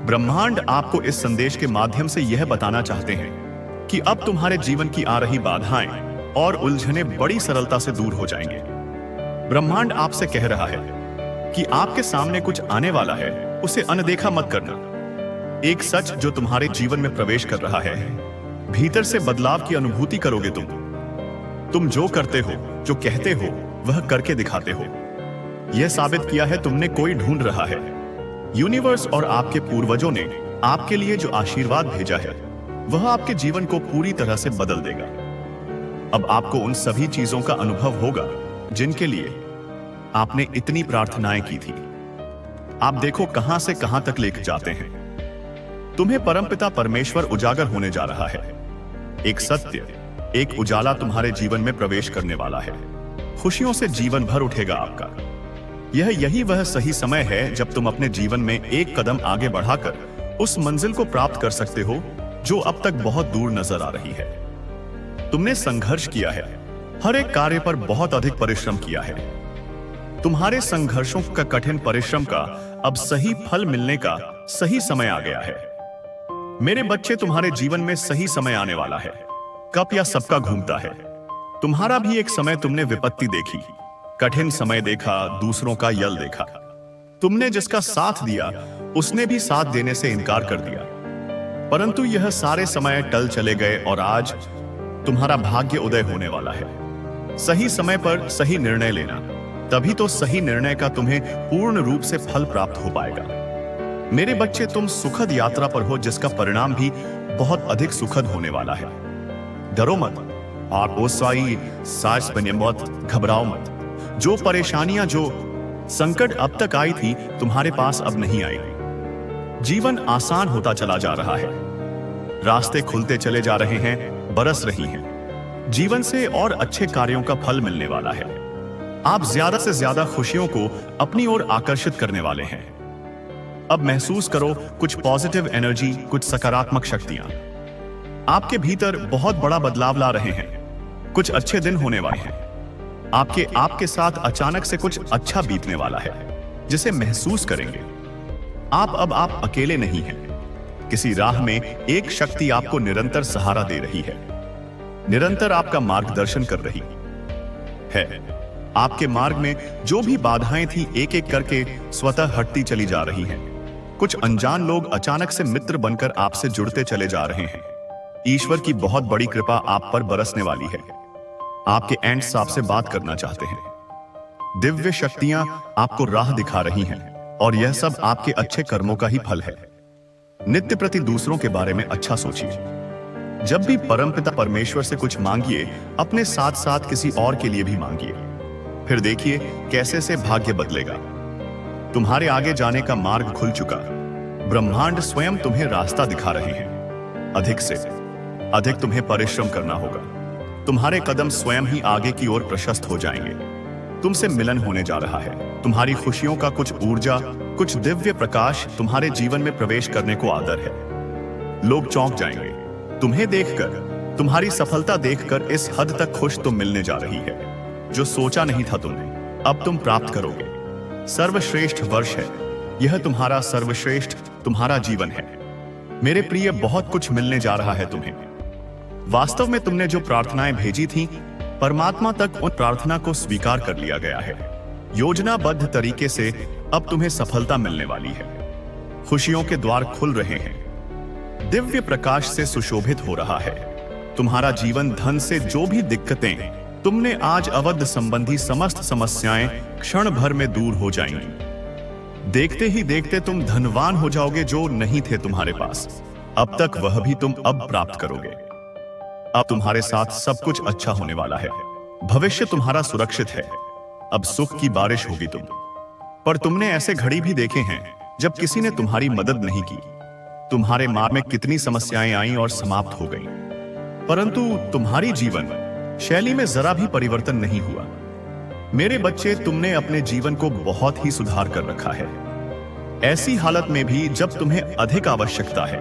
ब्रह्मांड आपको इस संदेश के माध्यम से यह बताना चाहते हैं कि अब तुम्हारे जीवन की आ रही बाधाएं और उलझने बड़ी सरलता से दूर हो जाएंगे। ब्रह्मांड आपसे कह रहा है कि आपके सामने कुछ आने वाला है, उसे अनदेखा मत करना। एक सच जो तुम्हारे जीवन में प्रवेश कर रहा है, भीतर से बदलाव की अनुभूति करोगे तुम जो करते हो, जो कहते हो, वह करके दिखाते हो। यह साबित किया है तुमने कोई ढूंढ रहा है। यूनिवर्स और आपके पूर्वजों ने आपके लिए जो आशीर्वाद भेजा है, वह आपके जीवन को पूरी तरह से बदल देगा। अब आपको उन सभी चीजों का अनुभव होगा जिनके लिए आपने इतनी प्रार्थनाएं की थी। आप देखो कहां से कहां तक लेकर जाते हैं। तुम्हें परमपिता परमेश्वर उजागर होने जा रहा है। एक सत्य, एक उजाला तुम्हारे जीवन में प्रवेश करने वाला है। खुशियों से जीवन भर उठेगा आपका। यही वह सही समय है जब तुम अपने जीवन में एक कदम आगे बढ़ाकर उस मंजिल को प्राप्त कर सकते हो जो अब तक बहुत दूर नजर आ रही है। तुमने संघर्ष किया है, हर एक कार्य पर बहुत अधिक परिश्रम किया है। तुम्हारे संघर्षों का कठिन परिश्रम का अब सही फल मिलने का सही समय आ गया है। मेरे बच्चे, तुम्हारे जीवन में सही समय आने वाला है। कप या सबका घूमता है। तुम्हारा भी एक समय तुमने विपत्ति देखी, कठिन समय देखा, दूसरों का यल देखा। तुमने जिसका साथ दिया उसने भी साथ देने से इनकार कर दिया, परंतु यह सारे समय टल चले गए और आज तुम्हारा भाग्य उदय होने वाला है। सही समय पर सही निर्णय लेना, तभी तो सही निर्णय का तुम्हें पूर्ण रूप से फल प्राप्त हो पाएगा। मेरे बच्चे, तुम सुखद यात्रा पर हो जिसका परिणाम भी बहुत अधिक सुखद होने वाला है। डरो मत, आप सास बने मत, घबराओ मत। जो परेशानियां, जो संकट अब तक आई थी, तुम्हारे पास अब नहीं आएगी। जीवन आसान होता चला जा रहा है। रास्ते खुलते चले जा रहे हैं, बरस रही हैं। जीवन से और अच्छे कार्यों का फल मिलने वाला है। आप ज्यादा से ज्यादा खुशियों को अपनी ओर आकर्षित करने वाले हैं। अब महसूस करो कुछ पॉजिटिव एनर्जी, कुछ सकारात्मक शक्तियां आपके भीतर बहुत बड़ा बदलाव ला रहे हैं। कुछ अच्छे दिन होने वाले हैं। आपके साथ अचानक से कुछ अच्छा बीतने वाला है जिसे महसूस करेंगे। आप अकेले नहीं हैं। किसी राह में एक शक्ति आपको निरंतर सहारा दे रही है, निरंतर आपका मार्गदर्शन कर रही है। आपके मार्ग में जो भी बाधाएं थी, एक एक करके स्वतः हटती चली जा रही हैं। कुछ अनजान लोग अचानक से मित्र बनकर आपसे जुड़ते चले जा रहे हैं। ईश्वर की बहुत बड़ी कृपा आप पर बरसने वाली है। आपके एंट्स आपसे बात करना चाहते हैं। दिव्य शक्तियां आपको राह दिखा रही हैं, और यह सब आपके अच्छे कर्मों का ही फल है। नित्य प्रति दूसरों के बारे में अच्छा सोचिए। जब भी परमपिता परमेश्वर से कुछ मांगिए, अपने साथ साथ किसी और के लिए भी मांगिए। फिर देखिए कैसे से भाग्य बदलेगा। तुम्हारे आगे जाने का मार्ग खुल चुका। ब्रह्मांड स्वयं तुम्हें रास्ता दिखा रहे हैं। अधिक से अधिक तुम्हें परिश्रम करना होगा। तुम्हारे कदम स्वयं ही आगे की ओर प्रशस्त हो जाएंगे। तुमसे मिलन होने जा रहा है। तुम्हारी खुशियों का कुछ ऊर्जा, कुछ दिव्य प्रकाश तुम्हारे जीवन में प्रवेश करने को आदर है। लोग चौंक जाएंगे तुम्हें देखकर, तुम्हारी सफलता देखकर। इस हद तक खुश तुम मिलने जा रही है जो सोचा नहीं था तुमने, अब तुम प्राप्त करोगे। सर्वश्रेष्ठ वर्ष है यह, तुम्हारा सर्वश्रेष्ठ तुम्हारा जीवन है। मेरे प्रिय, बहुत कुछ मिलने जा रहा है तुम्हें। वास्तव में तुमने जो प्रार्थनाएं भेजी थीं, परमात्मा तक उन प्रार्थना को स्वीकार कर लिया गया है। योजनाबद्ध तरीके से अब तुम्हें सफलता मिलने वाली है। खुशियों के द्वार खुल रहे हैं। दिव्य प्रकाश से सुशोभित हो रहा है तुम्हारा जीवन। धन से जो भी दिक्कतें तुमने आज अवध संबंधी समस्त समस्याएं क्षण भर में दूर हो जाएंगी। देखते ही देखते तुम धनवान हो जाओगे जो नहीं थे तुम्हारे पास अब तक, वह भी तुम अब प्राप्त करोगे। अब तुम्हारे साथ सब कुछ अच्छा होने वाला है। भविष्य तुम्हारा सुरक्षित है। अब सुख की बारिश होगी तुम पर। तुमने ऐसे घड़ी भी देखे हैं जब किसी ने तुम्हारी मदद नहीं की। तुम्हारे मार्ग में कितनी समस्याएं आईं और समाप्त हो गईं। परंतु तुम्हारी जीवन शैली में जरा भी परिवर्तन नहीं हुआ। मेरे बच्चे, तुमने अपने जीवन को बहुत ही सुधार कर रखा है। ऐसी हालत में भी जब तुम्हें अधिक आवश्यकता है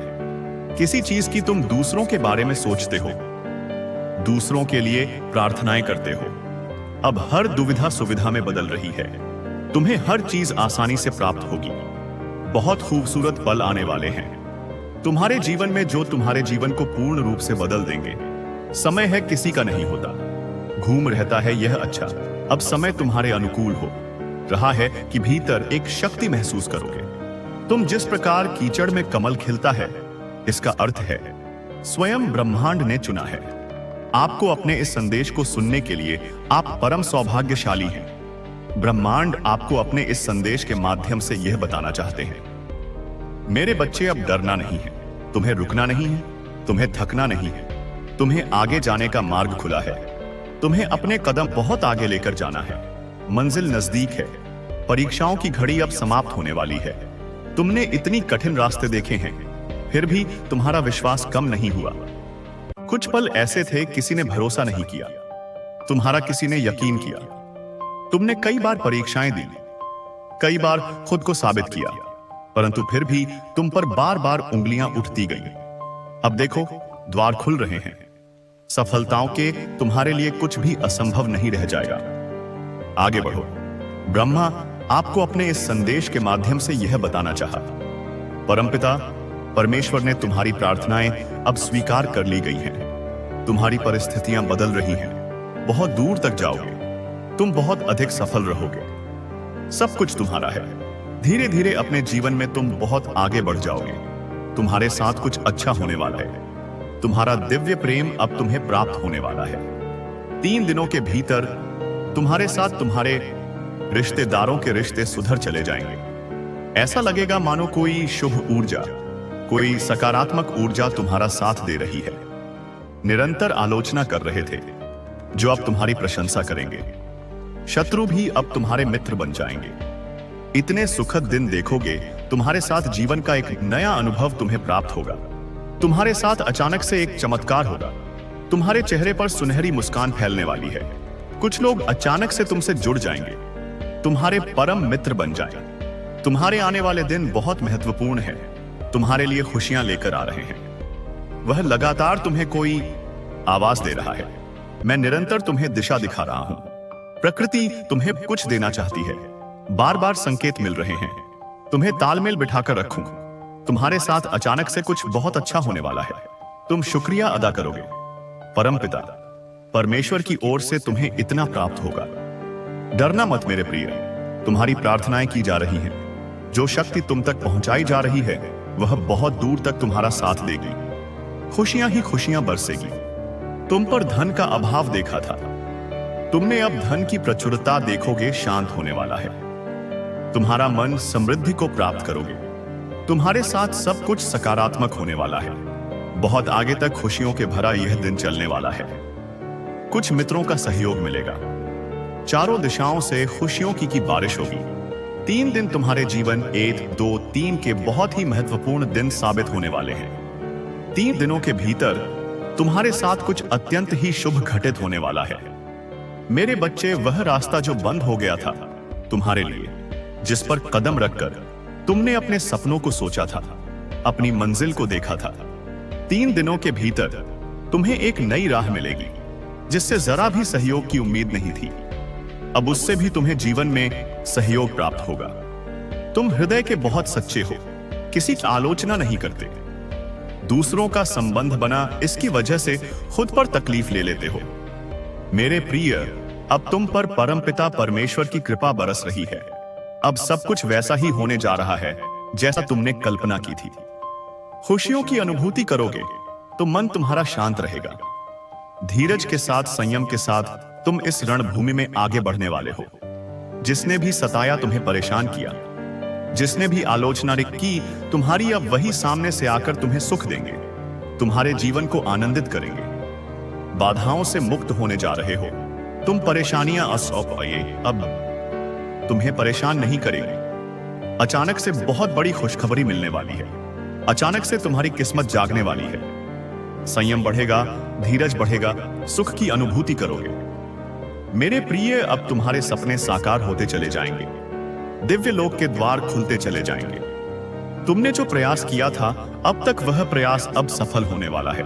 किसी चीज की, तुम दूसरों के बारे में सोचते हो, दूसरों के लिए प्रार्थनाएं करते हो। अब हर दुविधा सुविधा में बदल रही है। तुम्हें हर चीज आसानी से प्राप्त होगी। बहुत खूबसूरत पल आने वाले हैं तुम्हारे जीवन में जो तुम्हारे जीवन को पूर्ण रूप से बदल देंगे। समय है किसी का नहीं होता, घूम रहता है यह अच्छा। अब समय तुम्हारे अनुकूल हो रहा है कि भीतर एक शक्ति महसूस करोगे। तुम जिस प्रकार कीचड़ में कमल खिलता है, इसका अर्थ है स्वयं ब्रह्मांड ने चुना है आपको। अपने इस संदेश को सुनने के लिए आप परम सौभाग्यशाली हैं। ब्रह्मांड आपको अपने इस संदेश के माध्यम से यह बताना चाहते हैं, मेरे बच्चे, अब डरना नहीं है, तुम्हें रुकना नहीं है, तुम्हें थकना नहीं है। तुम्हें आगे जाने का मार्ग खुला है। तुम्हें अपने कदम बहुत आगे लेकर जाना है। मंजिल नजदीक है। परीक्षाओं की घड़ी अब समाप्त होने वाली है। तुमने इतनी कठिन रास्ते देखे हैं, फिर भी तुम्हारा विश्वास कम नहीं हुआ। कुछ पल ऐसे थे किसी ने भरोसा नहीं किया, तुम्हारा किसी ने यकीन किया। तुमने कई बार परीक्षाएं दी, कई बार खुद को साबित किया, परंतु फिर भी तुम पर बार बार उंगलियां उठती गई। अब देखो, द्वार खुल रहे हैं सफलताओं के। तुम्हारे लिए कुछ भी असंभव नहीं रह जाएगा। आगे बढ़ो। ब्रह्मा आपको अपने इस संदेश के माध्यम से यह बताना चाहा, परमपिता परमेश्वर ने तुम्हारी प्रार्थनाएं अब स्वीकार कर ली गई हैं। तुम्हारी परिस्थितियां बदल रही हैं। बहुत दूर तक जाओगे। तुम बहुत अधिक सफल रहोगे। सब कुछ तुम्हारा है। धीरे धीरे अपने जीवन में तुम बहुत आगे बढ़ जाओगे। तुम्हारे साथ कुछ अच्छा होने वाला है। तुम्हारा दिव्य प्रेम अब तुम्हें प्राप्त होने वाला है। 3 दिनों के भीतर तुम्हारे साथ तुम्हारे रिश्तेदारों के रिश्ते सुधर चले जाएंगे। ऐसा लगेगा मानो कोई शुभ ऊर्जा, कोई सकारात्मक ऊर्जा तुम्हारा साथ दे रही है। निरंतर आलोचना कर रहे थे जो अब तुम्हारी प्रशंसा करेंगे। शत्रु भी अब तुम्हारे मित्र बन जाएंगे। इतने सुखद दिन देखोगे। तुम्हारे साथ जीवन का एक नया अनुभव तुम्हें प्राप्त होगा। तुम्हारे साथ अचानक से एक चमत्कार होगा। तुम्हारे चेहरे पर सुनहरी मुस्कान फैलने वाली है। कुछ लोग अचानक से तुमसे जुड़ जाएंगे, तुम्हारे परम मित्र बन जाएंगे। तुम्हारे आने वाले दिन बहुत महत्वपूर्ण है। तुम्हारे लिए खुशियां लेकर आ रहे हैं। वह लगातार तुम्हें कोई आवाज दे रहा है। मैं निरंतर तुम्हें दिशा दिखा रहा हूं। प्रकृति तुम्हें कुछ देना चाहती है। बार बार संकेत मिल रहे हैं। तुम्हें तालमेल बिठाकर रखूं। तुम्हारे साथ अचानक से कुछ बहुत अच्छा होने वाला है। तुम शुक्रिया अदा करोगे। परमपिता परमेश्वर की ओर से तुम्हें इतना प्राप्त होगा। डरना मत मेरे प्रिय, तुम्हारी प्रार्थनाएं की जा रही हैं। जो शक्ति तुम तक पहुंचाई जा रही है वह बहुत दूर तक तुम्हारा साथ देगी। खुशियां ही खुशियां बरसेगी। तुम पर धन का अभाव देखा था, तुमने अब धन की प्रचुरता देखोगे। शांत होने वाला है। तुम्हारा मन समृद्धि को प्राप्त करोगे। तुम्हारे साथ सब कुछ सकारात्मक होने वाला है। बहुत आगे तक खुशियों के भरा यह दिन चलने वाला है। कुछ मित्रों का सहयोग मिलेगा। चारों दिशाओं से खुशियों की बारिश होगी। 3 दिन तुम्हारे जीवन 1, 2, 3 के बहुत ही महत्वपूर्ण दिन साबित होने वाले हैं। 3 दिनों के भीतर तुम्हारे साथ कुछ अत्यंत ही शुभ घटित होने वाला है। मेरे बच्चे, वह रास्ता जो बंद हो गया था तुम्हारे लिए, जिस पर कदम रखकर तुमने अपने सपनों को सोचा था, अपनी मंजिल को देखा था, 3 दिनों के भीतर तुम्हें एक नई राह मिलेगी जिससे जरा भी सहयोग की उम्मीद नहीं थी। अब उससे भी तुम्हें जीवन में सहयोग प्राप्त होगा। तुम हृदय के बहुत सच्चे हो, किसी की आलोचना नहीं करते, दूसरों का संबंध बना इसकी वजह से खुद पर तकलीफ ले लेते हो। मेरे प्रिय, अब तुम पर परमपिता परमेश्वर की कृपा बरस रही है। अब सब कुछ वैसा ही होने जा रहा है जैसा तुमने कल्पना की थी। खुशियों की अनुभूति करोगे तो मन तुम्हारा शांत रहेगा। धीरज के साथ, संयम के साथ तुम इस रणभूमि में आगे बढ़ने वाले हो। जिसने भी सताया, तुम्हें परेशान किया, जिसने भी आलोचना की, तुम्हारी अब वही सामने से आकर तुम्हें सुख देंगे, तुम्हारे जीवन को आनंदित करेंगे। बाधाओं से मुक्त होने जा रहे हो तुम। परेशानियां अब तुम्हें परेशान नहीं करेंगी। अचानक से बहुत बड़ी खुशखबरी मिलने वाली है। अचानक से तुम्हारी किस्मत जागने वाली है। संयम बढ़ेगा, धीरज बढ़ेगा, सुख की अनुभूति करोगे। मेरे प्रिय, अब तुम्हारे सपने साकार होते चले जाएंगे। दिव्य लोक के द्वार खुलते चले जाएंगे। तुमने जो प्रयास किया था, अब तक वह प्रयास अब सफल होने वाला है।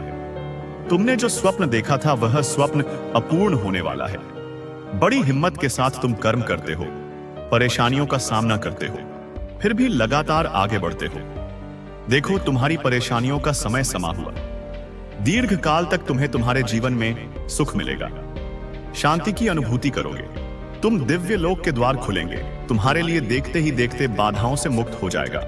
तुमने जो स्वप्न देखा था, वह स्वप्न अपूर्ण होने वाला है। बड़ी हिम्मत के साथ तुम कर्म करते हो, परेशानियों का सामना करते हो, फिर भी लगातार आगे बढ़ते हो। देखो, तुम्हारी परेशानियों का समय समा हुआ। दीर्घ काल तक तुम्हें तुम्हारे जीवन में सुख मिलेगा। शांति की अनुभूति करोगे। तुम दिव्य लोक के द्वार खुलेंगे। तुम्हारे लिए देखते ही देखते बाधाओं से मुक्त हो जाएगा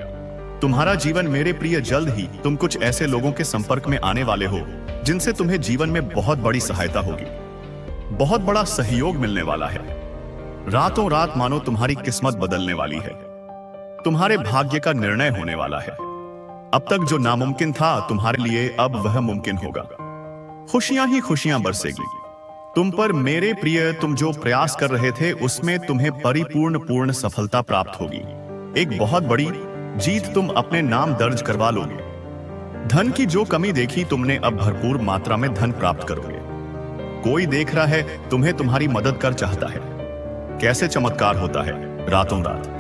तुम्हारा जीवन। मेरे प्रिय, जल्द ही तुम कुछ ऐसे लोगों के संपर्क में आने वाले हो जिनसे तुम्हें जीवन में बहुत बड़ी सहायता होगी, बहुत बड़ा सहयोग मिलने वाला है। रातों रात मानो तुम्हारी किस्मत बदलने वाली है। तुम्हारे भाग्य का निर्णय होने वाला है। अब तक जो नामुमकिन था तुम्हारे लिए, अब वह मुमकिन होगा। खुशियां ही खुशियां बरसेगी तुम पर। मेरे प्रिय, तुम जो प्रयास कर रहे थे उसमें तुम्हें पूर्ण सफलता प्राप्त होगी। एक बहुत बड़ी जीत तुम अपने नाम दर्ज करवा लोगे। धन की जो कमी देखी तुमने, अब भरपूर मात्रा में धन प्राप्त करोगे। कोई देख रहा है तुम्हें, तुम्हारी मदद कर चाहता है। कैसे चमत्कार होता है रातों रात।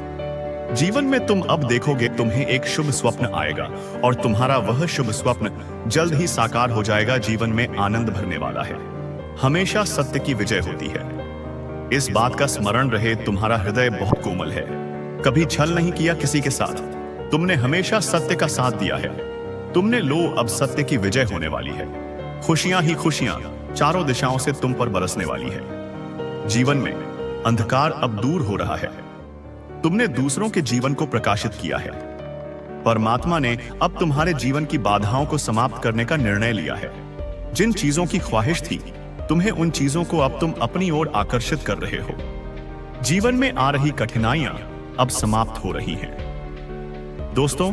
जीवन में तुम अब देखोगे तुम्हें एक शुभ स्वप्न आएगा और तुम्हारा वह शुभ स्वप्न जल्द ही साकार हो जाएगा। जीवन में आनंद भरने वाला है। हमेशा सत्य की विजय होती है। इस बात का स्मरण रहे, तुम्हारा हृदय बहुत कोमल है। कभी छल नहीं किया किसी के साथ। तुमने हमेशा सत्य का साथ दिया है। तुमने लो, अब सत्य की विजय होने वाली है। खुशियां ही खुशियां चारों दिशाओं से तुम पर बरसने वाली है। जीवन में अंधकार अब दूर हो रहा है। तुमने दूसरों के जीवन को प्रकाशित किया है। परमात्मा ने अब तुम्हारे जीवन की बाधाओं को समाप्त करने का निर्णय लिया है। जिन चीजों की ख्वाहिश थी, तुम्हें उन चीजों को अब तुम अपनी ओर आकर्षित कर रहे हो। जीवन में आ रही कठिनाइयां अब समाप्त हो रही हैं। दोस्तों,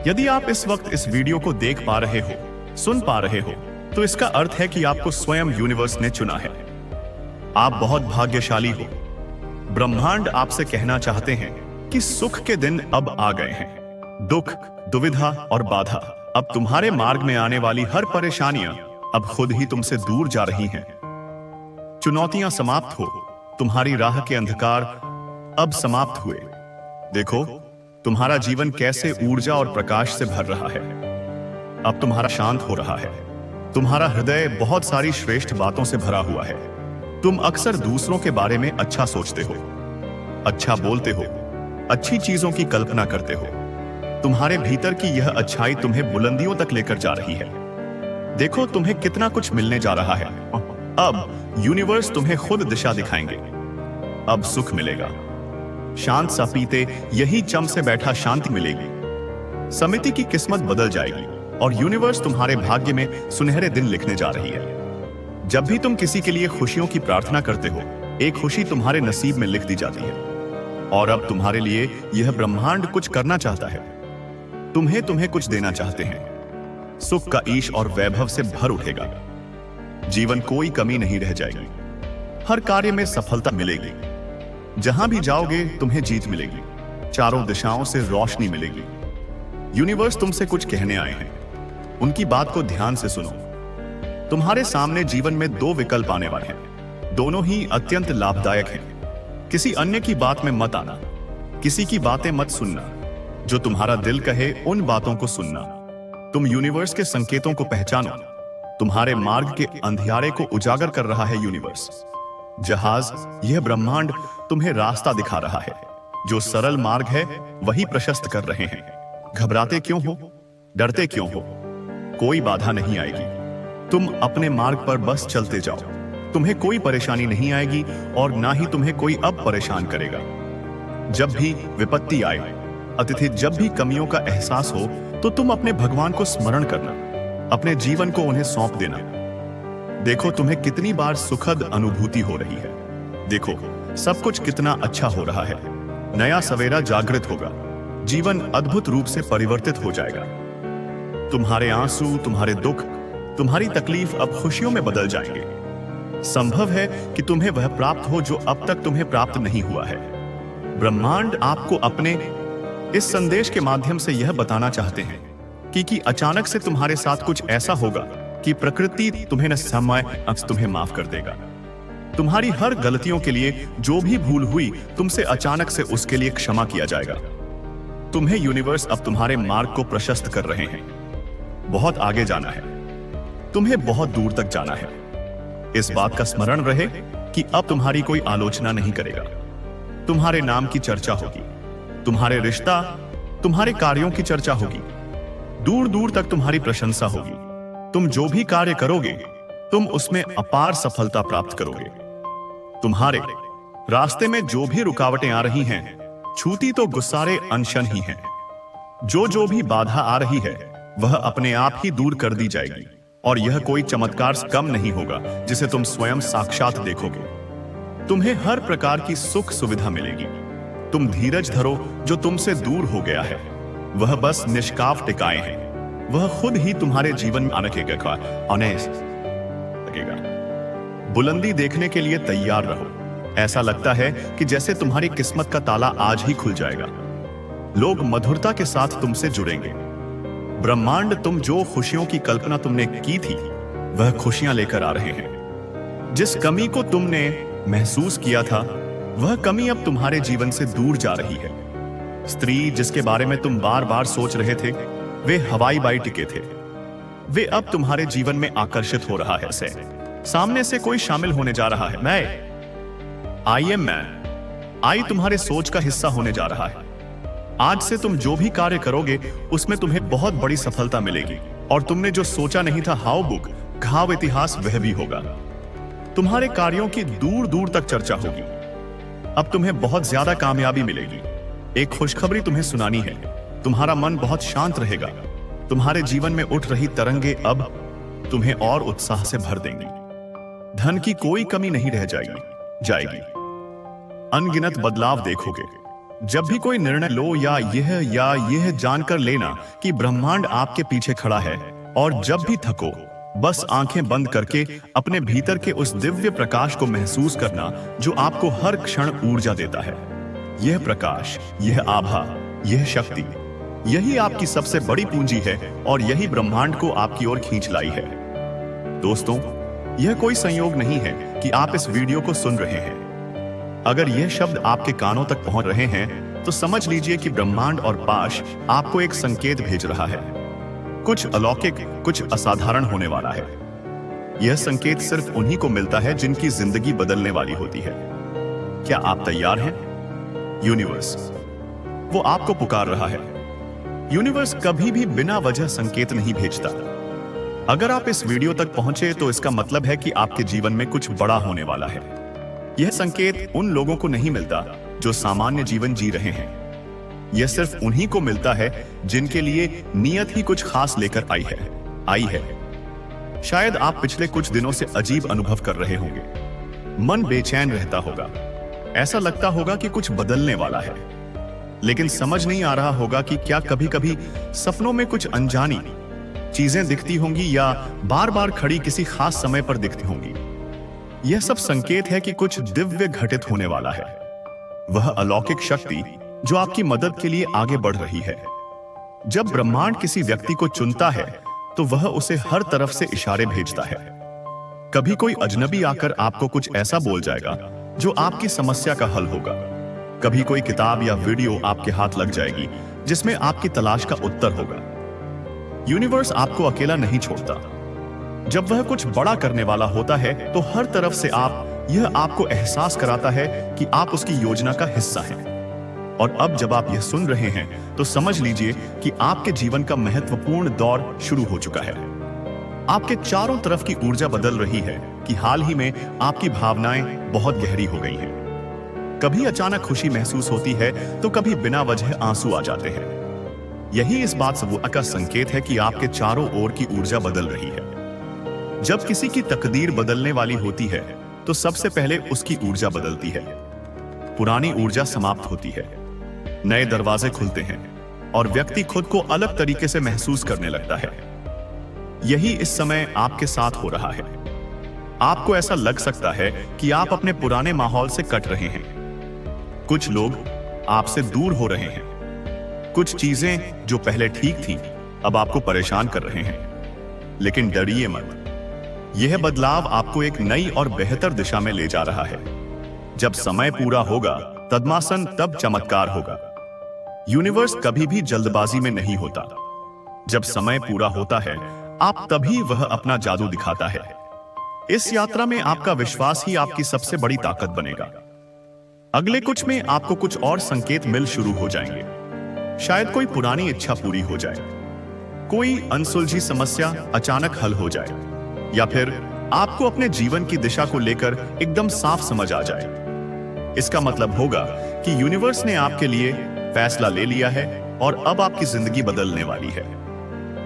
यदि आप इस वक्त इस वीडियो को देख पा रहे हो, सुन पा रहे हो, तो इसका अर्थ है कि आपको स्वयं यूनिवर्स ने चुना है। आप बहुत भाग्यशाली हो। ब्रह्मांड आपसे कहना चाहते हैं कि सुख के दिन अब आ गए हैं। दुख, दुविधा और बाधा, अब तुम्हारे मार्ग में आने वाली हर परेशानियां अब खुद ही तुमसे दूर जा रही हैं। चुनौतियां समाप्त हो, तुम्हारी राह के अंधकार अब समाप्त हुए। देखो, तुम्हारा जीवन कैसे ऊर्जा और प्रकाश से भर रहा है। अब तुम्हारा शांत हो रहा है। तुम्हारा हृदय बहुत सारी श्रेष्ठ बातों से भरा हुआ है। तुम अक्सर दूसरों के बारे में अच्छा सोचते हो, अच्छा बोलते हो, अच्छी चीजों की कल्पना करते हो। तुम्हारे भीतर की यह अच्छाई तुम्हें बुलंदियों तक लेकर जा रही है। देखो, तुम्हें कितना कुछ मिलने जा रहा है। अब यूनिवर्स तुम्हें खुद दिशा दिखाएंगे। अब सुख मिलेगा। शांत सा पीते यही चम से बैठा शांति मिलेगी। समिति की किस्मत बदल जाएगी और यूनिवर्स तुम्हारे भाग्य में सुनहरे दिन लिखने जा रही है। जब भी तुम किसी के लिए खुशियों की प्रार्थना करते हो, एक खुशी तुम्हारे नसीब में लिख दी जाती है। और अब तुम्हारे लिए यह ब्रह्मांड कुछ करना चाहता है। तुम्हें कुछ देना चाहते हैं। सुख का ईश और वैभव से भर उठेगा। जीवन कोई कमी नहीं रह जाएगी। हर कार्य में सफलता मिलेगी। जहां भी जाओगे तुम्हें जीत मिलेगी। चारों दिशाओं से रोशनी मिलेगी। यूनिवर्स तुमसे कुछ कहने आए हैं। उनकी बात को ध्यान से सुनो। तुम्हारे सामने जीवन में दो विकल्प आने वाले हैं। दोनों ही अत्यंत लाभदायक हैं। किसी अन्य की बात में मत आना, किसी की बातें मत सुनना। जो तुम्हारा दिल कहे उन बातों को सुनना। तुम यूनिवर्स के संकेतों को पहचानो। तुम्हारे मार्ग के अंधियारे को उजागर कर रहा है यूनिवर्स। जहाज, यह ब्रह्मांड तुम्हें रास्ता दिखा रहा है। जो सरल मार्ग है वही प्रशस्त कर रहे हैं। घबराते क्यों हो, डरते क्यों हो? कोई बाधा नहीं आएगी। तुम अपने मार्ग पर बस चलते जाओ। तुम्हें कोई परेशानी नहीं आएगी और ना ही तुम्हें कोई अब परेशान करेगा। जब भी विपत्ति आए, अतिथि जब भी कमियों का एहसास हो, तो तुम अपने भगवान को स्मरण करना, अपने जीवन को उन्हें सौंप देना। देखो तुम्हें कितनी बार सुखद अनुभूति हो रही है। देखो सब कुछ कितना अच्छा हो रहा है। नया सवेरा जागृत होगा। जीवन अद्भुत रूप से परिवर्तित हो जाएगा। तुम्हारे आंसू, तुम्हारे दुख, तुम्हारी तकलीफ अब खुशियों में बदल जाएंगे। संभव है कि तुम्हें वह प्राप्त हो जो अब तक तुम्हें प्राप्त नहीं हुआ है। ब्रह्मांड आपको अपने इस संदेश के माध्यम से यह बताना चाहते हैं कि अचानक से तुम्हारे साथ कुछ ऐसा होगा कि प्रकृति तुम्हें न समय तुम्हें माफ कर देगा। तुम्हारी हर गलतियों के लिए जो भी भूल हुई, तुमसे अचानक से उसके लिए क्षमा किया जाएगा। तुम्हें यूनिवर्स अब तुम्हारे मार्ग को प्रशस्त कर रहे हैं। बहुत आगे जाना है, तुम्हें बहुत दूर तक जाना है। इस बात का स्मरण रहे कि अब तुम्हारी कोई आलोचना नहीं करेगा। तुम्हारे नाम की चर्चा होगी, तुम्हारे रिश्ता, तुम्हारे कार्यों की चर्चा होगी। दूर दूर तक तुम्हारी प्रशंसा होगी। तुम जो भी कार्य करोगे, तुम उसमें अपार सफलता प्राप्त करोगे। तुम्हारे रास्ते में जो भी रुकावटें आ रही हैं, छूती तो गुस्सारे अनशन ही हैं। जो भी बाधा आ रही है, वह अपने आप ही दूर कर दी जाएगी और यह कोई चमत्कार कम नहीं होगा जिसे तुम स्वयं साक्षात देखोगे। तुम्हें हर प्रकार की सुख सुविधा मिलेगी। तुम धीरज धरो। जो तुमसे दूर हो गया है वह बस निष्काफ टिकाए हैं। वह खुद ही तुम्हारे जीवन में आने लगेगा। बुलंदी देखने के लिए तैयार रहो। ऐसा लगता है कि जैसे तुम्हारी किस्मत का ताला आज ही खुल जाएगा। लोग मधुरता के साथ तुमसे जुड़ेंगे। ब्रह्मांड तुम जो खुशियों की कल्पना तुमने की थी, वह खुशियां लेकर आ रहे हैं। जिस कमी को तुमने महसूस किया था, वह कमी अब तुम्हारे जीवन से दूर जा रही है। स्त्री जिसके बारे में तुम बार बार सोच रहे थे, वे हवाई बाई टिके थे। वे अब तुम्हारे जीवन में आकर्षित हो रहा है। सामने से कोई शामिल होने जा रहा है। आई एम मैन, आई तुम्हारे सोच का हिस्सा होने जा रहा है। आज से तुम जो भी कार्य करोगे, उसमें तुम्हें बहुत बड़ी सफलता मिलेगी और तुमने जो सोचा नहीं था, हाउ बुक घाव इतिहास, वह भी होगा। तुम्हारे कार्यों की दूर दूर तक चर्चा होगी। अब तुम्हें बहुत ज्यादा कामयाबी मिलेगी। एक खुशखबरी तुम्हें सुनानी है। तुम्हारा मन बहुत शांत रहेगा। तुम्हारे जीवन में उठ रही तरंगे अब तुम्हें और उत्साह से भर देंगी। धन की कोई कमी नहीं रह जाएगी। अनगिनत बदलाव देखोगे। जब भी कोई निर्णय लो या यह जानकर लेना कि ब्रह्मांड आपके पीछे खड़ा है, और जब भी थको, बस आंखें बंद करके अपने भीतर के उस दिव्य प्रकाश को महसूस करना जो आपको हर क्षण ऊर्जा देता है। यह प्रकाश, यह आभा, यह शक्ति, यही आपकी सबसे बड़ी पूंजी है और यही ब्रह्मांड को आपकी ओर खींच लाई है। दोस्तों, यह कोई संयोग नहीं है कि आप इस वीडियो को सुन रहे हैं। अगर यह शब्द आपके कानों तक पहुंच रहे हैं, तो समझ लीजिए कि ब्रह्मांड और पाश आपको एक संकेत भेज रहा है। कुछ अलौकिक, कुछ असाधारण होने वाला है। यह संकेत सिर्फ उन्हीं को मिलता है जिनकी जिंदगी बदलने वाली होती है। क्या आप तैयार हैं? यूनिवर्स, वो आपको पुकार रहा है। यूनिवर्स कभी भी बिना वजह संकेत नहीं भेजता। अगर आप इस वीडियो तक पहुंचे, तो इसका मतलब है कि आपके जीवन में कुछ बड़ा होने वाला है। यह संकेत उन लोगों को नहीं मिलता जो सामान्य जीवन जी रहे हैं। यह सिर्फ उन्हीं को मिलता है जिनके लिए नियत ही कुछ खास लेकर आई है। शायद आप पिछले कुछ दिनों से अजीब अनुभव कर रहे होंगे। मन बेचैन रहता होगा। ऐसा लगता होगा कि कुछ बदलने वाला है, लेकिन समझ नहीं आ रहा होगा कि क्या कभी कभी सपनों में कुछ अनजानी चीजें दिखती होंगी या बार बार खड़ी किसी खास समय पर दिखती होंगी। यह सब संकेत है कि कुछ दिव्य घटित होने वाला है। वह अलौकिक शक्ति जो आपकी मदद के लिए आगे बढ़ रही है। जब ब्रह्मांड किसी व्यक्ति को चुनता है, तो वह उसे हर तरफ से इशारे भेजता है। कभी कोई अजनबी आकर आपको कुछ ऐसा बोल जाएगा जो आपकी समस्या का हल होगा। कभी कोई किताब या वीडियो आपके हाथ लग जाएगी जिसमें आपकी तलाश का उत्तर होगा। यूनिवर्स आपको अकेला नहीं छोड़ता। जब वह कुछ बड़ा करने वाला होता है तो हर तरफ से यह आपको एहसास कराता है कि आप उसकी योजना का हिस्सा हैं। और अब जब आप यह सुन रहे हैं तो समझ लीजिए कि आपके जीवन का महत्वपूर्ण दौर शुरू हो चुका है। आपके चारों तरफ की ऊर्जा बदल रही है कि हाल ही में आपकी भावनाएं बहुत गहरी हो गई हैं। कभी अचानक खुशी महसूस होती है तो कभी बिना वजह आंसू आ जाते हैं। यही इस बात का संकेत है कि आपके चारों ओर की ऊर्जा बदल रही है। जब किसी की तकदीर बदलने वाली होती है तो सबसे पहले उसकी ऊर्जा बदलती है। पुरानी ऊर्जा समाप्त होती है, नए दरवाजे खुलते हैं और व्यक्ति खुद को अलग तरीके से महसूस करने लगता है। यही इस समय आपके साथ हो रहा है। आपको ऐसा लग सकता है कि आप अपने पुराने माहौल से कट रहे हैं। कुछ लोग आपसे दूर हो रहे हैं। कुछ चीजें जो पहले ठीक थी अब आपको परेशान कर रहे हैं। लेकिन डरिए मत, यह बदलाव आपको एक नई और बेहतर दिशा में ले जा रहा है। जब समय पूरा होगा तदमासन तब चमत्कार होगा। यूनिवर्स कभी भी जल्दबाजी में नहीं होता। जब समय पूरा होता है आप तभी वह अपना जादू दिखाता है। इस यात्रा में आपका विश्वास ही आपकी सबसे बड़ी ताकत बनेगा। अगले कुछ में आपको कुछ और संकेत मिल शुरू हो जाएंगे। शायद कोई पुरानी इच्छा पूरी हो जाए, कोई अनसुलझी समस्या अचानक हल हो जाए, या फिर आपको अपने जीवन की दिशा को लेकर एकदम साफ समझ आ जाए। इसका मतलब होगा कि यूनिवर्स ने आपके लिए फैसला ले लिया है और अब आपकी जिंदगी बदलने वाली है।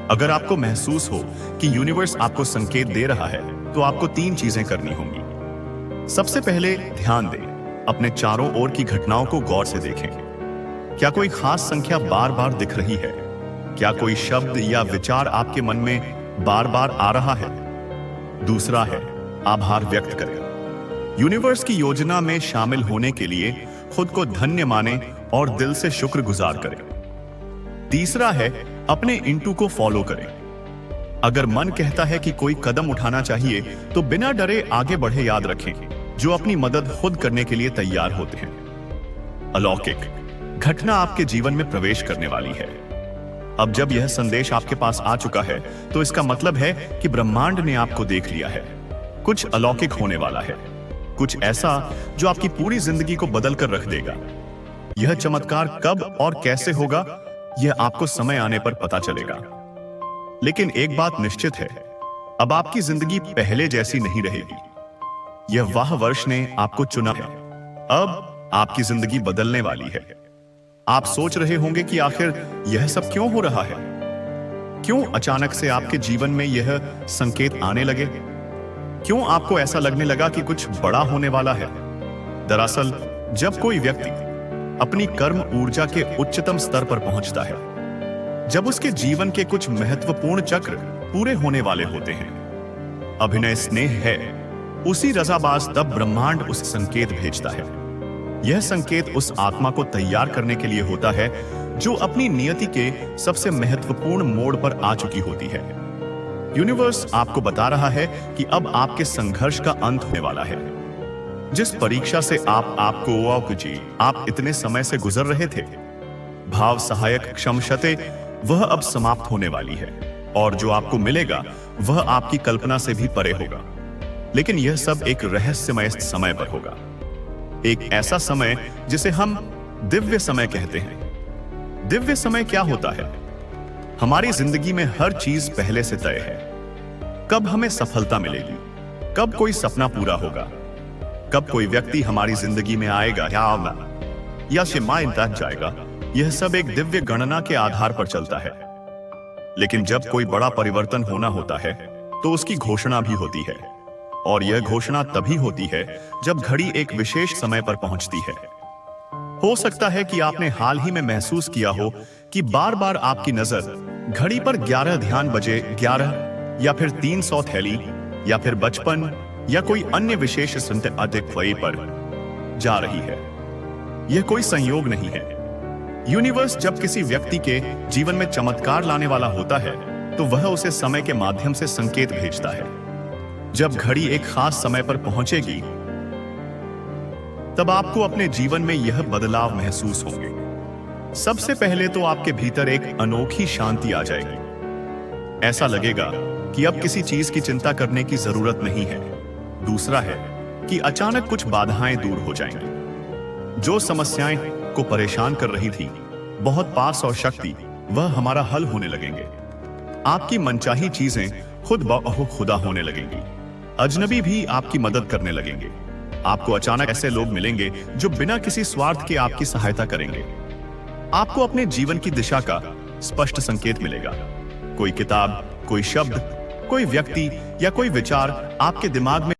अगर आपको महसूस हो कि यूनिवर्स आपको संकेत दे रहा है तो आपको 3 चीजें करनी होंगी। सबसे पहले ध्यान दें, अपने चारों ओर की घटनाओं को गौर से देखें। क्या कोई खास संख्या बार बार दिख रही है? क्या कोई शब्द या विचार आपके मन में बार बार आ रहा है? दूसरा है आभार व्यक्त करें। यूनिवर्स की योजना में शामिल होने के लिए खुद को धन्य माने और दिल से शुक्रगुजार करें। तीसरा है अपने इंटू को फॉलो करें। अगर मन कहता है कि कोई कदम उठाना चाहिए तो बिना डरे आगे बढ़े। याद रखें, जो अपनी मदद खुद करने के लिए तैयार होते हैं। अलौकिक घटना आपके जीवन में प्रवेश करने वाली है। अब जब यह संदेश आपके पास आ चुका है तो इसका मतलब है कि ब्रह्मांड ने आपको देख लिया है। कुछ अलौकिक होने वाला है, कुछ ऐसा जो आपकी पूरी जिंदगी को बदल कर रख देगा। यह चमत्कार कब और कैसे होगा यह आपको समय आने पर पता चलेगा। लेकिन एक बात निश्चित है, अब आपकी जिंदगी पहले जैसी नहीं रहेगी। यह वाह वर्ष ने आपको चुना है। अब आपकी जिंदगी बदलने वाली है। आप सोच रहे होंगे कि आखिर यह सब क्यों हो रहा है? क्यों अचानक से आपके जीवन में यह संकेत आने लगे? क्यों आपको ऐसा लगने लगा कि कुछ बड़ा होने वाला है? दरअसल जब कोई व्यक्ति अपनी कर्म ऊर्जा के उच्चतम स्तर पर पहुंचता है, जब उसके जीवन के कुछ महत्वपूर्ण चक्र पूरे होने वाले होते हैं, अभिनय स्नेह है, उसी रजाबाज तब ब्रह्मांड उस संकेत भेजता है। यह संकेत उस आत्मा को तैयार करने के लिए होता है जो अपनी नियति के सबसे महत्वपूर्ण मोड़ पर आ चुकी होती है। यूनिवर्स आपको बता रहा है कि अब आपके संघर्ष का अंत होने वाला है। जिस परीक्षा से आप इतने समय से गुजर रहे थे, भाव सहायक क्षमशते, वह अब समाप्त होने वाली है। और जो आपको मिलेगा वह आपकी कल्पना से भी परे होगा। लेकिन यह सब एक रहस्यमय समय पर होगा। एक ऐसा समय जिसे हम दिव्य समय कहते हैं। दिव्य समय क्या होता है? हमारी जिंदगी में हर चीज पहले से तय है। कब हमें सफलता मिलेगी, कब कोई सपना पूरा होगा, कब कोई व्यक्ति हमारी जिंदगी में आएगा या शिमायन तक जाएगा, यह सब एक दिव्य गणना के आधार पर चलता है। लेकिन जब कोई बड़ा परिवर्तन होना होता है तो उसकी घोषणा भी होती है। और यह घोषणा तभी होती है जब घड़ी एक विशेष समय पर पहुंचती है। हो सकता है कि आपने हाल ही में महसूस किया हो कि बार बार आपकी नजर घड़ी पर 11 ध्यान बजे 11 या फिर 300 थैली या फिर बचपन या कोई अन्य विशेष अधिक वही पर जा रही है। यह कोई संयोग नहीं है। यूनिवर्स जब किसी व्यक्ति के जीवन में चमत्कार लाने वाला होता है तो वह उसे समय के माध्यम से संकेत भेजता है। जब घड़ी एक खास समय पर पहुंचेगी, तब आपको अपने जीवन में यह बदलाव महसूस होंगे। सबसे पहले तो आपके भीतर एक अनोखी शांति आ जाएगी। ऐसा लगेगा कि अब किसी चीज की चिंता करने की जरूरत नहीं है। दूसरा है कि अचानक कुछ बाधाएं दूर हो जाएंगी। जो समस्याएं को परेशान कर रही थी, बहुत पास और शक्ति, वह हमारा हल होने लगेंगे। आपकी मनचाही चीजें खुद ब खुदा होने लगेंगी। अजनबी भी आपकी मदद करने लगेंगे। आपको अचानक ऐसे लोग मिलेंगे जो बिना किसी स्वार्थ के आपकी सहायता करेंगे। आपको अपने जीवन की दिशा का स्पष्ट संकेत मिलेगा। कोई किताब, कोई शब्द, कोई व्यक्ति या कोई विचार आपके दिमाग में